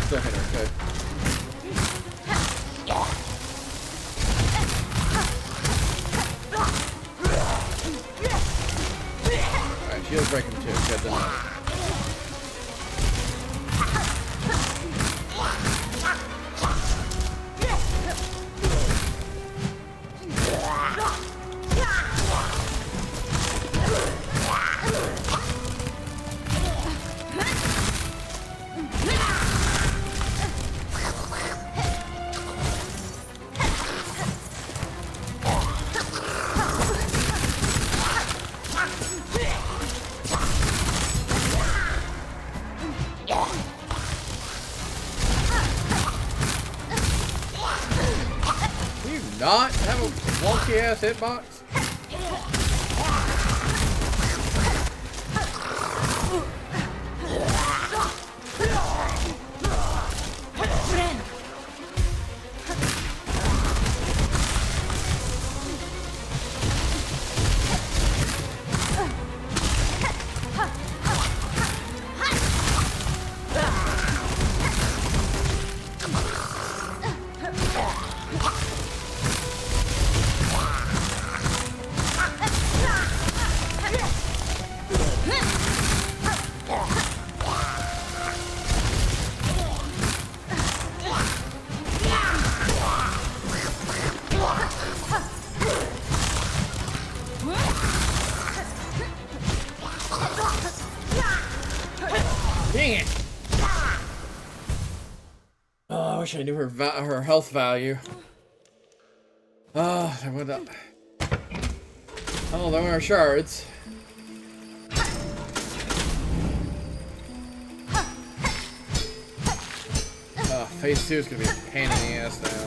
Still hit her, good. Alright, shield's breaking too, good then. Not have a wonky ass hitbox? Dang it! Oh, I wish I knew her health value. Oh, I went up. Oh, there were our shards. Oh, phase 2 is gonna be a pain in the ass now.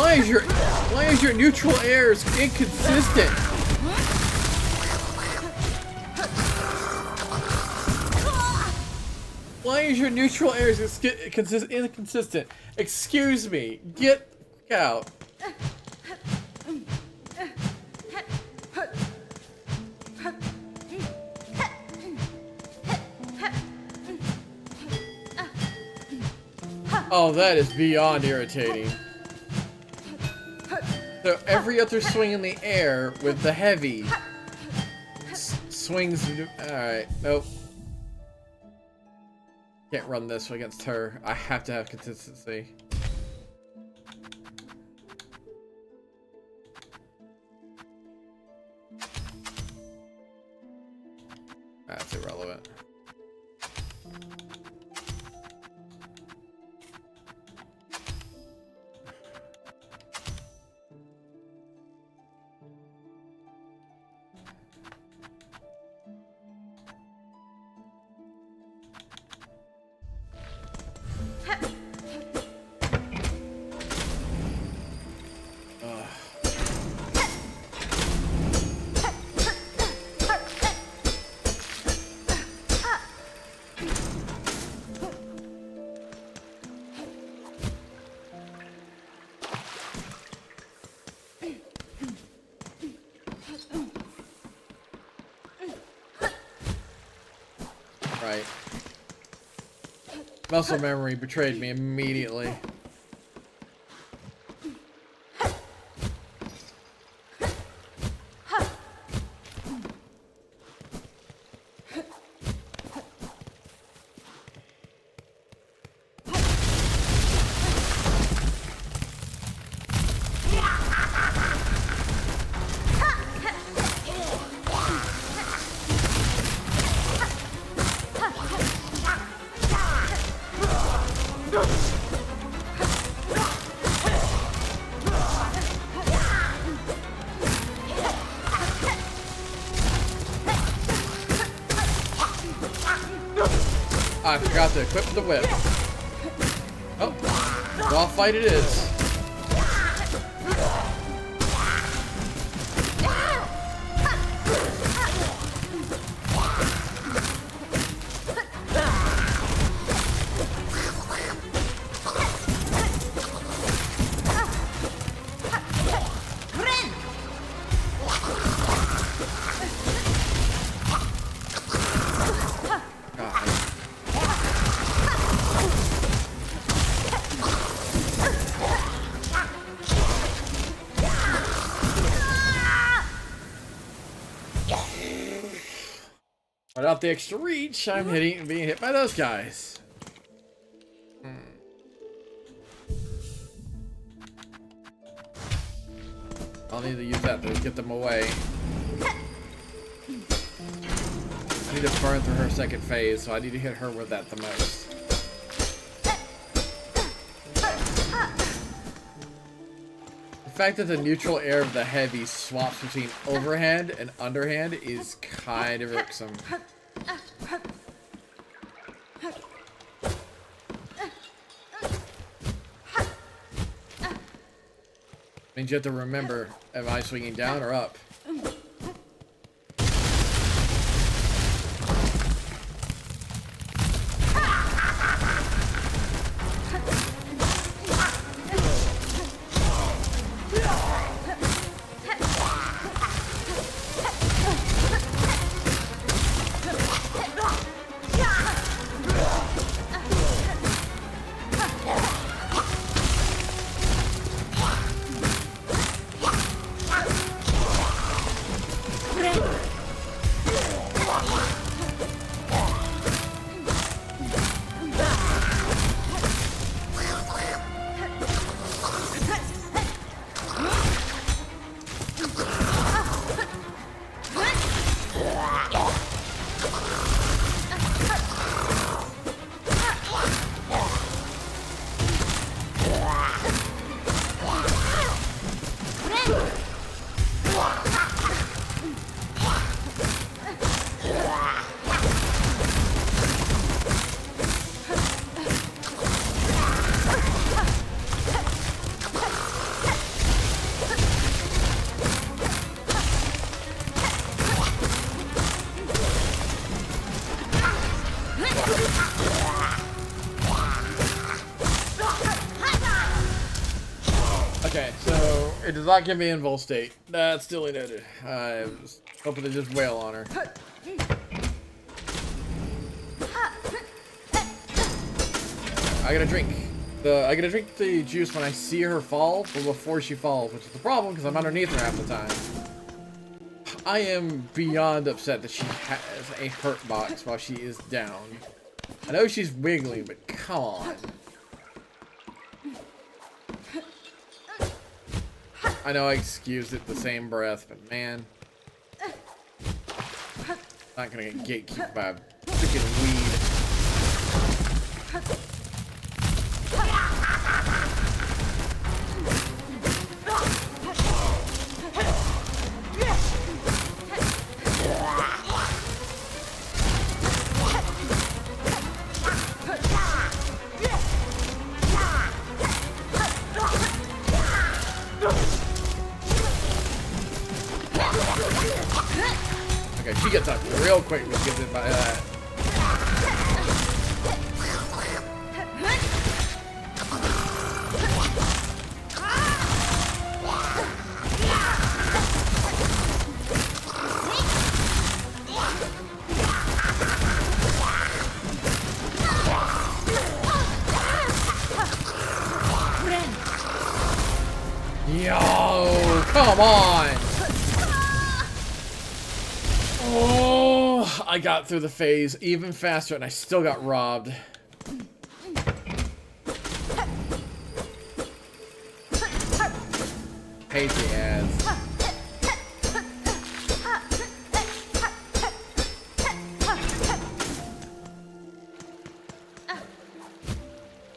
Why is your neutral airs inconsistent? Why is your neutral airs inconsistent? Excuse me. Get out. Oh, that is beyond irritating. So every other swing in the air with the heavy swings. Alright, nope. Can't run this against her. I have to have consistency. That's irrelevant. Right. Muscle memory betrayed me immediately. I forgot to equip the whip. Oh, boss fight it is. Without the extra reach, I'm being hit by those guys. I'll need to use that to get them away. I need to burn through her second phase, so I need to hit her with that the most. The fact that the neutral air of the heavy swaps between overhand and underhand is kind of irksome. Means you have to remember, am I swinging down or up? Okay, so it does not give me invul state. That's still noted. I was hoping to just wail on her. I gotta drink. I gotta drink the juice when I see her fall, but before she falls, which is the problem because I'm underneath her half the time. I am beyond upset that she has a hurt box while she is down. I know she's wiggling, but come on. I know I excused it the same breath, but man. Not gonna get gatekeeped by a freaking weed. Okay, she gets up real quick when she gets hit by that. Yo, come on! Oh, I got through the phase even faster and I still got robbed. Hate the ads.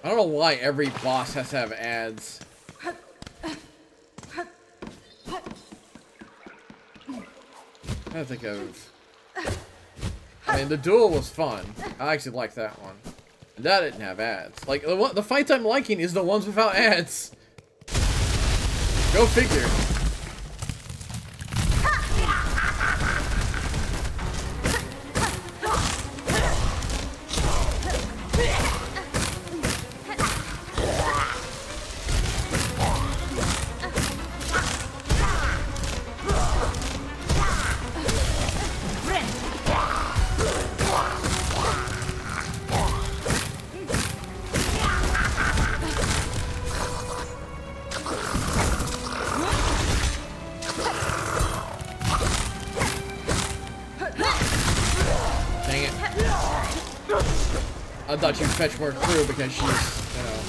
I don't know why every boss has to have ads. I think of. I mean, the duel was fun. I actually liked that one. And that didn't have ads. Like the fights I'm liking is the ones without ads. Go figure. I thought you'd fetch more crew because she's, you know,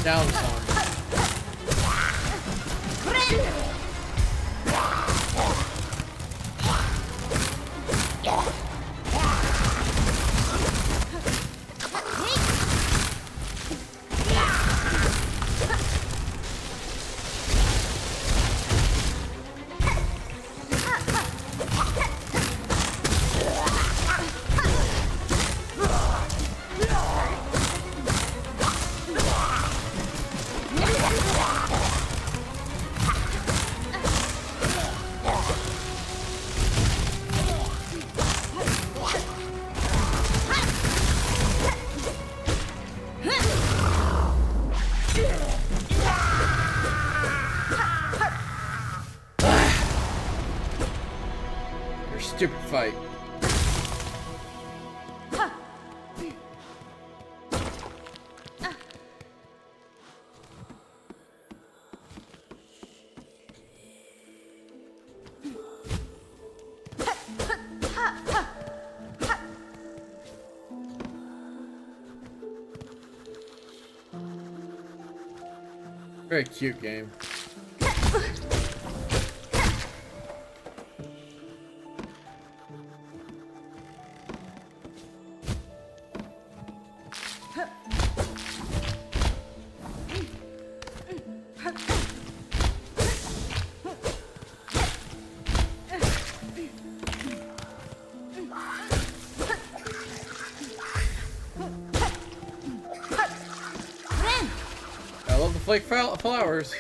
down some. Stupid fight. Very cute game. I love the flake flowers.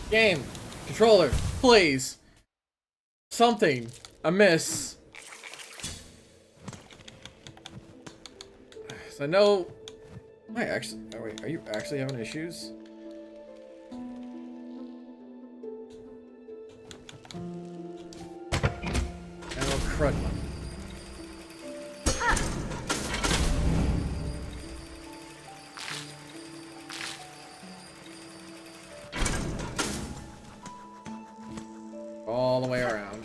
Game. Controller. Please. Something. A miss. So I know... Am I actually... Oh wait, are you actually having issues? Oh, crud. All the way around.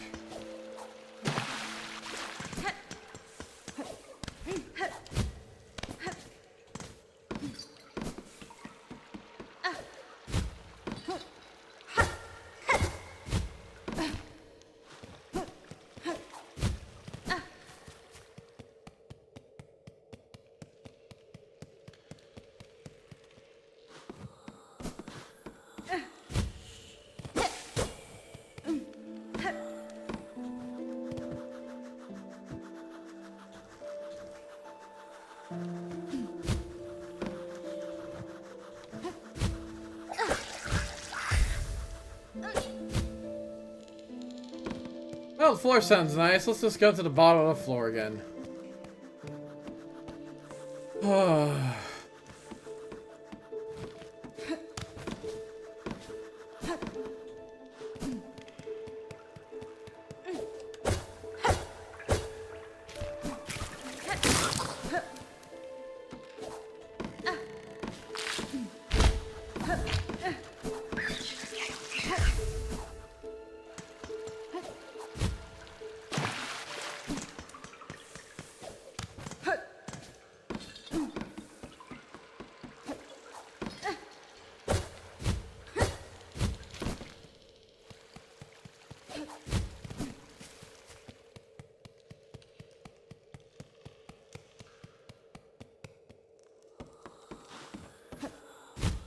Well, the floor sounds nice. Let's just go to the bottom of the floor again.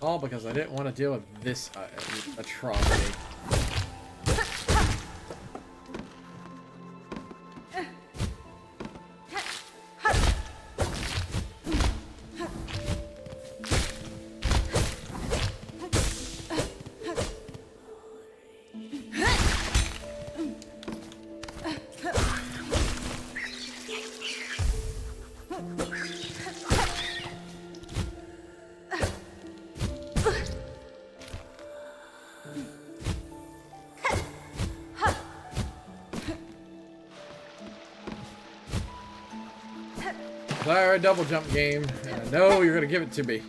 All because I didn't want to deal with this atrocity. Sorry, double jump game. And I know you're gonna give it to me.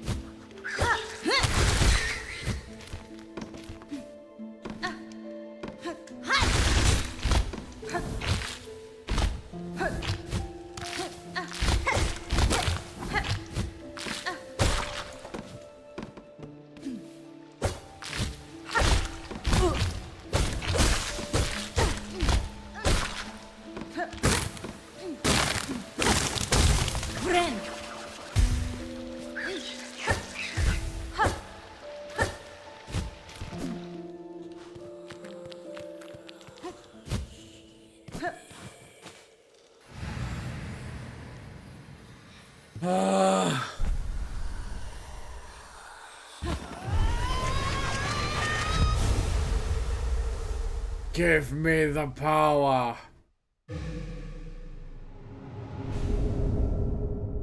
Give me the power.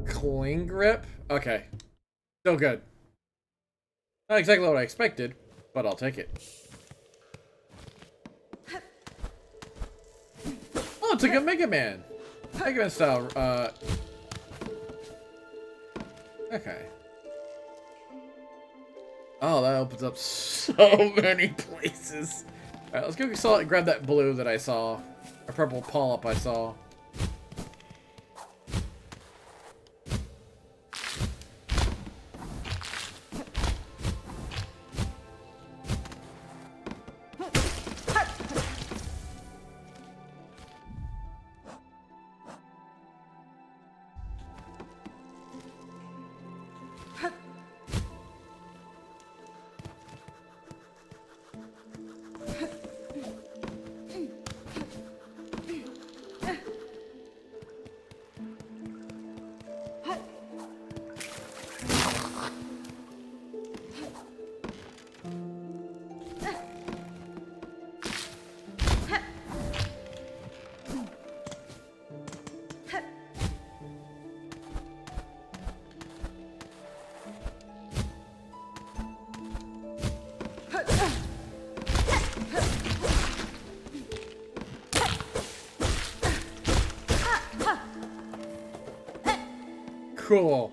Cling grip? Okay. Still good. Not exactly what I expected, but I'll take it. Oh, it's like a Mega Man. Mega Man style, okay. Oh, that opens up so many places. Alright, let's go grab that blue that I saw. A purple polyp I saw. Cool.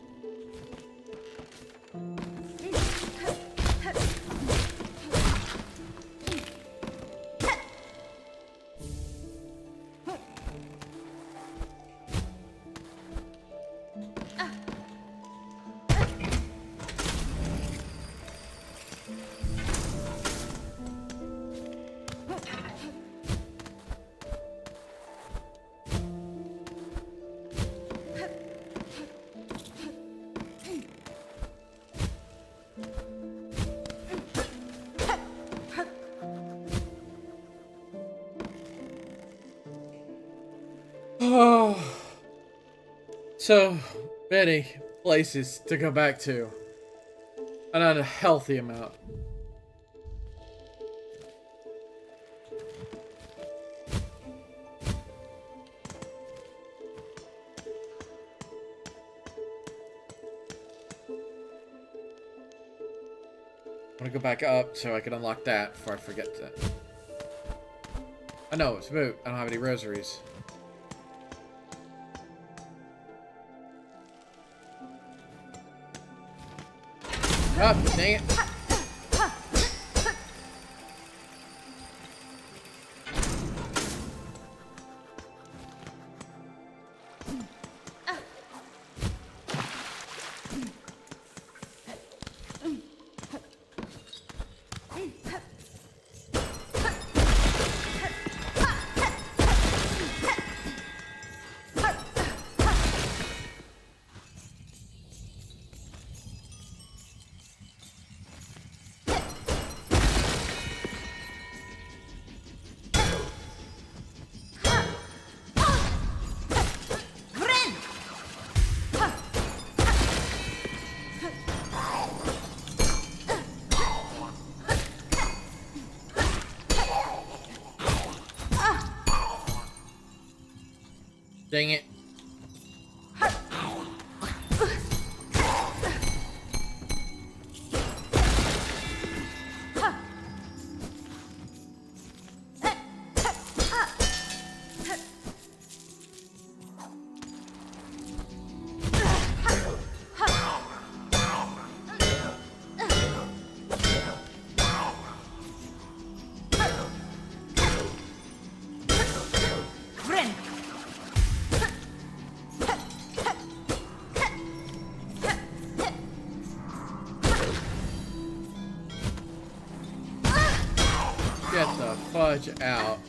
Oh, so many places to go back to. And at a healthy amount. I'm gonna go back up so I can unlock that before I forget that. I know, it's moot. I don't have any rosaries. Oh, dang it. Dang it. Get the fudge out.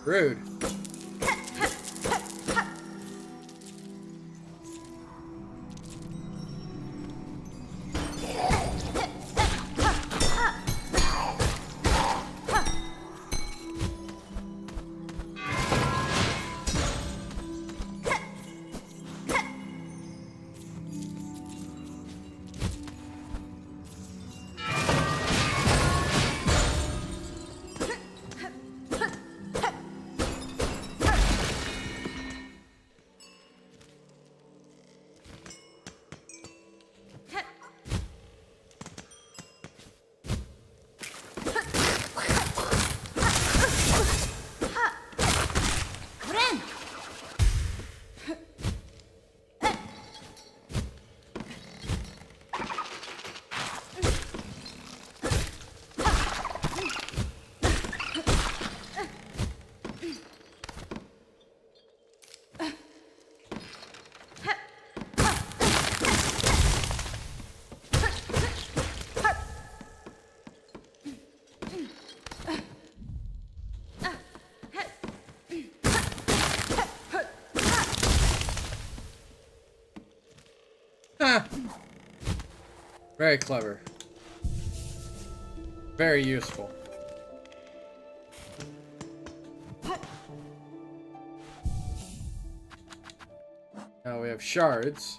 Rude. Ah. Very clever. Very useful. Now we have shards.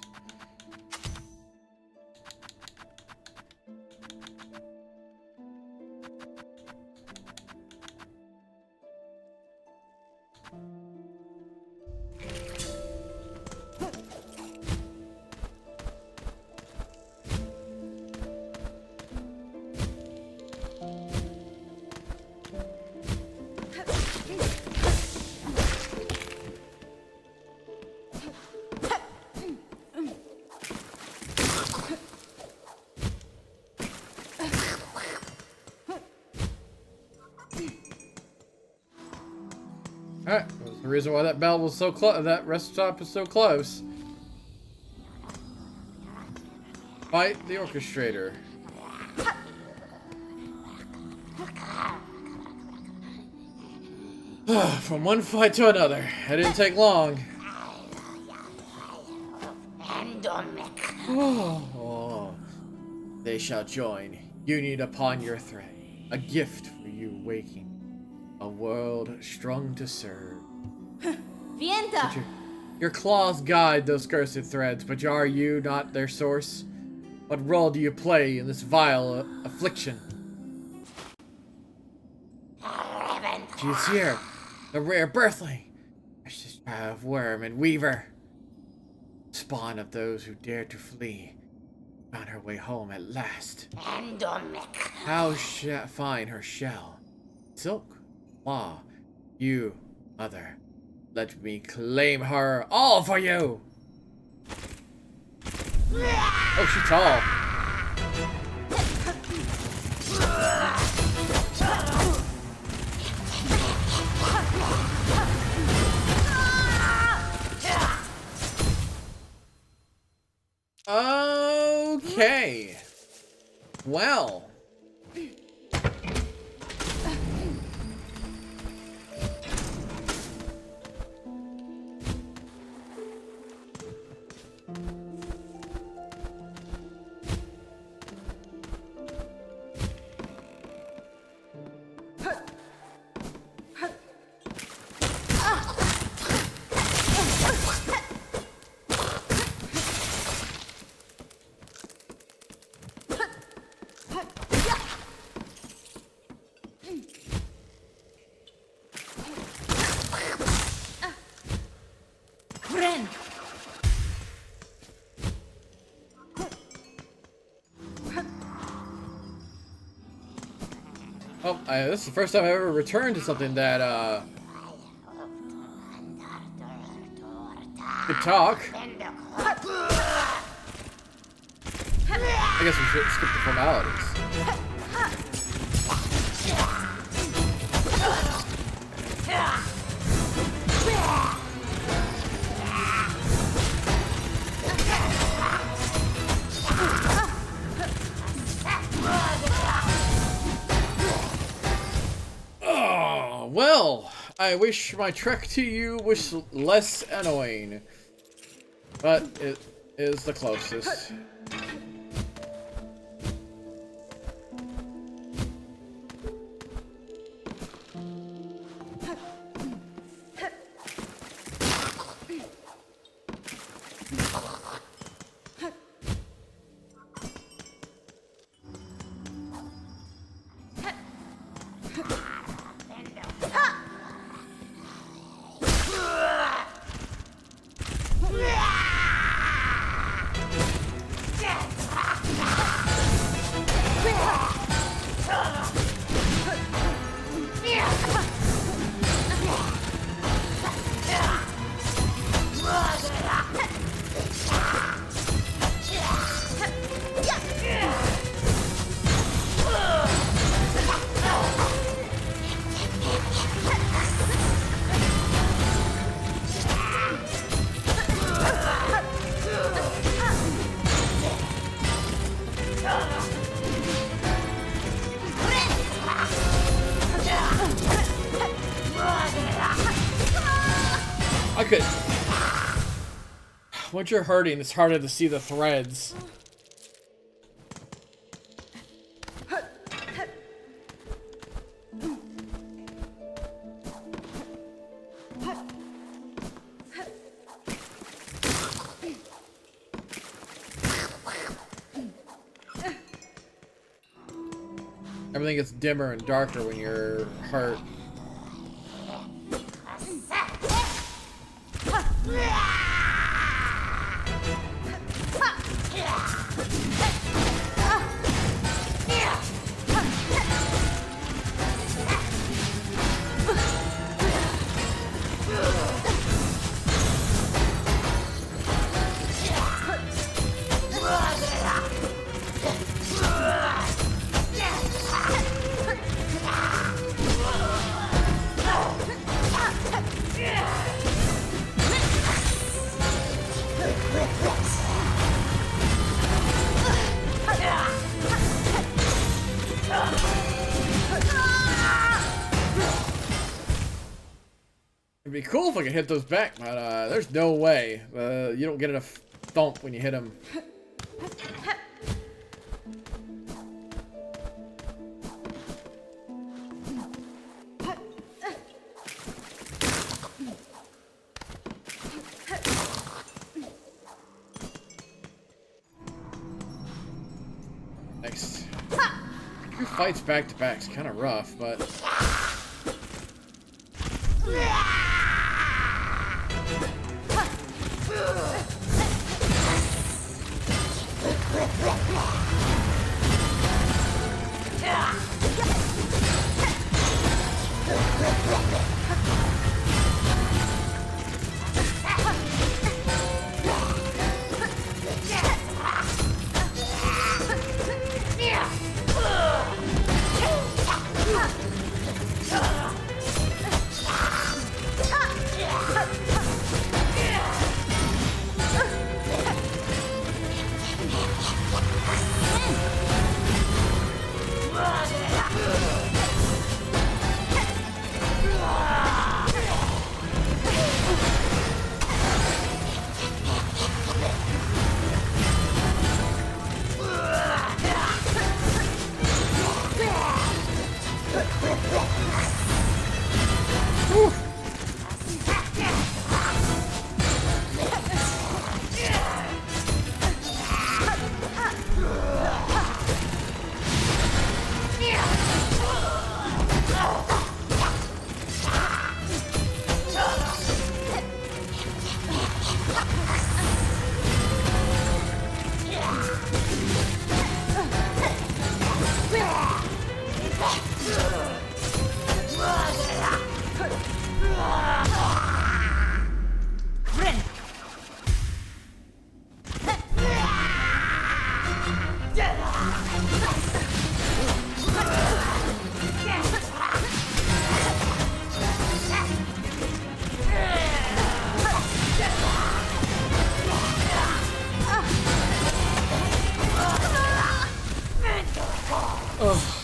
Alright, that's the reason why that bell was so close. That rest stop is so close. Fight the orchestrator. From one fight to another. It didn't take long. Oh, they shall join, union upon your thread. A gift for you waking. A world strung to serve. Vienta! Your claws guide those cursed threads, but are you not their source? What role do you play in this vile affliction? She's here, the rare birthling, precious child of worm and weaver, spawn of those who dare to flee. Found her way home at last. How fine her shell. Silk, law, you, mother. Let me claim her all for you! Oh, she's tall. Okay. Well. Oh, this is the first time I've ever returned to something that, could talk. I guess we should skip the formalities. Oh, well, I wish my trek to you was less annoying, but it is the closest. I could. Once you're hurting, it's harder to see the threads. Everything gets dimmer and darker when you're hurt. be cool if I could hit those back, but there's no way. You don't get enough thump when you hit them. Next. Two fights back to back is kind of rough, but.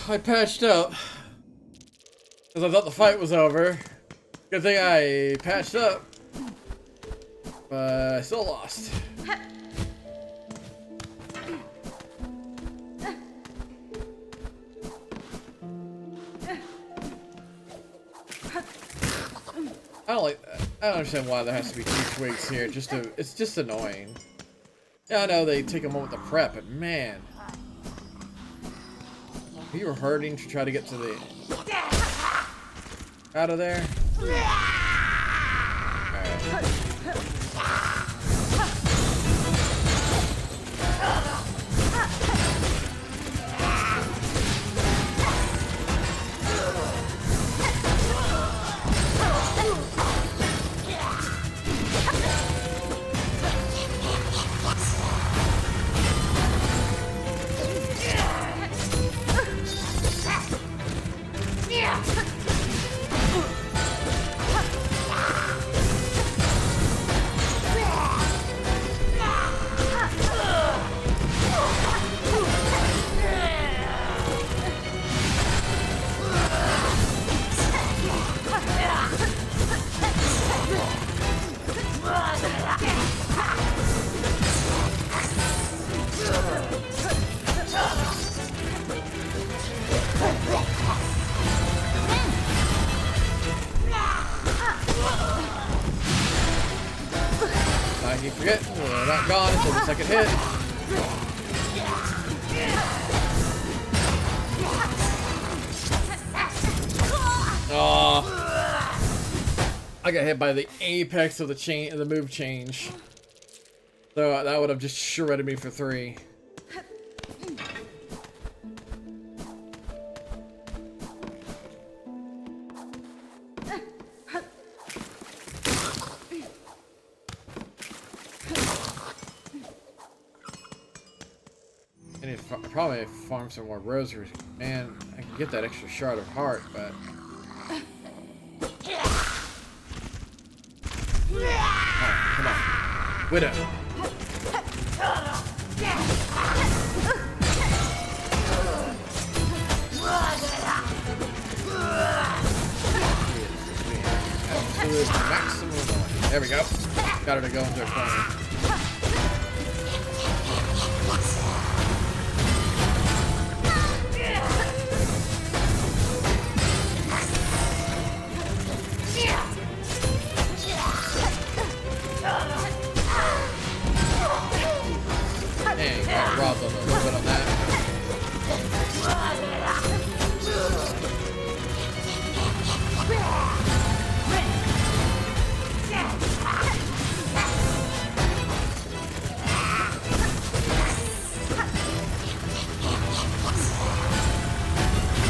I patched up because I thought the fight was over. Good thing I patched up, but I still lost. I don't like that. I don't understand why there has to be 2 twigs here. It's just annoying. Yeah, I know they take a moment to prep, but man. You were hurting to try to get to the out of there. I keep forgetting we're not gone until the second hit. Oh, I got hit by the apex of the move change. So that would have just shredded me for 3. I need to probably farm some more rosaries. Man, I can get that extra shard of heart, but... Oh, come on. Widow. Absolute max There we go. Got her to go into a corner. Dang, got robbed on a little bit on that.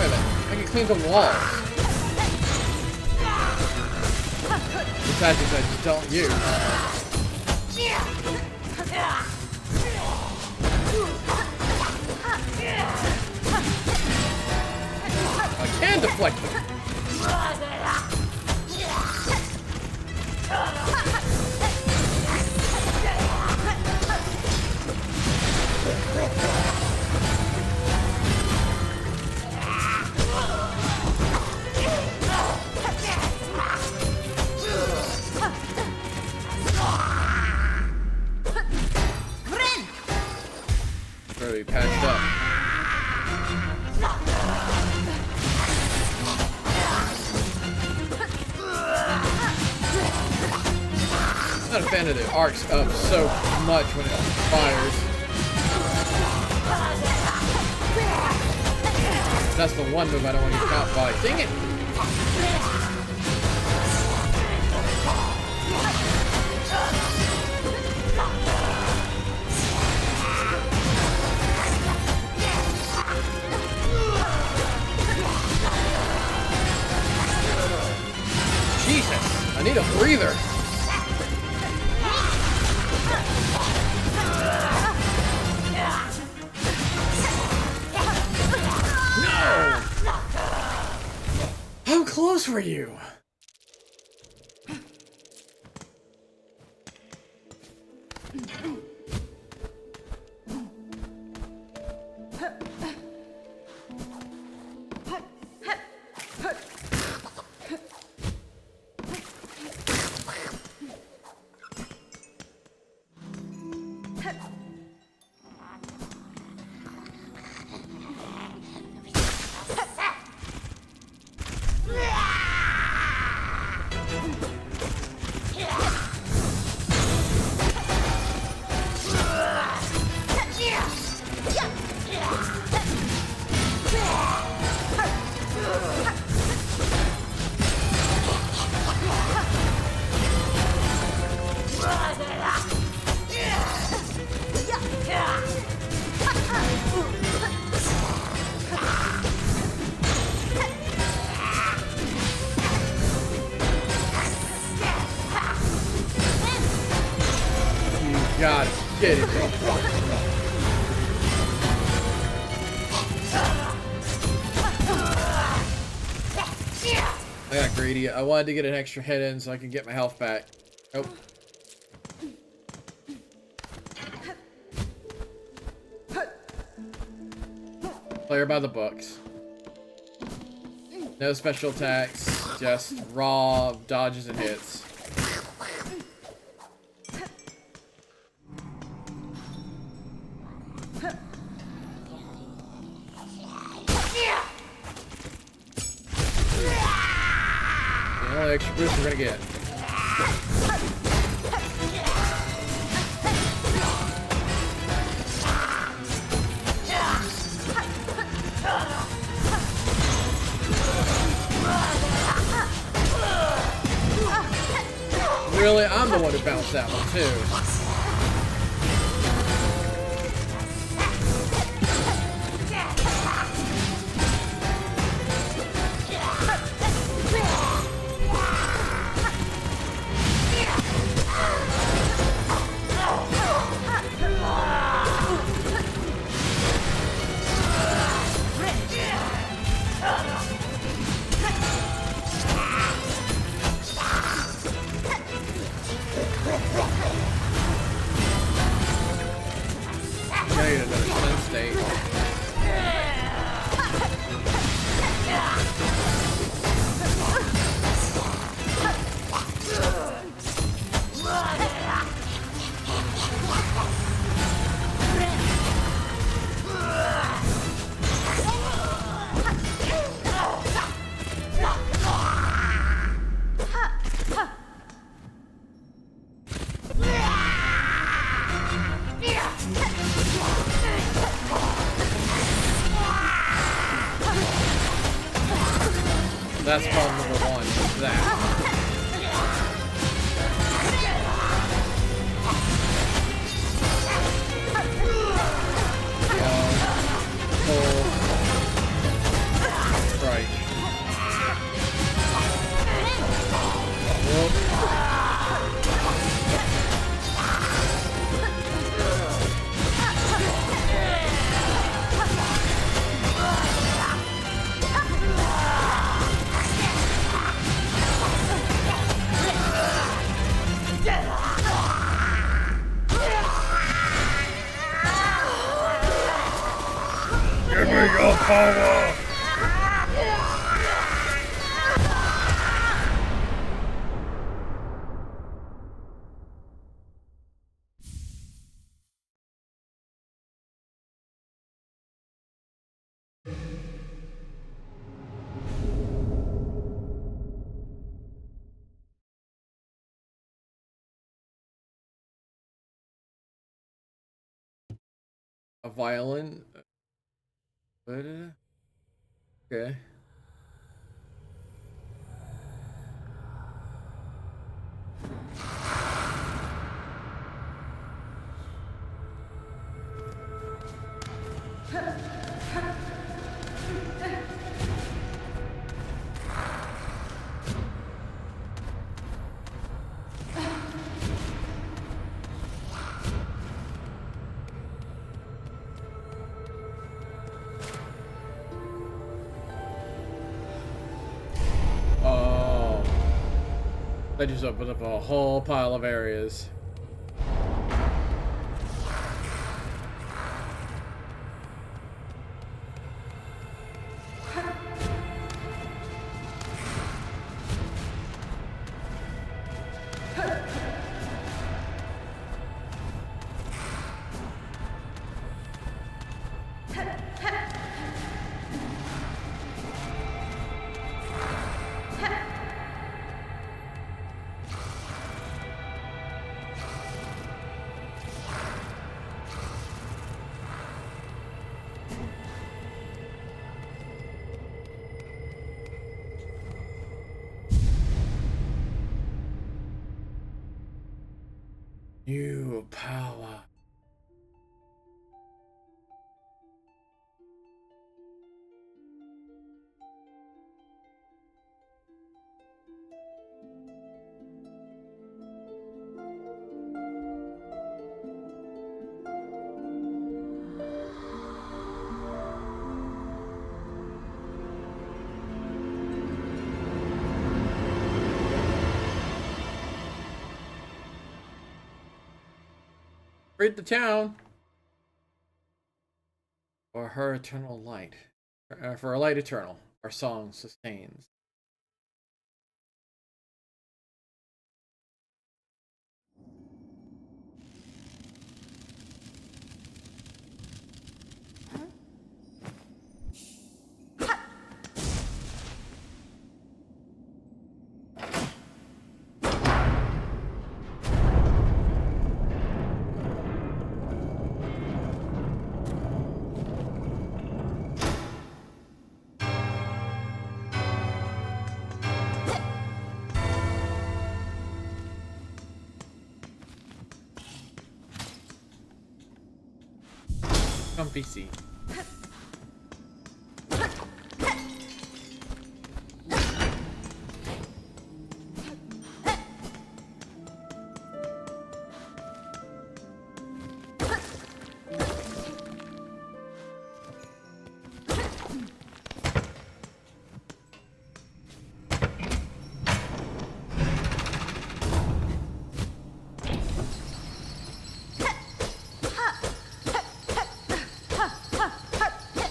Wait a minute, I can clean the walls. The tactics I just don't use. I can deflect them. Really patched up. I'm not a fan of the arcs up so much when it fires. That's the one move I don't want to get caught by. Dang it! Jesus! I need a breather! How close were you? God, get it. I got greedy. I wanted to get an extra hit in so I can get my health back. Nope. Player by the books. No special attacks, just raw dodges and hits. The only extra boost we're gonna get. Really? I'm the one who bounced that one too. That's problem number one. Is that. Right. Give me your power! A violin. Okay. Oh. That just opened up a whole pile of areas. New power. Rid the town. For her eternal light. For a light eternal. Our song sustains. Comfy seat.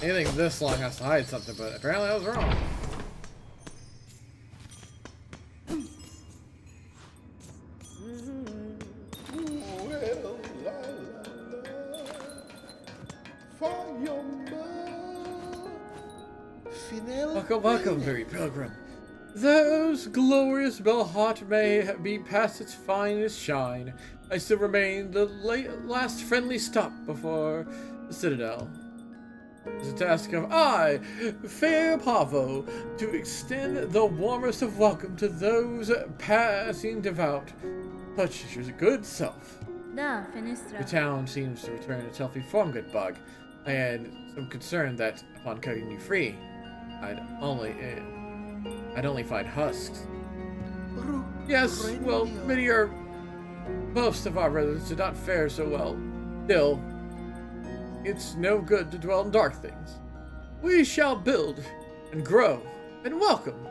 Anything this long has to hide something, but apparently I was wrong. Welcome, welcome, very pilgrim. Those glorious Belhot may be past its finest shine. I still remain the last friendly stop before the Citadel. It's a task of I, fair Pavo, to extend the warmest of welcome to those passing devout, such as your good self. Da, fenestra. The town seems to return its healthy form, good bug. I had some concern that upon cutting you free, I'd only find husks. Yes, well, most of our residents did not fare so well. Still, it's no good to dwell in dark things. We shall build and grow and welcome,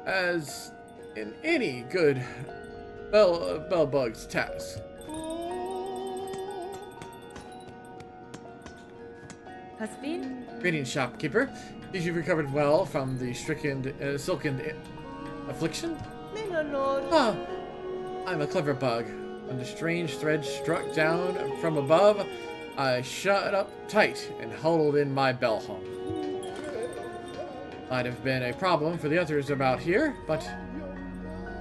as in any good bellbug's task. Caspin? Greetings, shopkeeper. Did you recovered well from the silken affliction? Ah, I'm a clever bug. When the strange thread struck down from above, I shut up tight and huddled in my bell home. Might have been a problem for the others about here, but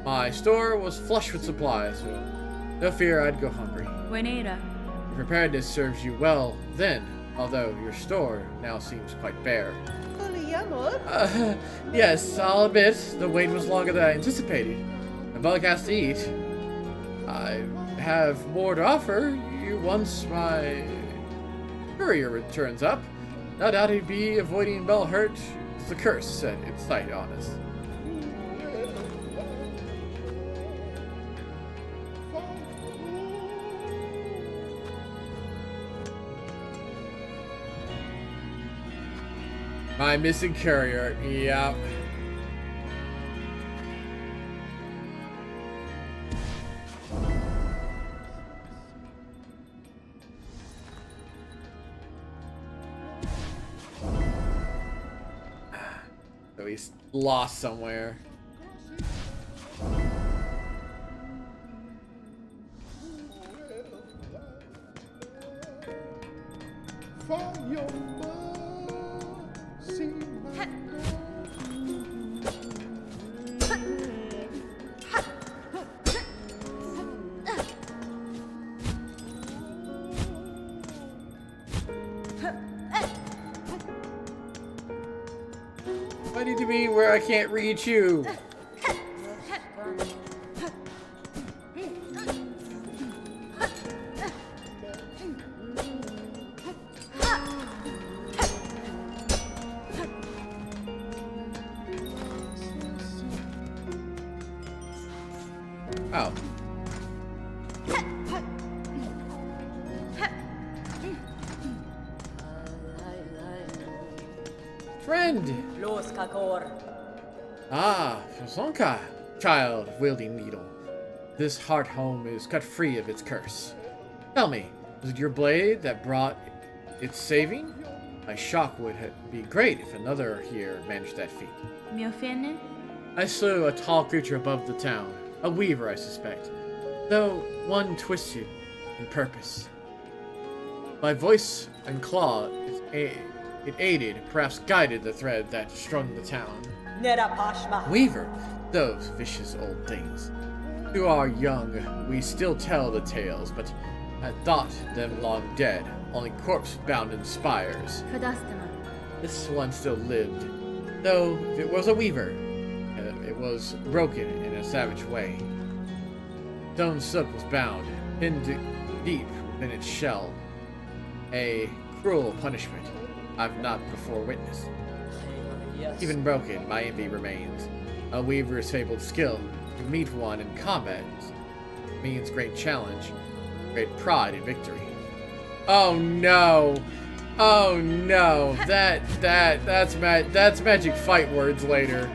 my store was flush with supplies, so no fear I'd go hungry. Buenera. Your preparedness serves you well then, although your store now seems quite bare. Yes, I'll admit, the wait was longer than I anticipated. A bug has to eat. I have more to offer you once my courier returns up. No doubt he'd be avoiding bell hurt. It's the curse set its sight on us. My missing courier, yeah. So he's lost somewhere. I need to be where I can't reach you. Oh. Friend! Ah, Silksong, child wielding needle. This heart home is cut free of its curse. Tell me, was it your blade that brought its saving? My shock would be great if another here managed that feat. Mio fene? I slew a tall creature above the town. A weaver, I suspect. Though one twisted in purpose. My voice and claw, it aided, perhaps guided the thread that strung the town. Weaver, those vicious old things. To our young, we still tell the tales, but I thought them long dead, only corpse-bound in spires. Fadastema. This one still lived, though if it was a weaver, it was broken in a savage way. Stone silk was bound, pinned deep within its shell. A cruel punishment I've not before witnessed. Even broken, my envy remains. A weaver's fabled skill to meet one in combat means great challenge, great pride in victory. Oh no! Oh no! That's magic fight words later.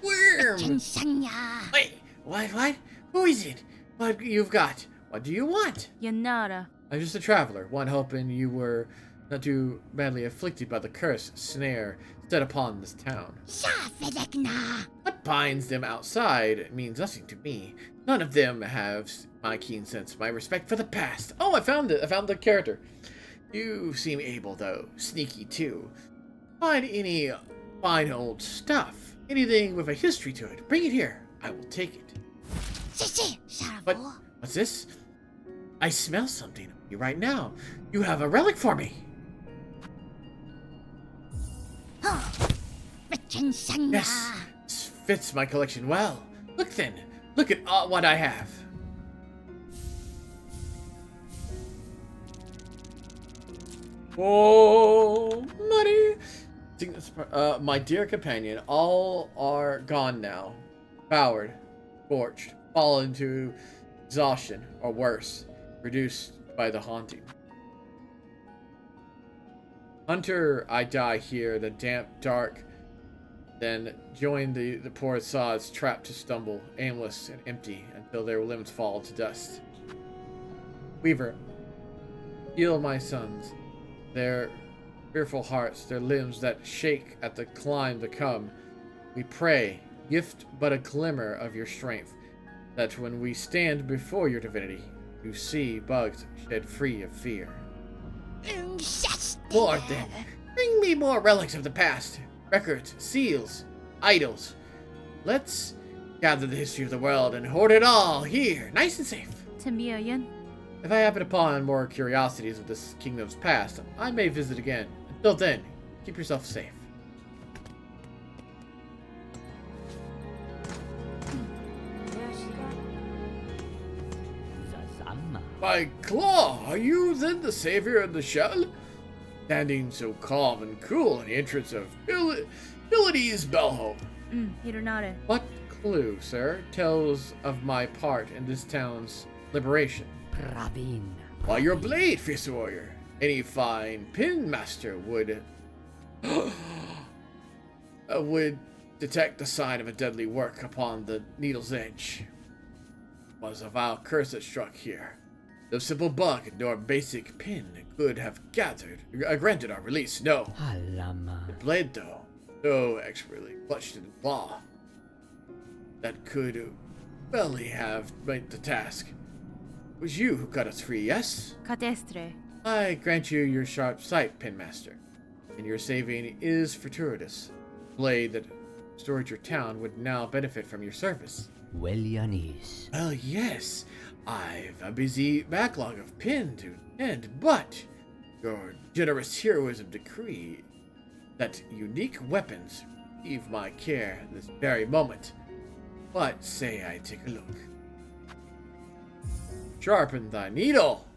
Worm! Wait, what? Who is it? What you've got? What do you want? Yanara. I'm just a traveler, one hoping you were not too badly afflicted by the curse snare set upon this town. What binds them outside means nothing to me. None of them have my keen sense, my respect for the past. Oh, I found it. I found the character. You seem able, though. Sneaky, too. Find any fine old stuff. Anything with a history to it. Bring it here. I will take it. But what's this? I smell something on you right now. You have a relic for me. Yes, this fits my collection well. Look then, look at what I have. Oh, money! My dear companion, all are gone now. Devoured, scorched, fallen to exhaustion, or worse, reduced by the haunting. Hunter, I die here, the damp, dark, then join the poor sods trapped to stumble, aimless and empty, until their limbs fall to dust. Weaver, heal my sons, their fearful hearts, their limbs that shake at the climb to come. We pray, gift but a glimmer of your strength, that when we stand before your divinity, you see bugs shed free of fear. Lord, then, bring me more relics of the past, records, seals, idols. Let's gather the history of the world and hoard it all here, nice and safe. Tamiyayan. If I happen upon more curiosities of this kingdom's past, I may visit again. Until then, keep yourself safe. By Claw, are you then the savior of the shell? Standing so calm and cool in the entrance of Bility's Bellhome. Hironare. What clue, sir, tells of my part in this town's liberation? Why, your blade, fierce warrior. Any fine pin master would would detect the sign of a deadly work upon the needle's edge. It was a vile curse that struck here. No simple bug nor basic pin could have granted our release. No. The blade, though, so expertly clutched in the claw, that could barely have made the task. It was you who cut us free, yes? Catestre. I grant you your sharp sight, Pinmaster, and your saving is fortuitous. The blade that restored your town would now benefit from your service. Well, yes, I've a busy backlog of pin to end, but your generous heroism decree that unique weapons receive my care this very moment. What say I take a look? Sharpen thy needle!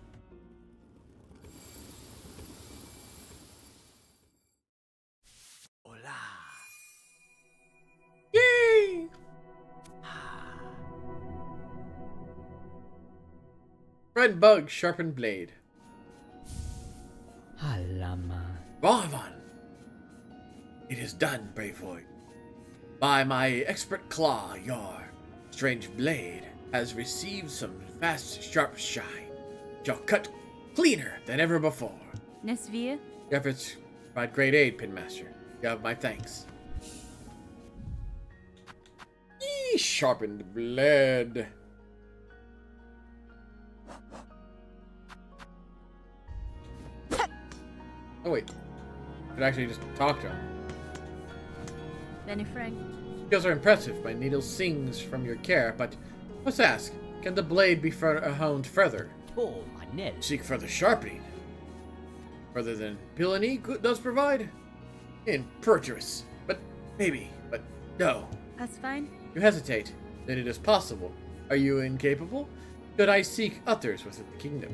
Yay! Red bug, sharpened blade. Ravan! It is done, brave boy. By my expert claw, your strange blade has received some fast, sharp shine. Shall cut cleaner than ever before. Nesvia. Your efforts provide great aid, Pinmaster. You have my thanks. Yee, sharpened blade. Oh wait, I could actually just talk to him. Benifrag. Skills are impressive. My needle sings from your care, but let's ask, can the blade be honed further? Seek further sharpening. Further than Pilani does provide? Imperjurious. But maybe, but no. That's fine. You hesitate. Then it is possible. Are you incapable? Should I seek others within the kingdom?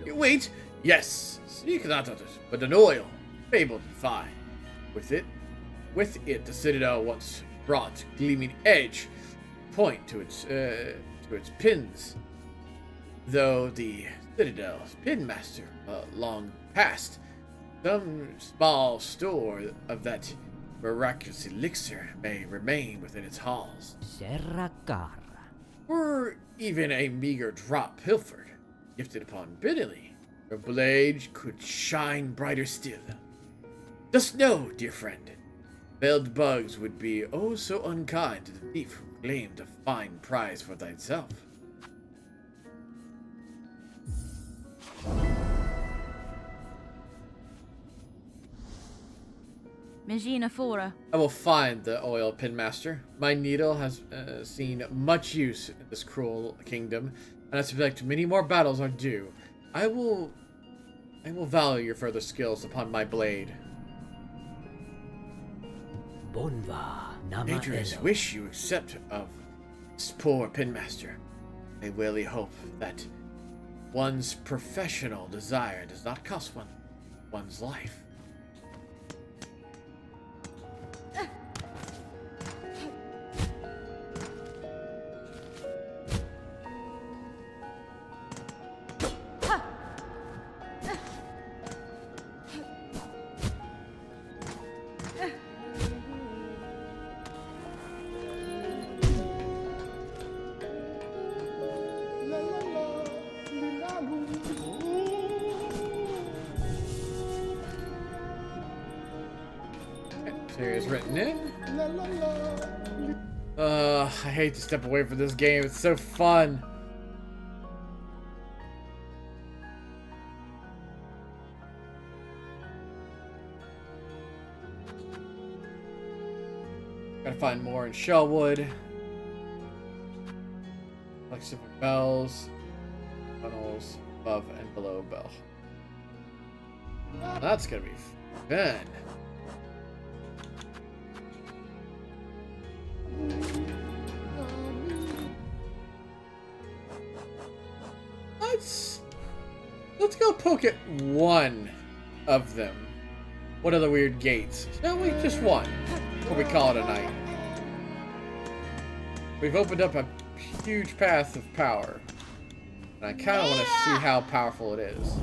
Wait! Yes! Seek not others, but an oil, fabled and fine. With it, the citadel once brought gleaming edge, point to its pins. Though the citadel's pinmaster long past, some small store of that miraculous elixir may remain within its halls. Or even a meager drop pilfered, gifted upon bitterly. Your blade could shine brighter still. Just know, dear friend, veiled bugs would be oh so unkind to the thief who claimed a fine prize for thyself. Magina Fora. I will find the oil pinmaster. My needle has seen much use in this cruel kingdom, and I suspect many more battles are due. I will value your further skills upon my blade. Bonva Nama Adrian's Elo. wish you accept of this poor pinmaster. I really hope that one's professional desire does not cost one's life. Here is written in. I hate to step away from this game. It's so fun. Gotta find more in Shellwood. Like simple bells, tunnels above and below Bell. That's gonna be fun. Let's go poke at one of them. What are the weird gates? No, wait, just one. Before we call it a night. We've opened up a huge path of power. And I kind of want to see how powerful it is.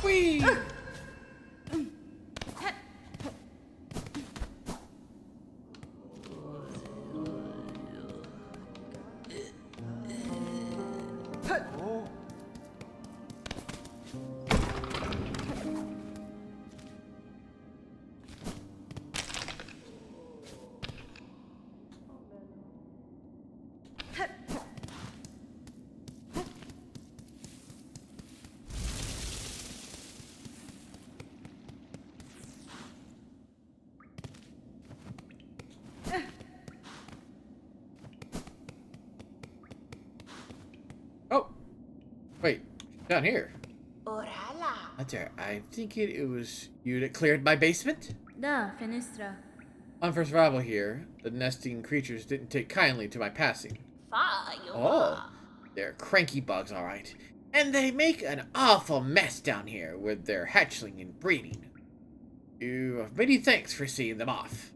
Whee! Oh, wait, down here. Hunter, I'm thinking it was you that cleared my basement? Da, Fenistra. On first arrival here, the nesting creatures didn't take kindly to my passing. Oh, they're cranky bugs, all right. And they make an awful mess down here with their hatchling and breeding. You have many thanks for seeing them off.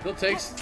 Still takes.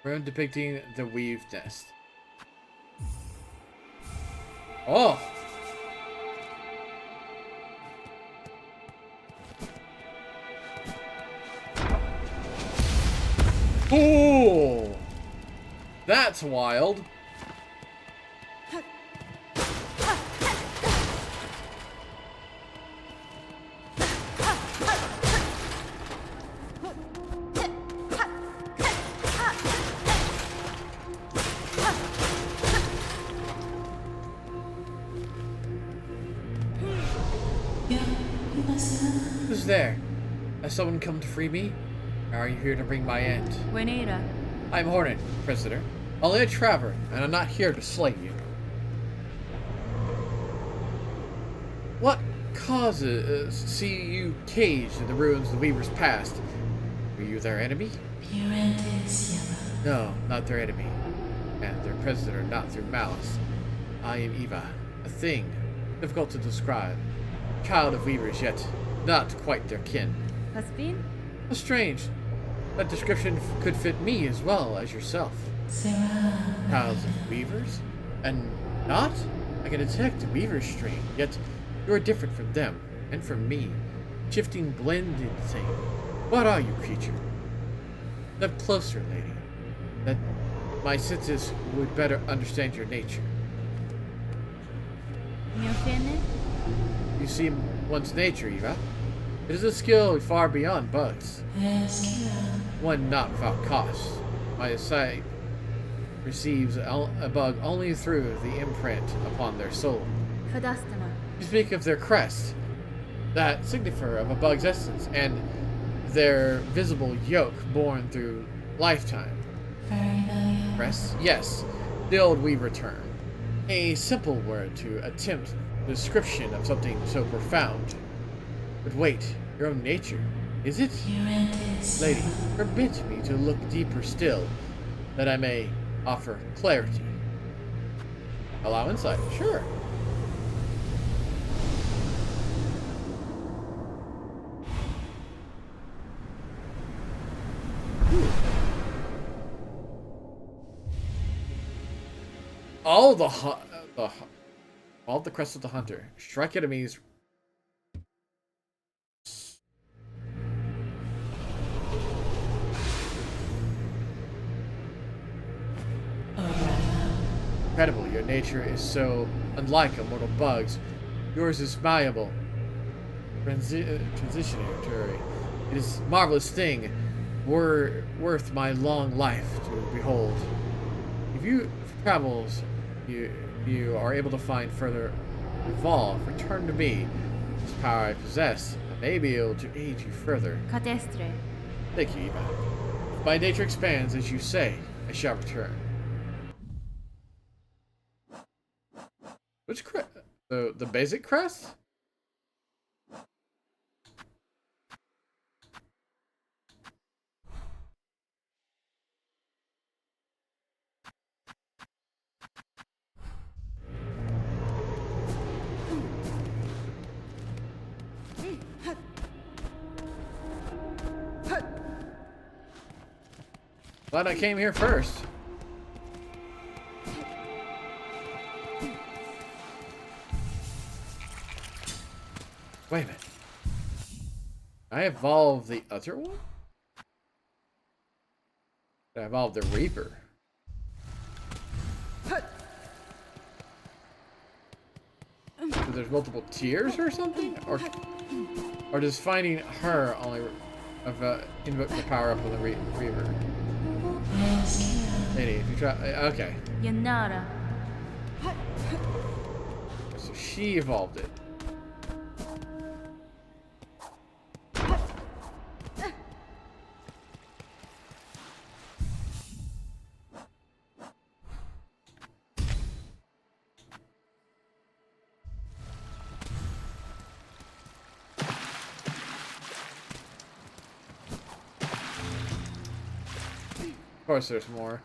Room depicting the weave nest. Oh! Oh, that's wild. Who's there? Has someone come to free me? Or are you here to bring my end? Venera. I'm Hornet, prisoner. Only a traveler, and I'm not here to slay you. What causes see you caged in the ruins of the Weaver's past? Were you their enemy? No, not their enemy. And their prisoner not through malice. I am Eva, a thing, difficult to describe. Child of Weavers, yet not quite their kin. Caspin? How strange. That description could fit me as well as yourself. Child of Weavers? And not? I can detect a Weaver strain, yet you are different from them, and from me. Shifting, blended thing. What are you, creature? Step closer, lady. That my senses would better understand your nature. Mio fene? You see one's nature, Eva. It is a skill far beyond bugs. One not without cost. My sight receives a bug only through the imprint upon their soul. Fadastana. You speak of their crest, that signifier of a bug's essence, and their visible yoke born through lifetime. Crest? Yes, the old Weaver term. A simple word to attempt the description of something so profound. But wait, your own nature, is it? Lady, permit me to look deeper still, that I may offer clarity. Allow insight, sure. All the crest of the hunter. Strike enemies. Incredible, your nature is so unlike a mortal bug's. Yours is malleable. Transitionary. It is a marvelous thing, worth my long life to behold. If you travels you are able to find further evolve, return to me. This power I possess, I may be able to aid you further. Catestre. Thank you, Eva. If my nature expands as you say, I shall return. Which crest? The basic crest? Glad I came here first. Wait a minute. I evolved the other one? I evolved the Reaper. So there's multiple tiers or something? Or does finding her only invoke the power up of the Reaper? Lady, if you try... Okay. Yanara. So she evolved it. Of course there's more.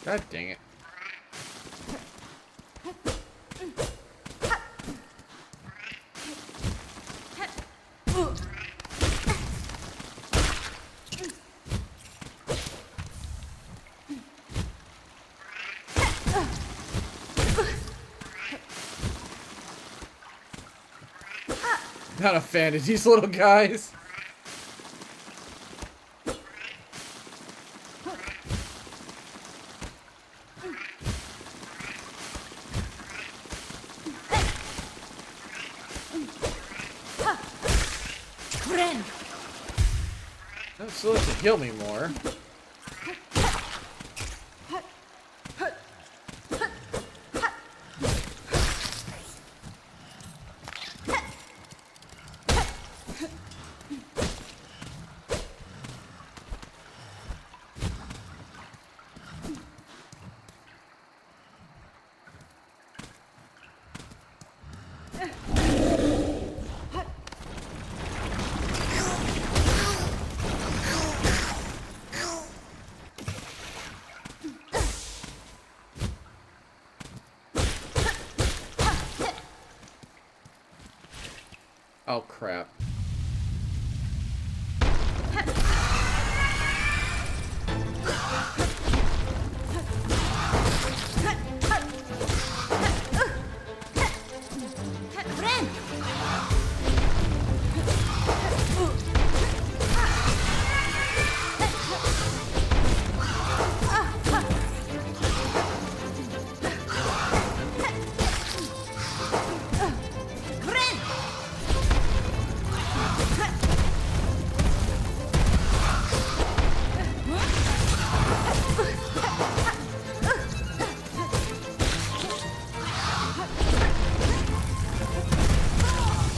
God dang it. Not a fan of these little guys. Friend. That still has to heal me more. Oh crap.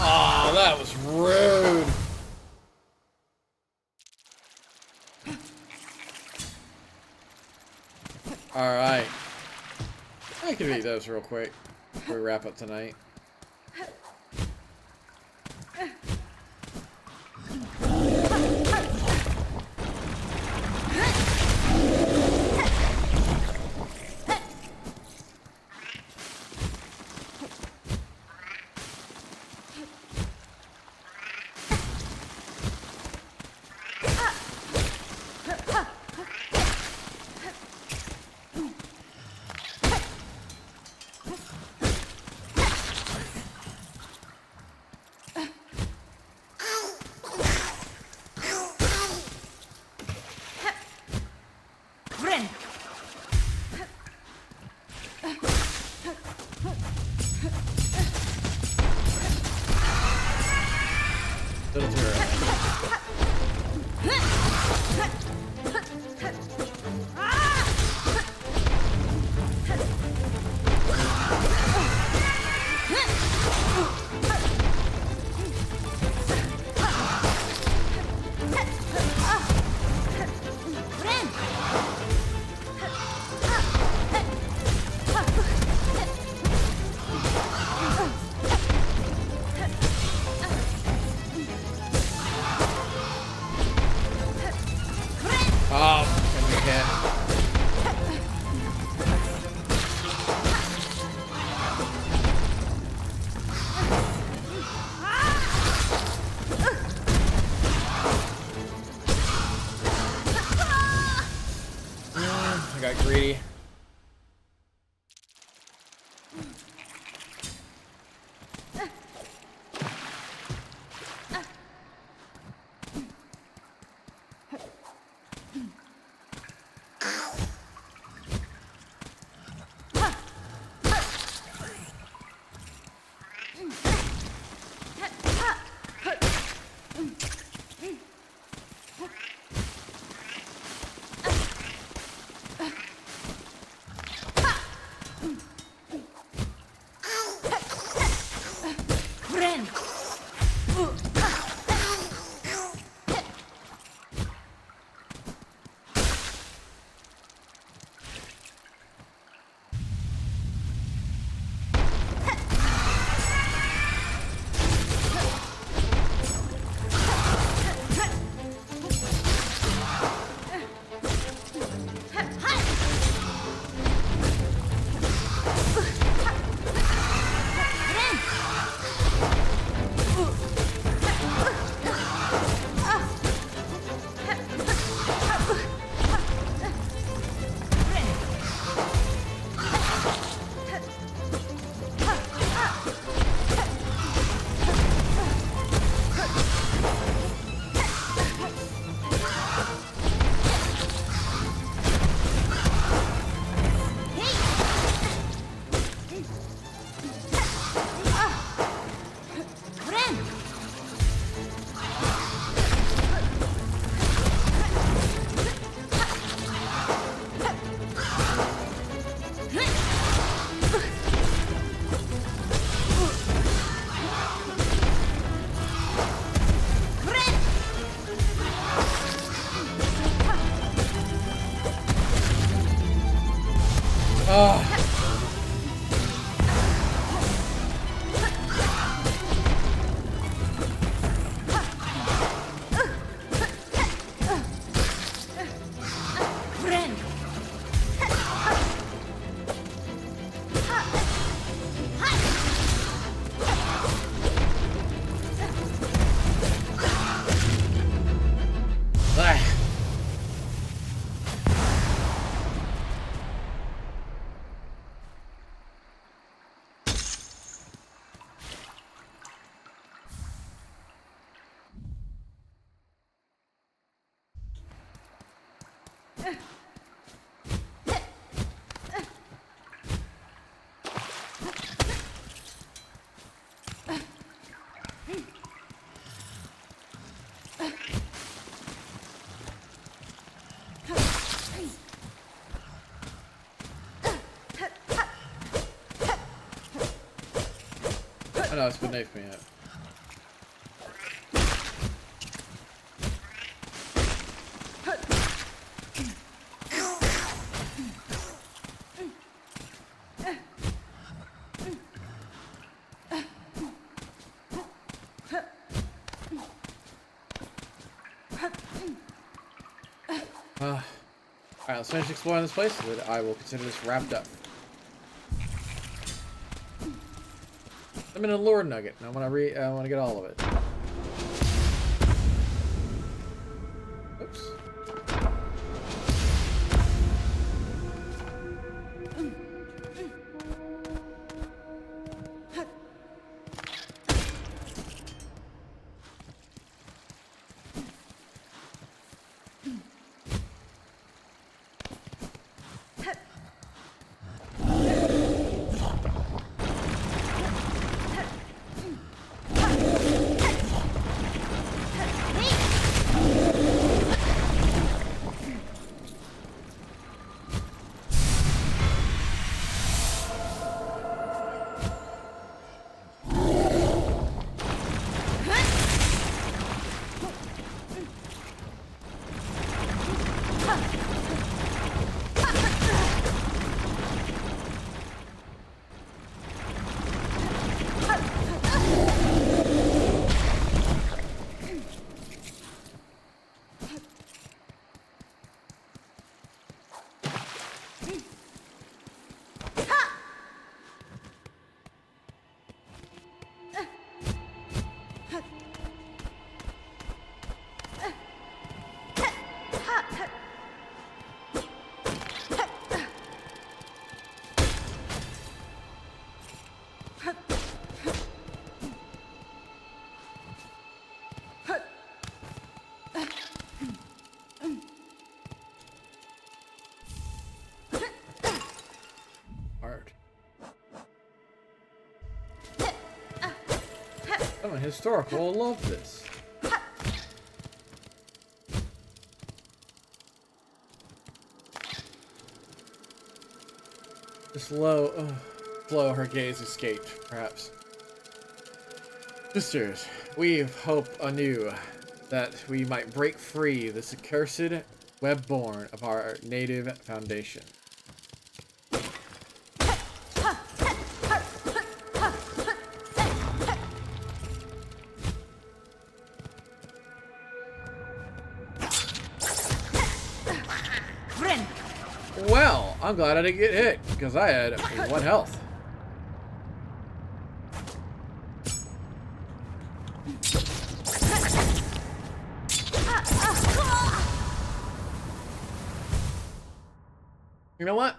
Oh, that was rude. Alright. I can beat those real quick before we wrap up tonight. Friend. Little too early. Oh, can we hit? I got greedy. Oh. Friend. Ah. I know it's beneath me. Alright, let's finish exploring this place, and then I will consider this wrapped up. I'm in a lore nugget, and I want to get all of it. Oops. Art. Someone historical will love this. The slow flow her gaze escaped, perhaps. Sisters, we hope anew that we might break free this accursed web born of our native foundation. Friend. Well, I'm glad I didn't get hit, because I had 1 health. You know what?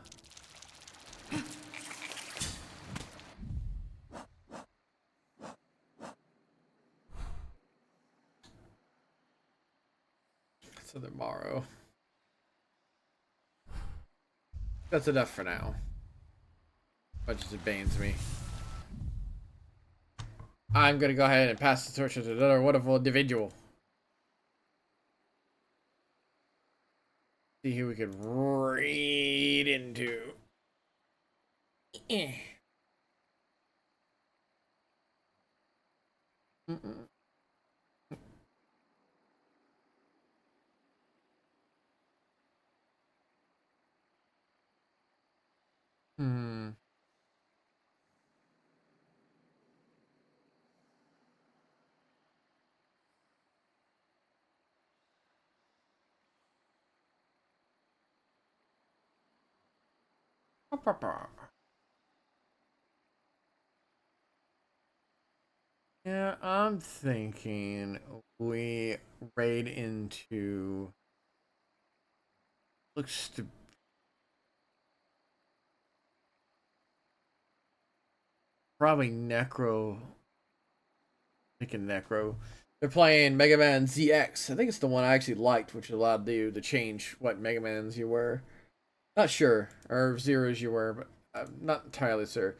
That's another Morrow. That's enough for now. Much as it banes me. I'm gonna go ahead and pass the torch to another wonderful individual. See who we could read into. Mm-mm. Hmm. Yeah, I'm thinking we raid into looks to probably Necro. Thinking Necro. They're playing Mega Man ZX. I think it's the one I actually liked, which allowed you to change what Mega Mans you were. Not sure, or Zeros you were, but I'm not entirely sure.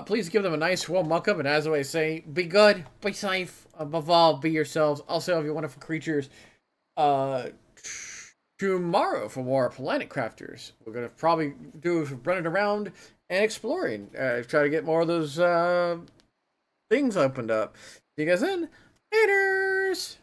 Please give them a nice, well muck up, and as I always say, be good, be safe, above all, be yourselves. Also, have you wonderful creatures. Uh, Tomorrow for more Planet Crafters, we're gonna probably do running around and exploring. Try to get more of those things opened up. See you guys then. Laters!